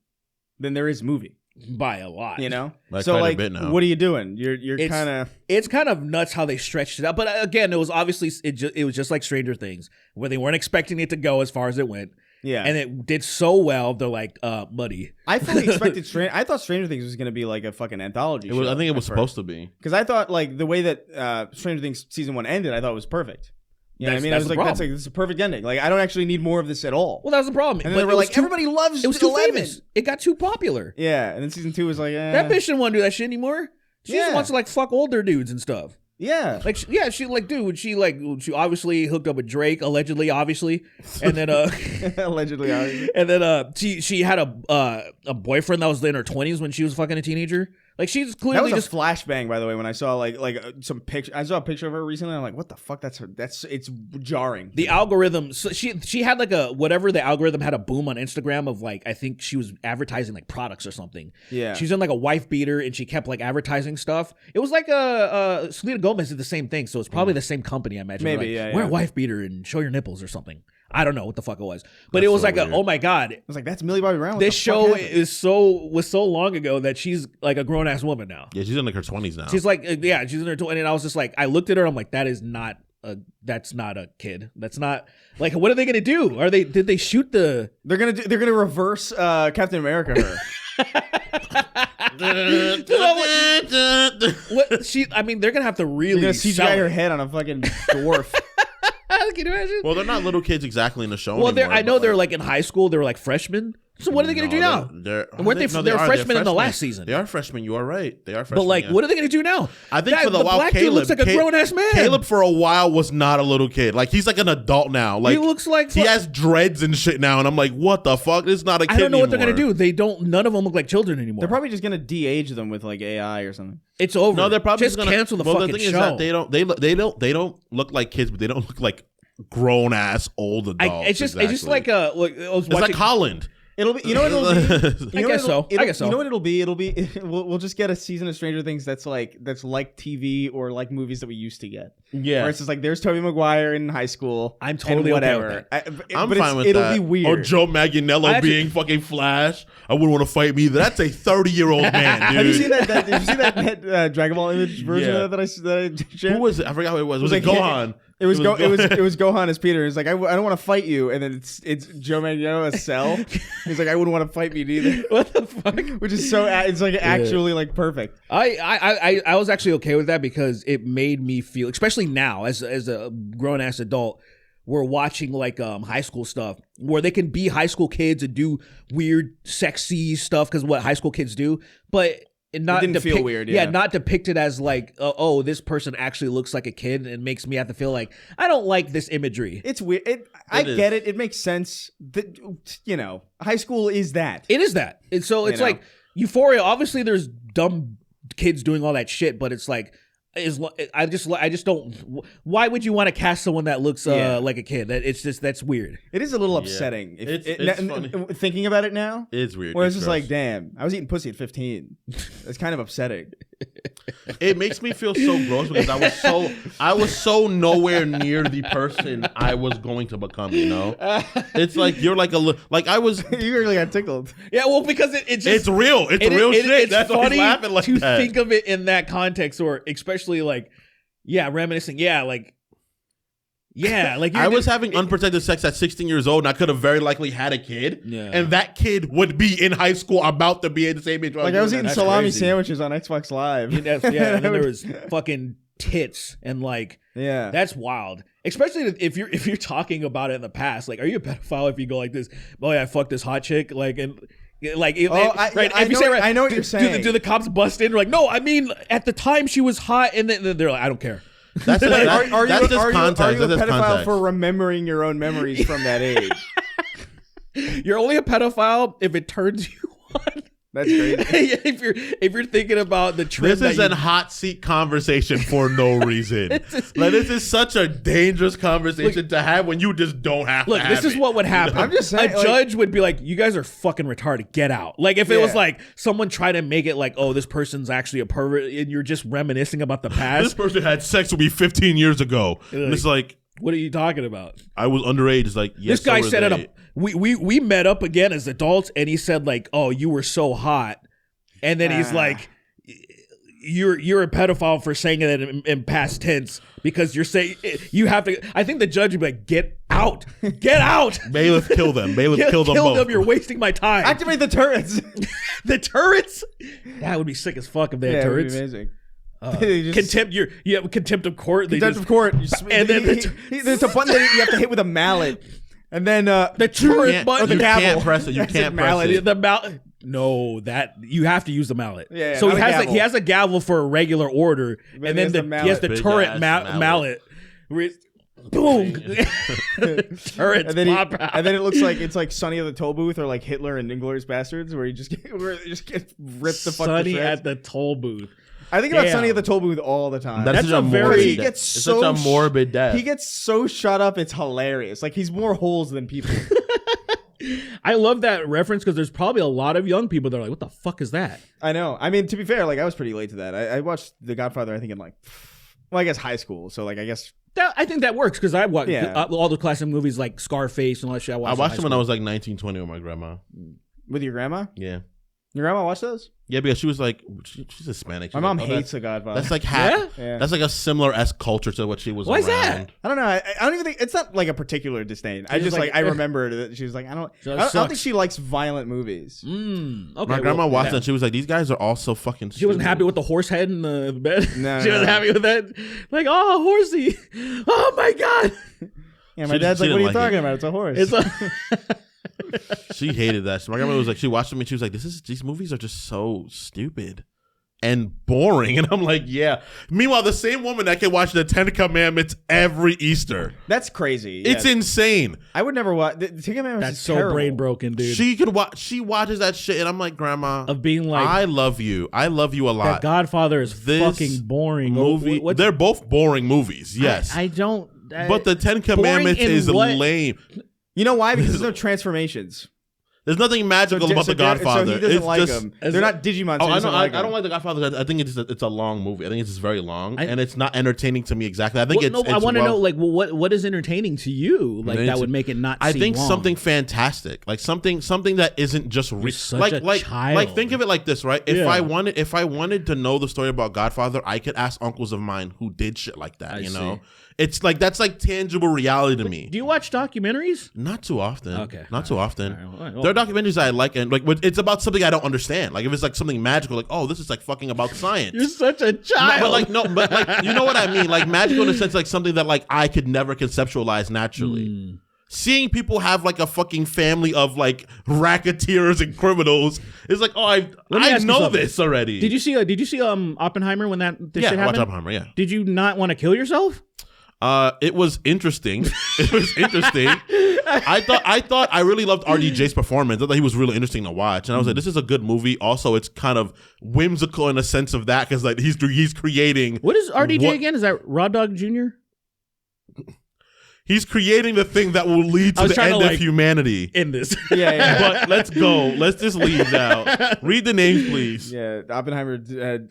than there is movie. By a lot, You know, By so quite a like, bit now. what are you doing? You're It's- kind of It's kind of nuts how they stretched it out. But again, it was obviously it was just like Stranger Things, where they weren't expecting it to go as far as it went, yeah. and it did so well. They're like muddy. I fully expected I thought Stranger Things was going to be like a fucking anthology. It was, show I think it at was first. supposed to be. Because I thought like the way that Stranger Things season 1 ended, I thought was perfect. You know what I mean? I That's was the like, problem. this is a perfect ending. Like I don't actually need more of this at all. Well, that was the problem. and But then they it were was like, too- everybody loves It was too 11. famous. It got too popular. Yeah, and then season 2 was like, That bitch didn't want to do that shit anymore. She just Yeah. wants to like fuck older dudes and stuff. yeah. Like, she like, dude, she obviously hooked up with Drake, allegedly, obviously, and then Allegedly, and then she had a boyfriend that was in her 20s when she was fucking a teenager. Like she's that clearly was just a flashbang, by the way. When I saw some picture, I saw a picture of her recently. I'm like, what the fuck? It's jarring. the algorithm. So she had like the algorithm had a boom on Instagram of like I think she was advertising like products or something. Yeah. she's in like a wife beater and she kept like advertising stuff. It was like Selena Gomez did the same thing, so it's probably the same company. I imagine. Maybe, They're like, yeah, wear yeah. a wife beater and show your nipples or something. I don't know what the fuck it was, but That's it was so like weird. oh my god, I was like, that's Millie Bobby Brown. What this the fuck show happened? was so long ago that she's like a grown ass woman now. Yeah, she's in like her 20s now. She's like yeah, she's in her 20s, and I was just like, I looked at her, I'm like, that's not a kid. That's not like, what are they gonna do? Did they shoot the? They're gonna reverse Captain America her. What she? I mean, they're gonna have to They're really gonna sell CGI her it. head on a fucking dwarf. Can you imagine? Well, they're not little kids exactly in the show Well, anymore. I know but, they're like in high school. They were like freshmen. So what are they going to do now? Weren't they? They were freshmen in the last season. They are freshmen. You are right. They are freshmen. But like, yeah. what are they going to do now? I think for the while, black Caleb dude looks like a grown ass man. Caleb for a while was not a little kid. Like he's like an adult now. Like he looks like he has dreads and shit now, and I'm like, what the fuck? This is not a kid. I don't know what they're anymore. going to do. They don't. None of them look like children anymore. They're probably just gonna de-age them with like AI or something. It's over. No, they're probably just gonna cancel the well, fucking the thing show. is that they don't look like kids, but they don't look like grown ass old adults. It's just like I was it's watching, like Holland. It'll be, you know what it'll be? I guess so. I guess so. You know what it'll be? It'll be we'll just get a season of Stranger Things that's like TV or like movies that we used to get. Yeah, Where it's just like there's Tobey Maguire in high school. I'm totally and okay whatever. with I'm but fine with it'll that. be weird. Or Joe Manganiello being fucking Flash. I wouldn't want to fight me either. That's a 30-year-old man, dude. Have you seen that? Did you see that Dragon Ball image version Yeah. of that I shared? Who was it? I forgot who it was. Was it like- Gohan? It was Gohan as Peter. It's like I don't want to fight you, and then it's Joe Manganiello as Cell. He's like I wouldn't want to fight me neither. what the fuck? Which is so it's like actually like perfect. I was actually okay with that because it made me feel, especially now as a grown ass adult, we're watching like high school stuff where they can be high school kids and do weird, sexy stuff because what high school kids do, but not didn't feel weird, yeah. not depicted as like oh this person actually looks like a kid and makes me have to feel like I don't like this imagery. It's weird. I get it. It makes sense. That, you know, high school is that. It is that. And so it's You know? like Euphoria. Obviously, there's dumb kids doing all that shit, but it's like, I just don't. Why would you want to cast someone that looks like a kid? That's weird. It is a little upsetting. It's funny. Thinking about it now. It's weird. Where it's just gross. like, damn, I was eating pussy at 15. It's kind of upsetting. It makes me feel so gross because I was so nowhere near the person I was going to become. You know, it's like you're like I was. You really got tickled. Yeah, well, because It's real. It's real shit. It's That's why he's funny laughing like to that. think of it in that context, or especially like, reminiscing. Like I was having unprotected sex at 16 years old, and I could have very likely had a kid. Yeah. And that kid would be in high school, about to be at the same age. Like I was eating That's salami crazy. sandwiches on Xbox Live. and then there was fucking tits and like. Yeah. That's wild. Especially if you're talking about it in the past. Like, are you a pedophile if you go like this? Oh yeah, I fucked this hot chick. Like and like I know what you're saying. Do the cops bust in? They're like, no, I mean at the time she was hot, and then they're like, I don't care. That's just context. Are you That's a just pedophile context. for remembering your own memories from that age? You're only a pedophile if it turns you on. That's crazy. if you're thinking about the trend This is a hot seat conversation for no reason. Like this is such a dangerous conversation to have when you just don't have Look, to this have is it. what would happen. I'm just saying, a like- judge would be like, "You guys are fucking retarded. Get out." Like if it was Yeah. like someone tried to make it like, "Oh, this person's actually a pervert," and you're just reminiscing about the This past. person had sex with me 15 years ago. And it's like, What are you talking about? I was underage. It's like, yes, This guy so were set it they. up. We met up again as adults, and he said like, "Oh, you were so hot," and then he's like, "You're a pedophile for saying it in past tense because you're saying you have to." I think the judge would be like, "Get out, get out." Bailiff, kill them. Bailiff, kill them both. You're wasting my time. Activate the turrets. The turrets. That would be sick as fuck if they had Yeah, it would be turrets. amazing. They just- Contempt. You have contempt of court. They Contempt just- of court. And then there's a button that you have to hit with a mallet, and then the turret can't- button. you the can't gavel. press it. You That's can't a press mallet. it. The mallet. No, that you have to use the mallet. Yeah, so not he a has gavel. he has a gavel for a regular order, But and he then has the he has the mallet. turret Big-ass mallet. mallet. Where it's- Boom. Turrets and then pop out. and then it looks like it's like Sonny of the Toll Booth or like Hitler and Inglourious Bastards, where you just get ripped the fuck to Sonny shreds. at the toll booth. I think about Damn. Sonny at the Toll Booth all the time. That's such a very- he morbid gets death. It's so such a morbid death. He gets so shut up, it's hilarious. Like he's more holes than people. I love that reference because there's probably a lot of young people that are like, "What the fuck is that?" I know. I mean, to be fair, like I was pretty late to that. I watched The Godfather, I think in like, well, I guess high school. So like, I guess I think that works because I watch Yeah. all the classic movies like Scarface and all that shit. I in watched high them when I school. was like 19, 20 with my grandma. With your grandma? Yeah. Your grandma watched those? Yeah, because she was like, she's Hispanic. My She's mom like, oh, hates The Godfather. That's like Yeah? That's like a similar culture to what she was Why is around. that? I don't know. I don't even think it's not like a particular disdain. I She's just like, I remembered that she was like, I don't think sucks. she likes violent movies. Okay, My grandma well, watched yeah. it and she was like, these guys are all so fucking stupid. She wasn't happy with the horse head in the bed. No, she wasn't happy with that. Like, oh, horsey. Oh my god. Yeah, my She- dad's she like, what are you didn't like talking it. about? It's a horse. It's a, She hated that. So my grandma was like, she watched them and she was like, these movies are just so stupid and boring. And I'm like, yeah. Meanwhile, the same woman that can watch the Ten Commandments every Easter. That's crazy. It's Yeah. insane. I would never watch. The Ten Commandments that's is so terrible. brain broken, dude. She can watch. She watches that shit, and I'm like, Grandma, of being like, I love you. I love you a that lot. Godfather is This fucking boring. Movie. What's- They're both boring movies. Yes, I don't. but the Ten Commandments in is what? lame. You know why? Because there's no transformations. There's nothing magical about The Godfather. So he doesn't It's like just- them. They're not Digimon. So Oh, he I doesn't know. like I don't them. like The Godfather. I think it's a long movie. I think it's just very long, I- and it's not entertaining to me exactly. I think Well, it's. no, I want to well- know, like, well, what is entertaining to you? Like, that would make it not. I seem think long. something fantastic, like something that isn't just such a child. like think of it like this, right? If Yeah. I wanted to know the story about Godfather, I could ask uncles of mine who did shit like that. I You see. know, it's like that's like tangible reality to me. Do you watch documentaries? Not too often. Okay. Not too often. All right. Well, There are documentaries I like, and like it's about something I don't understand. Like if it's like something magical, like oh, this is like fucking about science. You're such a No, child. but like you know what I mean? Like magical in the sense like something that like I could never conceptualize naturally. Hmm. Seeing people have like a fucking family of like racketeers and criminals is like, oh, Let me I ask you know something. this already. Did you see Oppenheimer when this Yeah, shit watch happened? Oppenheimer. Yeah. Did you not want to kill yourself? It was interesting. It was interesting. I really loved RDJ's performance. I thought he was really interesting to watch, and I was like, this is a good movie. Also, it's kind of whimsical in a sense of that because like he's creating. What is RDJ What- again? Is that Raw Dog Jr.? He's creating the thing that will lead I to was the trying end to, of like- humanity. In this. Yeah. But let's go. Let's just leave now. Read the names, please. Yeah, Oppenheimer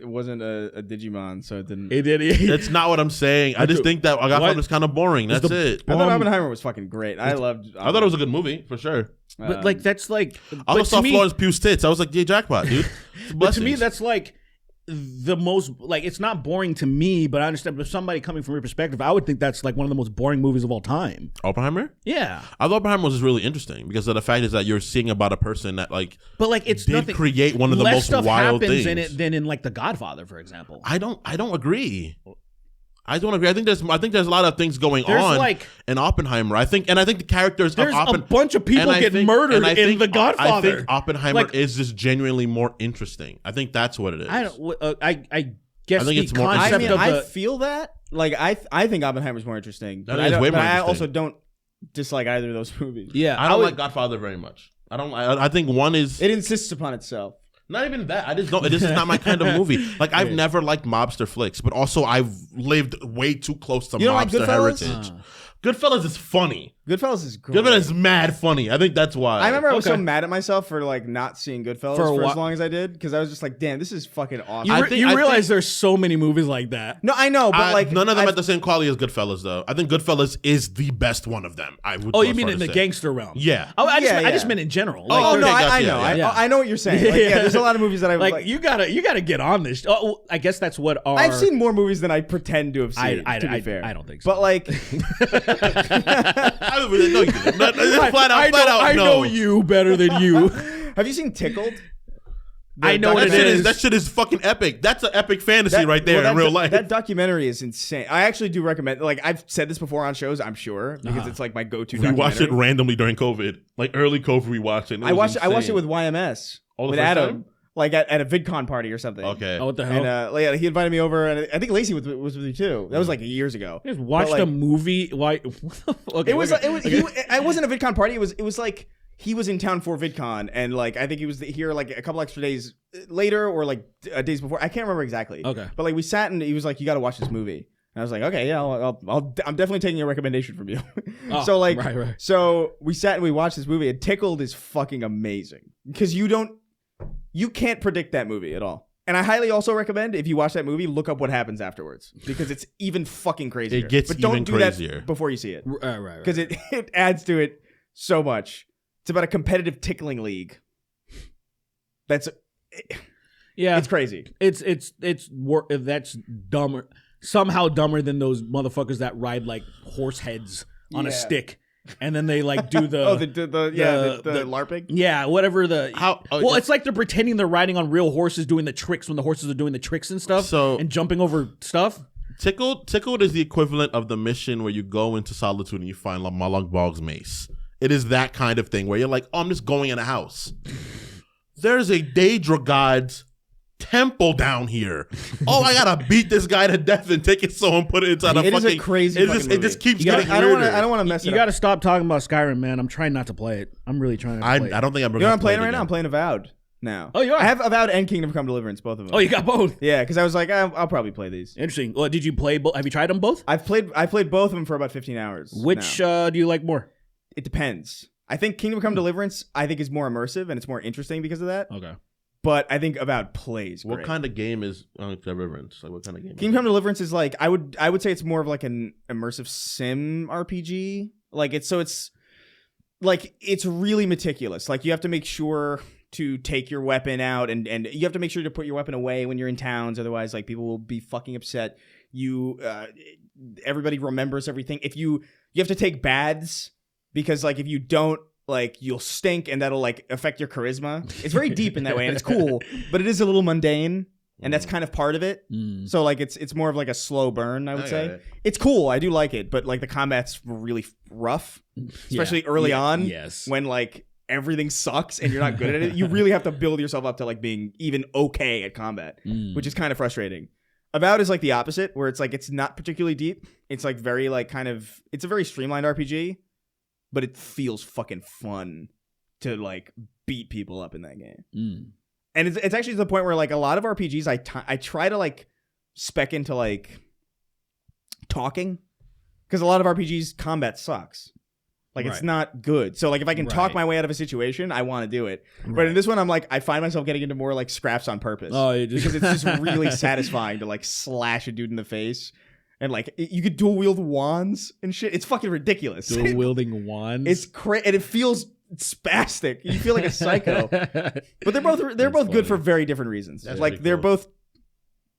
wasn't a Digimon, so it didn't. He did. That's not what I'm saying. I just think that Godfather was kind of boring. That's it. I thought Oppenheimer was fucking great. I loved. I thought it was a good movie for sure. But like that's like. I but also saw to me- Florence Pugh's tits. I was like, yeah, jackpot, dude. It's But to me, blessings. that's like the most like it's not boring to me, but I understand. But somebody coming from your perspective, I would think that's like one of the most boring movies of all time. Oppenheimer. Yeah, I thought Oppenheimer was just really interesting because of the fact is that you're seeing about a person that like but like it's did nothing. create one of the less most stuff wild happens things. in it than in like The Godfather, for example. I don't agree. I don't agree. I think there's a lot of things going There's, on like- in Oppenheimer. I think the characters There's of a bunch of people getting murdered in The Godfather. I think Oppenheimer Like- is just genuinely more interesting. I think that's what it is. I don't. I guess I think the it's more concept I mean, of I the. feel that. Like, I think Oppenheimer's more interesting. But think I, it's don't, way but more I interesting. also don't dislike either of those movies. Yeah, I don't would- like Godfather very much. I think one is It insists upon itself. not even that. I just don't. This is not my kind of movie. Like I've never liked mobster flicks, but also I've lived way too close to You don't like mobster Goodfellas? heritage. Goodfellas is funny. Goodfellas is great. Goodfellas is mad funny. I think that's why. I remember I was so Okay. mad at myself for like not seeing Goodfellas For a for as while. long as I did because I was just like, damn, this is fucking awesome. You, I re- think- you I realize think- there's so many movies like that. No, I know, but like none of them I've- at the same quality as Goodfellas, though. I think Goodfellas is the best one of them. I would. Oh, go you as mean far in to the say. gangster realm? Yeah. Oh, I Yeah, just yeah. meant in general. Oh, Like, no, okay, I gotcha, know. yeah. I know what you're saying. Like, yeah, there's a lot of movies that I like like. you gotta get on this. Oh, I guess that's what our. I've seen more movies than I pretend to have seen. I to be fair, I don't think so. But like, I really no, you didn't. No, no, flat out, I no. know you better than you. have you seen Tickled? I know what That it shit is. that shit is fucking epic. That's an epic fantasy right there in real life. That documentary is insane. I actually do recommend. Like I've said this before on shows, I'm sure, because it's like my go-to. we watched it documentary. randomly during COVID, like early COVID. We watched it. And I watched insane. it with YMS Oh, the with first Adam, time? like at a VidCon party or something. Okay. Oh, what the hell? And yeah, he invited me over, and I think Lacey was with me too. That was like years ago. I just watched But, like, a movie. Why? Okay, It was. okay. It was. I wasn't a VidCon party. It was like he was in town for VidCon, and like I think he was here like a couple extra days later, or like days before. I can't remember exactly. Okay. But like we sat and he was like, "You got to watch this movie." And I was like, "Okay, yeah, I'm definitely taking a recommendation from you." Oh, so like, right. so we sat and we watched this movie. And Tickled is fucking amazing because you can't predict that movie at all. And I highly also recommend if you watch that movie, look up what happens afterwards because it's even fucking crazier. It gets but don't even do crazier. that before you see it Right. because it adds to it so much. It's about a competitive tickling league. That's Yeah, it's crazy. That's dumber. Somehow dumber than those motherfuckers that ride like horse heads on a Yeah. stick, and then they like do the the LARPing. yeah, whatever the yeah. it's like they're pretending they're riding on real horses doing the tricks when the horses are doing the tricks and stuff, So- and jumping over stuff. Tickled is the equivalent of the mission where you go into solitude and you find Malak Bog's mace. It is that kind of thing where you're like, oh, I'm just going in a house. There's a Daedra god's temple down here. Oh, I gotta beat this guy to death and take his soul and put it inside a It is fucking. a crazy It fucking just movie. it just keeps You gotta- getting I don't want weirder. to. I don't want to mess You it got up. to stop talking about Skyrim, man. I'm trying not to play it. I'm really trying not to play it. I don't think I'm. You know what I'm playing right now? I'm playing Avowed now. Oh, you are? I have Avowed and Kingdom Come Deliverance, both of them. Oh, you got both. Yeah, because I was like, I'll probably play these. Interesting. Well, did you play both? Have you tried them both? I played both of them for about 15 hours. Which now. do you like more? It depends. I think Kingdom Come Deliverance is more immersive and it's more interesting because of that. Okay. But I think Avowed plays What great. kind of game is Deliverance? Like what kind of game? Kingdom Come Deliverance is like I would say it's more of like an immersive sim RPG. Like it's really meticulous. Like you have to make sure to take your weapon out and you have to make sure to put your weapon away when you're in towns. Otherwise, like people will be fucking upset. Everybody remembers everything. If you have to take baths because like if you don't, like you'll stink and that'll like affect your charisma. It's very deep in that way and it's cool, but it is a little mundane and that's kind of part of it. So like it's more of like a slow burn, I would I say. got it. It's cool. I do like it, but like the combat's really rough, especially early on Yes. when like everything sucks and you're not good at it. You really have to build yourself up to like being even okay at combat, which is kind of frustrating. Avowed is like the opposite where it's like it's not particularly deep. It's like very like kind of it's a very streamlined RPG. But it feels fucking fun to like beat people up in that game. And it's actually to the point where like a lot of RPGs I try to like spec into like talking because a lot of RPGs combat sucks. Like it's Right. not good. So like if I can talk Right. my way out of a situation, I want to do it. But in this one I'm like I find myself getting into more like scraps on purpose. Oh, you just Because it's just really satisfying to like slash a dude in the face. And like you could dual wield wands and shit. It's fucking ridiculous. dual wielding wands. It's crazy, and it feels spastic. You feel like a psycho. But they're both good for very different reasons. That's like pretty they're cool. both.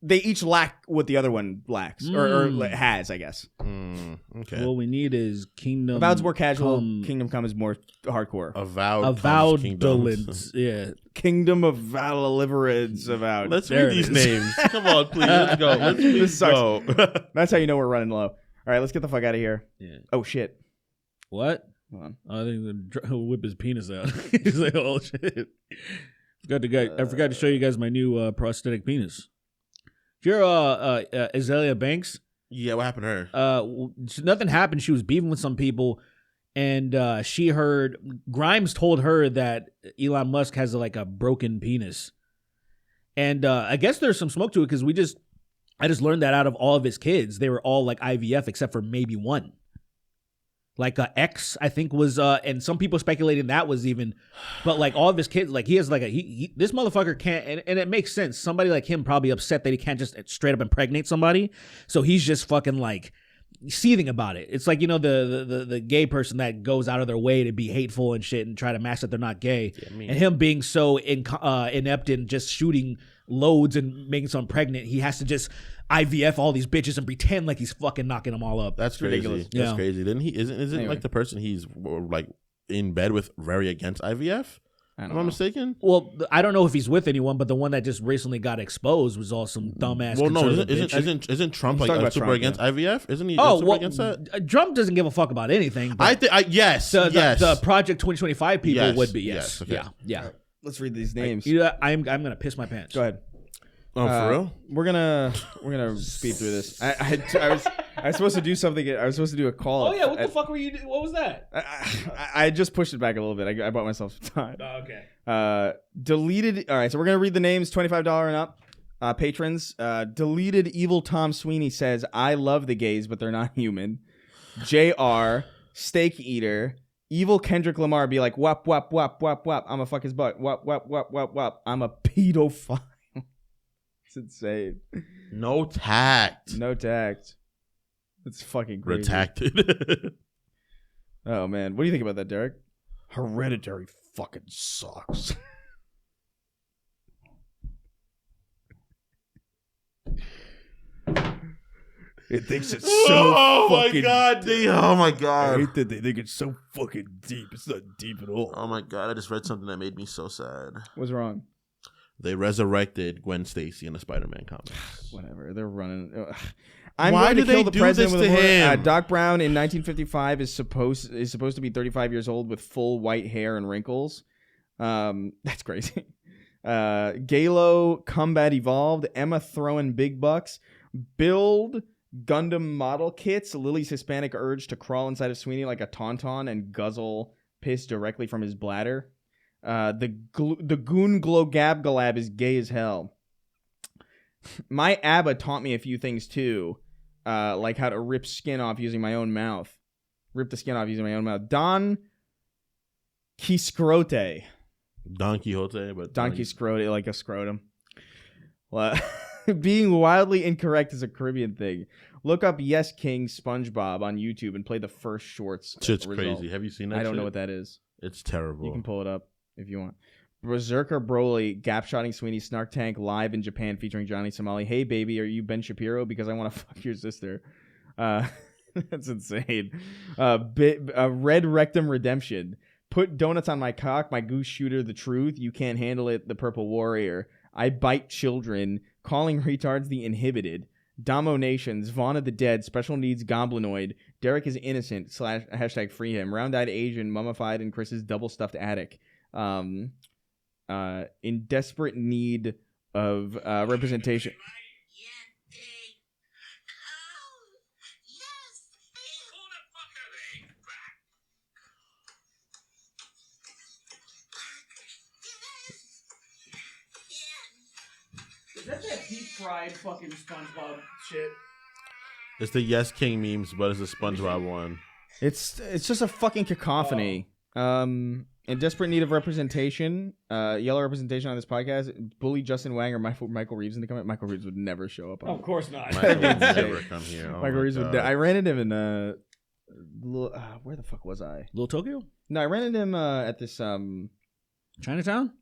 They each lack what the other one lacks or has, I guess. Okay. What we need is Kingdom. Avowed's more casual. Come- Kingdom Come is more hardcore. Avowed Avowed Kingdoms. Yeah. Kingdom of Deliverance. Avowed. Let's There read it these is. names. Come on, please. Let's go. Let's This go. That's how you know we're running low. All right, let's get the fuck out of here. Yeah. Oh shit. What? Hold on. I think he'll whip his penis out. He's like, oh shit. I forgot to show you guys my new prosthetic penis. If you're Azalea Banks, Yeah, what happened to her? nothing happened. She was beefing with some people, and she heard Grimes told her that Elon Musk has like a broken penis, and I guess there's some smoke to it because I just learned that out of all of his kids, they were all like IVF except for maybe one. Like X, I think was, and some people speculating that was even, but like all of his kids, like he has like this motherfucker can't, and it makes sense. Somebody like him probably upset that he can't just straight up impregnate somebody, so he's just fucking like seething about it. It's like, you know, the gay person that goes out of their way to be hateful and shit and try to mask that they're not gay, and him being so inept in just shooting loads and making someone pregnant, he has to just IVF all these bitches and pretend like he's fucking knocking them all up. That's ridiculous. crazy. That's Yeah. crazy. Didn't he? Isn't Anyway. like the person he's like in bed with very against IVF? I don't Am I know. mistaken? Well, I don't know if he's with anyone, but the one that just recently got exposed was all some dumbass. Well, no, conservative bitch. isn't Trump He's like talking about super Trump, against yeah. IVF? Isn't he? Oh super well, against that? Trump doesn't give a fuck about anything. But I think yes, the, yes. the Project 2025 people Yes, would be yes, okay. yeah. Let's read these names. I'm gonna piss my pants. Go ahead. Oh, for real? We're gonna speed through this. I was supposed to do something. I was supposed to do a call. Oh yeah, what the fuck were you? What was that? I just pushed it back a little bit. I bought myself some time. Oh, okay. Deleted. All right, so we're gonna read the names. $25 and up. Patrons. Deleted. Evil Tom Sweeney says, "I love the gays, but they're not human." Jr. Steak Eater. Evil Kendrick Lamar be like, "Wap wap wap wap wap. I'ma fuck his butt. Wap wap wap wap wap. I'm a pedophile." It's insane. No tact. No tact. It's fucking crazy. Retacted. Oh man, what do you think about that, Derek? Hereditary fucking sucks. It thinks it's so oh fucking my god, oh my I god. hate that they think it's so fucking deep. It's not deep at all. Oh my god, I just read something that made me so sad. What's wrong? They resurrected Gwen Stacy in the Spider-Man comics. Whatever. They're running. I'm Why going to do kill they the do president this with a to bullet. him? Doc Brown in 1955 is supposed to be 35 years old with full white hair and wrinkles. That's crazy. Galo Combat Evolved. Emma throwing big bucks. Build Gundam model kits. Lily's Hispanic urge to crawl inside of Sweeney like a tauntaun and guzzle piss directly from his bladder. The Goon Glow Gab Galab is gay as hell. My ABBA taught me a few things too, like how to rip skin off using my own mouth. Rip the skin off using my own mouth. Don Quixote. Don Quixote, but Don Quixote, like a scrotum. Well, being wildly incorrect is a Caribbean thing. Look up Yes King SpongeBob on YouTube and play the first shorts. Shit's result. crazy. Have you seen that? I don't know shit? what that is. It's terrible. You can pull it up if you want. Berserker Broly gap-shotting Sweeney Snark Tank live in Japan featuring Johnny Somali. Hey, baby, are you Ben Shapiro? Because I want to fuck your sister. That's insane. Red Rectum Redemption. Put donuts on my cock, my goose shooter, the truth. You can't handle it, the Purple Warrior. I bite children. Calling retards the inhibited. Damo Nations. Vaughn of the Dead. Special Needs Goblinoid. Derek is innocent. / hashtag free him. Round-eyed Asian. Mummified in Chris's double-stuffed attic. In desperate need of representation. Is that deep fried fucking SpongeBob shit? It's the Yes King memes, but it's the SpongeBob one. It's just a fucking cacophony. In desperate need of representation, yellow representation on this podcast, bully Justin Wang or Michael Reeves in the comment. Michael Reeves would never show up. Of course not. Michael would never come here. Oh Michael my Reeves God. would. I ran into him in where the fuck was I? Little Tokyo? No, I ran into him at this Chinatown?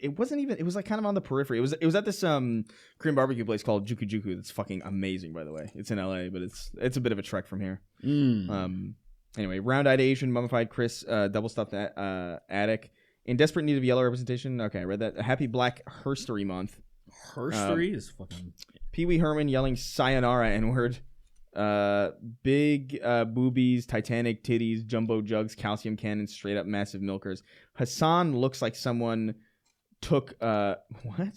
It wasn't even. It was like kind of on the periphery. It was at this Korean barbecue place called Juku Juku. That's fucking amazing, by the way. It's in LA, but it's a bit of a trek from here. Anyway, round-eyed Asian, mummified Chris, double-stuffed attic. In desperate need of yellow representation. Okay, I read that. Happy Black Herstory Month. Herstory is fucking... Pee Wee Herman yelling sayonara N-word. Big boobies, Titanic titties, jumbo jugs, calcium cannons, straight-up massive milkers. Hassan looks like someone took, what?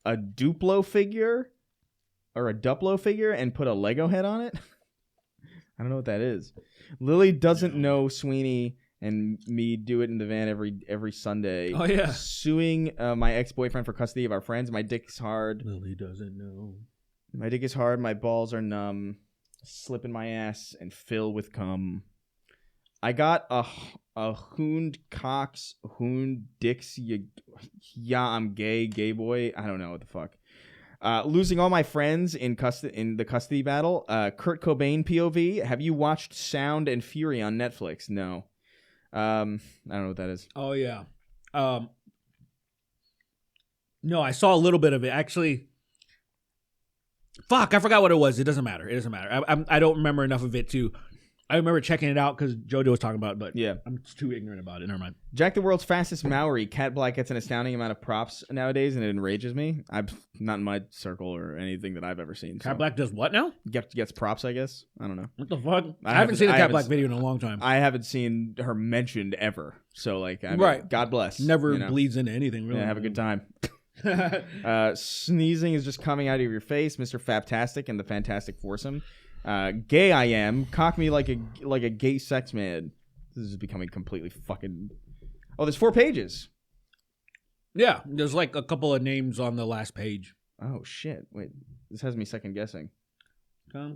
A Duplo figure? Or a Duplo figure and put a Lego head on it? I don't know what that is. Lily doesn't know Sweeney and me do it in the van every Sunday. Oh, yeah. Suing my ex-boyfriend for custody of our friends. My dick is hard. Lily doesn't know. My dick is hard. My balls are numb. Slip in my ass and fill with cum. I got a hound cocks hound dicks. Yeah, I'm gay boy. I don't know what the fuck. Losing all my friends in the custody battle. Kurt Cobain POV. Have you watched Sound and Fury on Netflix? No. I don't know what that is. Oh, yeah. No, I saw a little bit of it. Actually, fuck, I forgot what it was. It doesn't matter. I don't remember enough of it to... I remember checking it out because JoJo was talking about it, but Yeah. I'm too ignorant about it. Never mind. Jack the World's Fastest Maori. Cat Black gets an astounding amount of props nowadays, and it enrages me. I'm not in my circle or anything that I've ever seen. Cat Black does what now? Gets props, I guess. I don't know. What the fuck? I haven't seen a Cat Black video in a long time. I haven't seen her mentioned ever. So, like, I mean, Right. God bless. Never you know? bleeds into anything, really. Yeah, have a good time. Sneezing is just coming out of your face, Mr. Faptastic and the Fantastic Foursome. Gay I am. Cock me like a gay sex man. This is becoming completely fucking... Oh, there's 4 pages. Yeah, there's like a couple of names on the last page. Oh, shit. Wait, this has me second guessing. Come.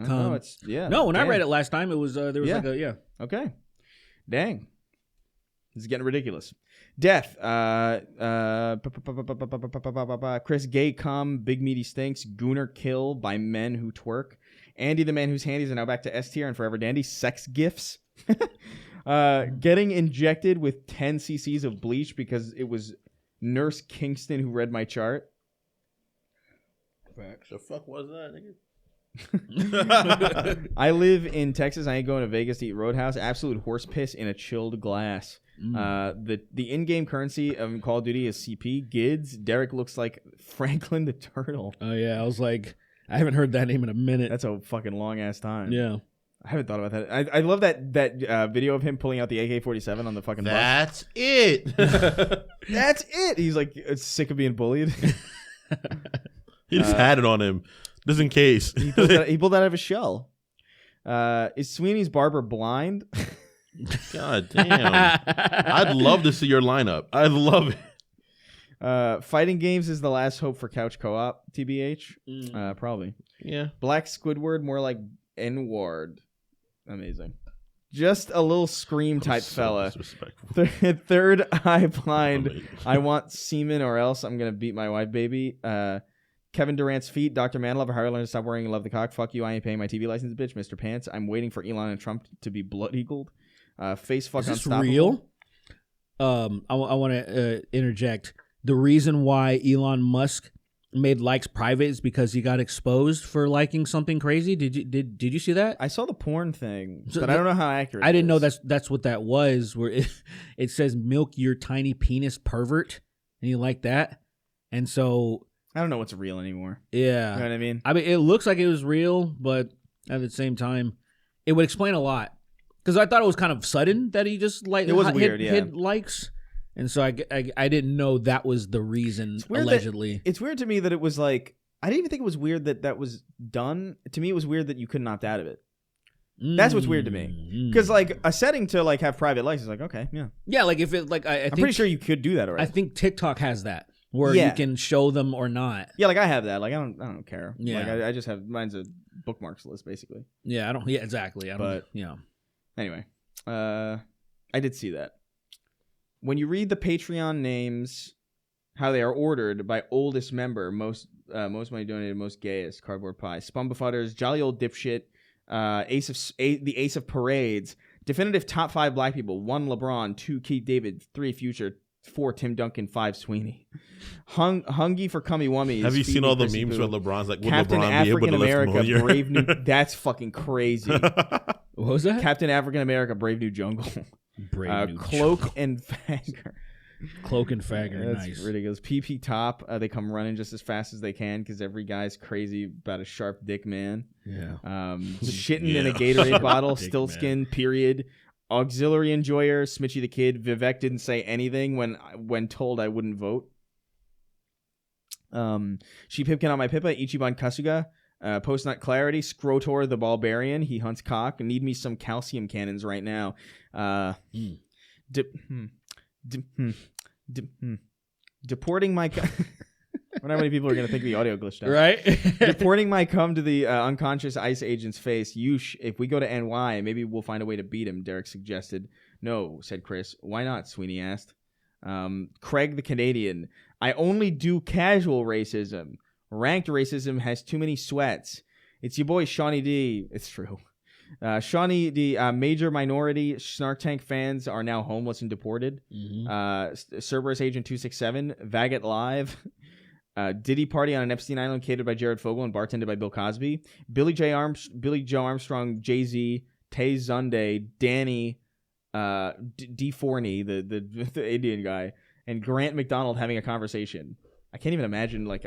Oh, it's... Yeah. No, when I Damn. read it last time, it was, there was Yeah. like a, yeah. Okay. Dang. This is getting ridiculous. Death. Chris Gay Cum, Big Meaty Stinks, Gooner Kill by Men Who Twerk, Andy the Man Whose Handies are now back to S tier and Forever Dandy, Sex Gifts, getting injected with 10 cc's of bleach because it was Nurse Kingston who read my chart. The fuck was that, nigga? I live in Texas. I ain't going to Vegas to eat Roadhouse. Absolute horse piss in a chilled glass. The in-game currency of Call of Duty is CP. Gids. Derek looks like Franklin the Turtle. Oh yeah, I was like, I haven't heard that name in a minute. That's a fucking long ass time. Yeah. I haven't thought about that. I love that video of him pulling out the AK-47 on the fucking bus. That's it. That's it. He's like sick of being bullied. He just had it on him, just in case. He pulled that out of his shell. Is Sweeney's barber blind? God damn. I'd love to see your lineup. I'd love it. Fighting games is the last hope for couch co-op, TBH. Probably. Yeah. Black Squidward, more like N-Ward. Amazing. Just a little scream type fella. Disrespectful. Third eye blind. Amazing. I want semen or else I'm going to beat my wife, baby. Kevin Durant's feet. Dr. Manlove. How I learned to stop worrying and love the cock. Fuck you. I ain't paying my TV license, bitch. Mr. Pants. I'm waiting for Elon and Trump to be blood eagled. Face fuck Is this unstoppable. real? I want to interject. The reason why Elon Musk made likes private is because he got exposed for liking something crazy. Did you see that? I saw the porn thing, So but I don't know how accurate I didn't it know is. that's what that was. Where it says "milk your tiny penis, pervert," and you like that, and so I don't know what's real anymore. yeah, You know what I mean? I mean, it looks like it was real, but at the same time, it would explain a lot. Because I thought it was kind of sudden that he just like It was weird, yeah. hit likes, and so I didn't know that was the reason. It's weird Allegedly, It's weird to me that it was like, I didn't even think it was weird that was done. To me, it was weird that you couldn't opt out of it. That's what's weird to me. Because like a setting to like have private likes is like, okay, yeah. yeah, like if it like I'm pretty sure you could do that already. I think TikTok has that where Yeah. you can show them or not. Yeah, like I have that. Like I don't care. Yeah. Like I just have mine's a bookmarks list basically. Yeah, I don't. Yeah, exactly. I don't. But- yeah. Anyway, I did see that. When you read the Patreon names, how they are ordered by oldest member, most money donated, most gayest, Cardboard Pie, Spumbafutters, Jolly Old Dipshit, the Ace of Parades, definitive top 5 black people: 1 LeBron, 2 Keith David, 3 Future, 4 Tim Duncan, 5 Sweeney. Hungy for Cummy Wummies. Have you Feed seen Me all the Chrissy memes Boo. where LeBron's like, would Captain LeBron be able African to lift America, Moyer? Brave New. That's fucking crazy. What was that? Captain African America, Brave New Jungle. Brave New Cloak and Fagger. Cloak and Fagger. That's Nice. ridiculous. PP Top. They come running just as fast as they can because every guy's crazy about a sharp dick man. Yeah. Shitting in a Yeah. Gatorade bottle. Dick Still man. skin. Period. Auxiliary enjoyer. Smitchy the Kid. Vivek didn't say anything when told I wouldn't vote. She Pipkin on my Pippa. Ichiban Kasuga. Post Nut Clarity. Scrotor the Barbarian. He hunts cock. Need me some calcium cannons right now. Deporting my. I wonder how many people are going to think the audio glitched out. Right. Deporting my cum to the unconscious ICE agent's face. Yush, if we go to NY, maybe we'll find a way to beat him, Derek suggested. No, said Chris. Why not, Sweeney asked. Craig the Canadian. I only do casual racism. Ranked racism has too many sweats. It's your boy, Shawnee D. It's true. Shawnee, the major minority Snark Tank fans are now homeless and deported. Cerberus Agent 267. Vagot Live. Diddy Party on an Epstein Island catered by Jared Fogle and bartended by Bill Cosby. Billy Joe Armstrong, Jay-Z, Tay Zunde, Danny, D. Forney, the Indian guy, and Grant McDonald having a conversation. I can't even imagine. Like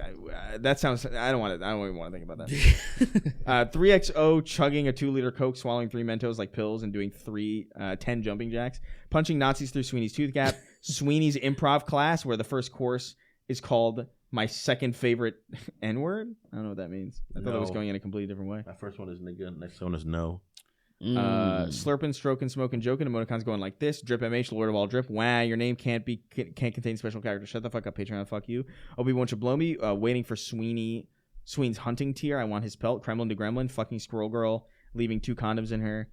that sounds. I don't even want to think about that. 3XO chugging a 2-liter Coke, swallowing 3 Mentos like pills, and doing 10 jumping jacks. Punching Nazis through Sweeney's tooth gap. Sweeney's improv class, where the first course is called my second favorite N-word. I don't know what that means. I thought it was No. going in a completely different way. That first one is nigga. Next one is no. Slurping, stroking, smoking, joking. Emoticons going like this. Drip MH, Lord of all drip. Wow, your name can't contain special characters. Shut the fuck up, Patreon. Fuck you. Obi-Wan should blow me. Waiting for Sweeney's hunting tier. I want his pelt. Kremlin to Gremlin. Fucking Squirrel Girl. Leaving 2 condoms in her.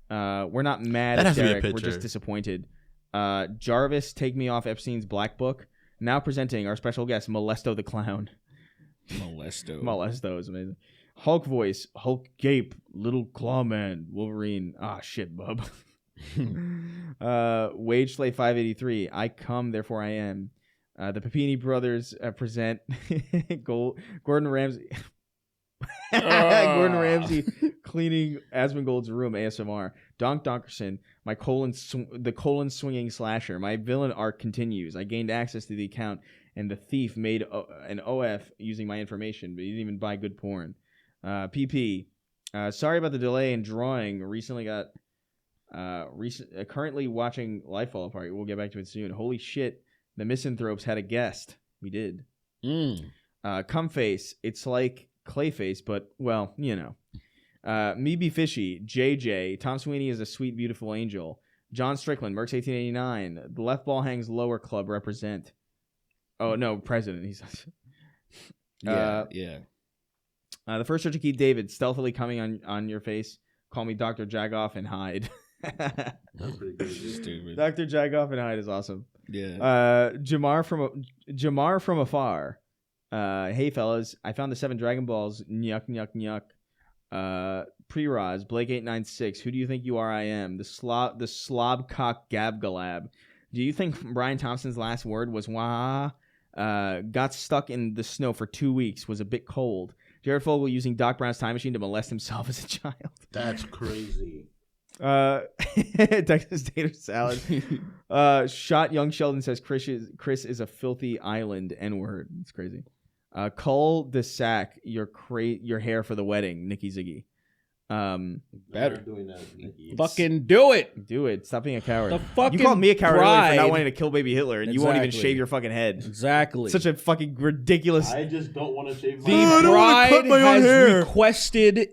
We're not mad That at has to be a Derek. We're picture. just disappointed. Jarvis, take me off Epstein's Black Book. Now presenting our special guest, Molesto the Clown. Molesto is amazing. Hulk voice, Hulk gape, little claw man, Wolverine. Ah, shit, bub. Wage Slay 583. I come, therefore I am. The Papini brothers present Gordon Ramsay. Gordon Ramsay cleaning Asmongold's room ASMR. Donk Donkerson, the colon swinging slasher. My villain arc continues. I gained access to the account, and the thief made an OF using my information, but he didn't even buy good porn. PP, sorry about the delay in drawing. Recently got currently watching Life Fall Apart. We'll get back to it soon. Holy shit, the Misanthropes had a guest. We did. Cumface, it's like Clayface, but well, you know. Me Be Fishy, JJ, Tom Sweeney is a sweet, beautiful angel. John Strickland, Mercs 1889. The left ball hangs lower club represent. Oh no, president. He says. yeah. The first search Keith David, stealthily coming on your face. Call me Dr. Jagoff and hide. That's pretty good. Stupid. Dr. Jagoff and hide is awesome. Yeah. Jamar from afar. Hey fellas, I found the 7 Dragon Balls. Nyuk nyuk nyuk. Pre-Roz, Blake 896. Who do you think you are? I am the slob cock gab galab. Do you think Brian Thompson's last word was wah? Got stuck in the snow for 2 weeks. Was a bit cold. Jared Fogle using Doc Brown's time machine to molest himself as a child. That's crazy. Texas tater salad. Shot Young Sheldon says Chris is a filthy island N-word. It's crazy. Cul de sac your hair for the wedding, Nikki Ziggy. Better doing that, Nikki. Fucking do it. Do it. Stop being a coward. The fucking you called me a coward earlier for not pride. wanting to kill baby Hitler, and you won't even Exactly. shave your fucking head. Exactly. Such a fucking ridiculous. I just don't want to shave The my I don't wanna bride cut my own has hair. requested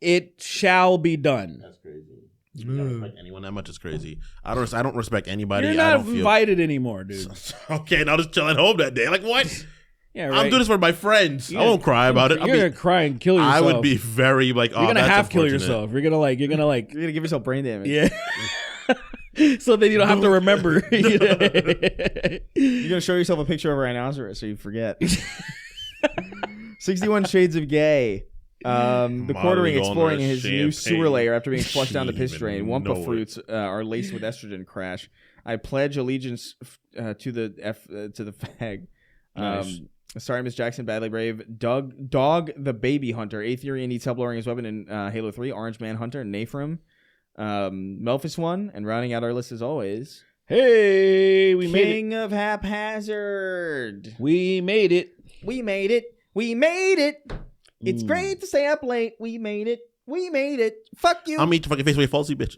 it shall be done. That's crazy. You don't respect anyone that much is crazy. I don't respect anybody. You're I not don't feel invited anymore, dude. okay. And I'll just chill at home that day. Like what? Yeah, right. I'm doing this for my friends. I won't cry about it. You're gonna cry and kill yourself. I would be very like. You're gonna that's half kill unfortunate. yourself. You're gonna You're gonna give yourself brain damage. yeah. So then you don't have to remember. You're gonna show yourself a picture of a rhinoceros so you forget. 61 Shades of Gay. The quartering exploring his new sewer layer after being flushed down the piss drain. Wumpa fruits are laced with estrogen crash. I pledge allegiance to the fag. Nice. Sorry, Miss Jackson, badly brave. Dog the baby hunter. Aetherian needs help lowering his weapon in Halo 3. Orange Man Hunter, Nafrim. Melphis 1, and rounding out our list as always. Hey, we made it. King of Haphazard. We made it. We made it. We made it. It's great to stay up late. We made it. We made it. Fuck you. I'll meet your fucking face with a falsy bitch.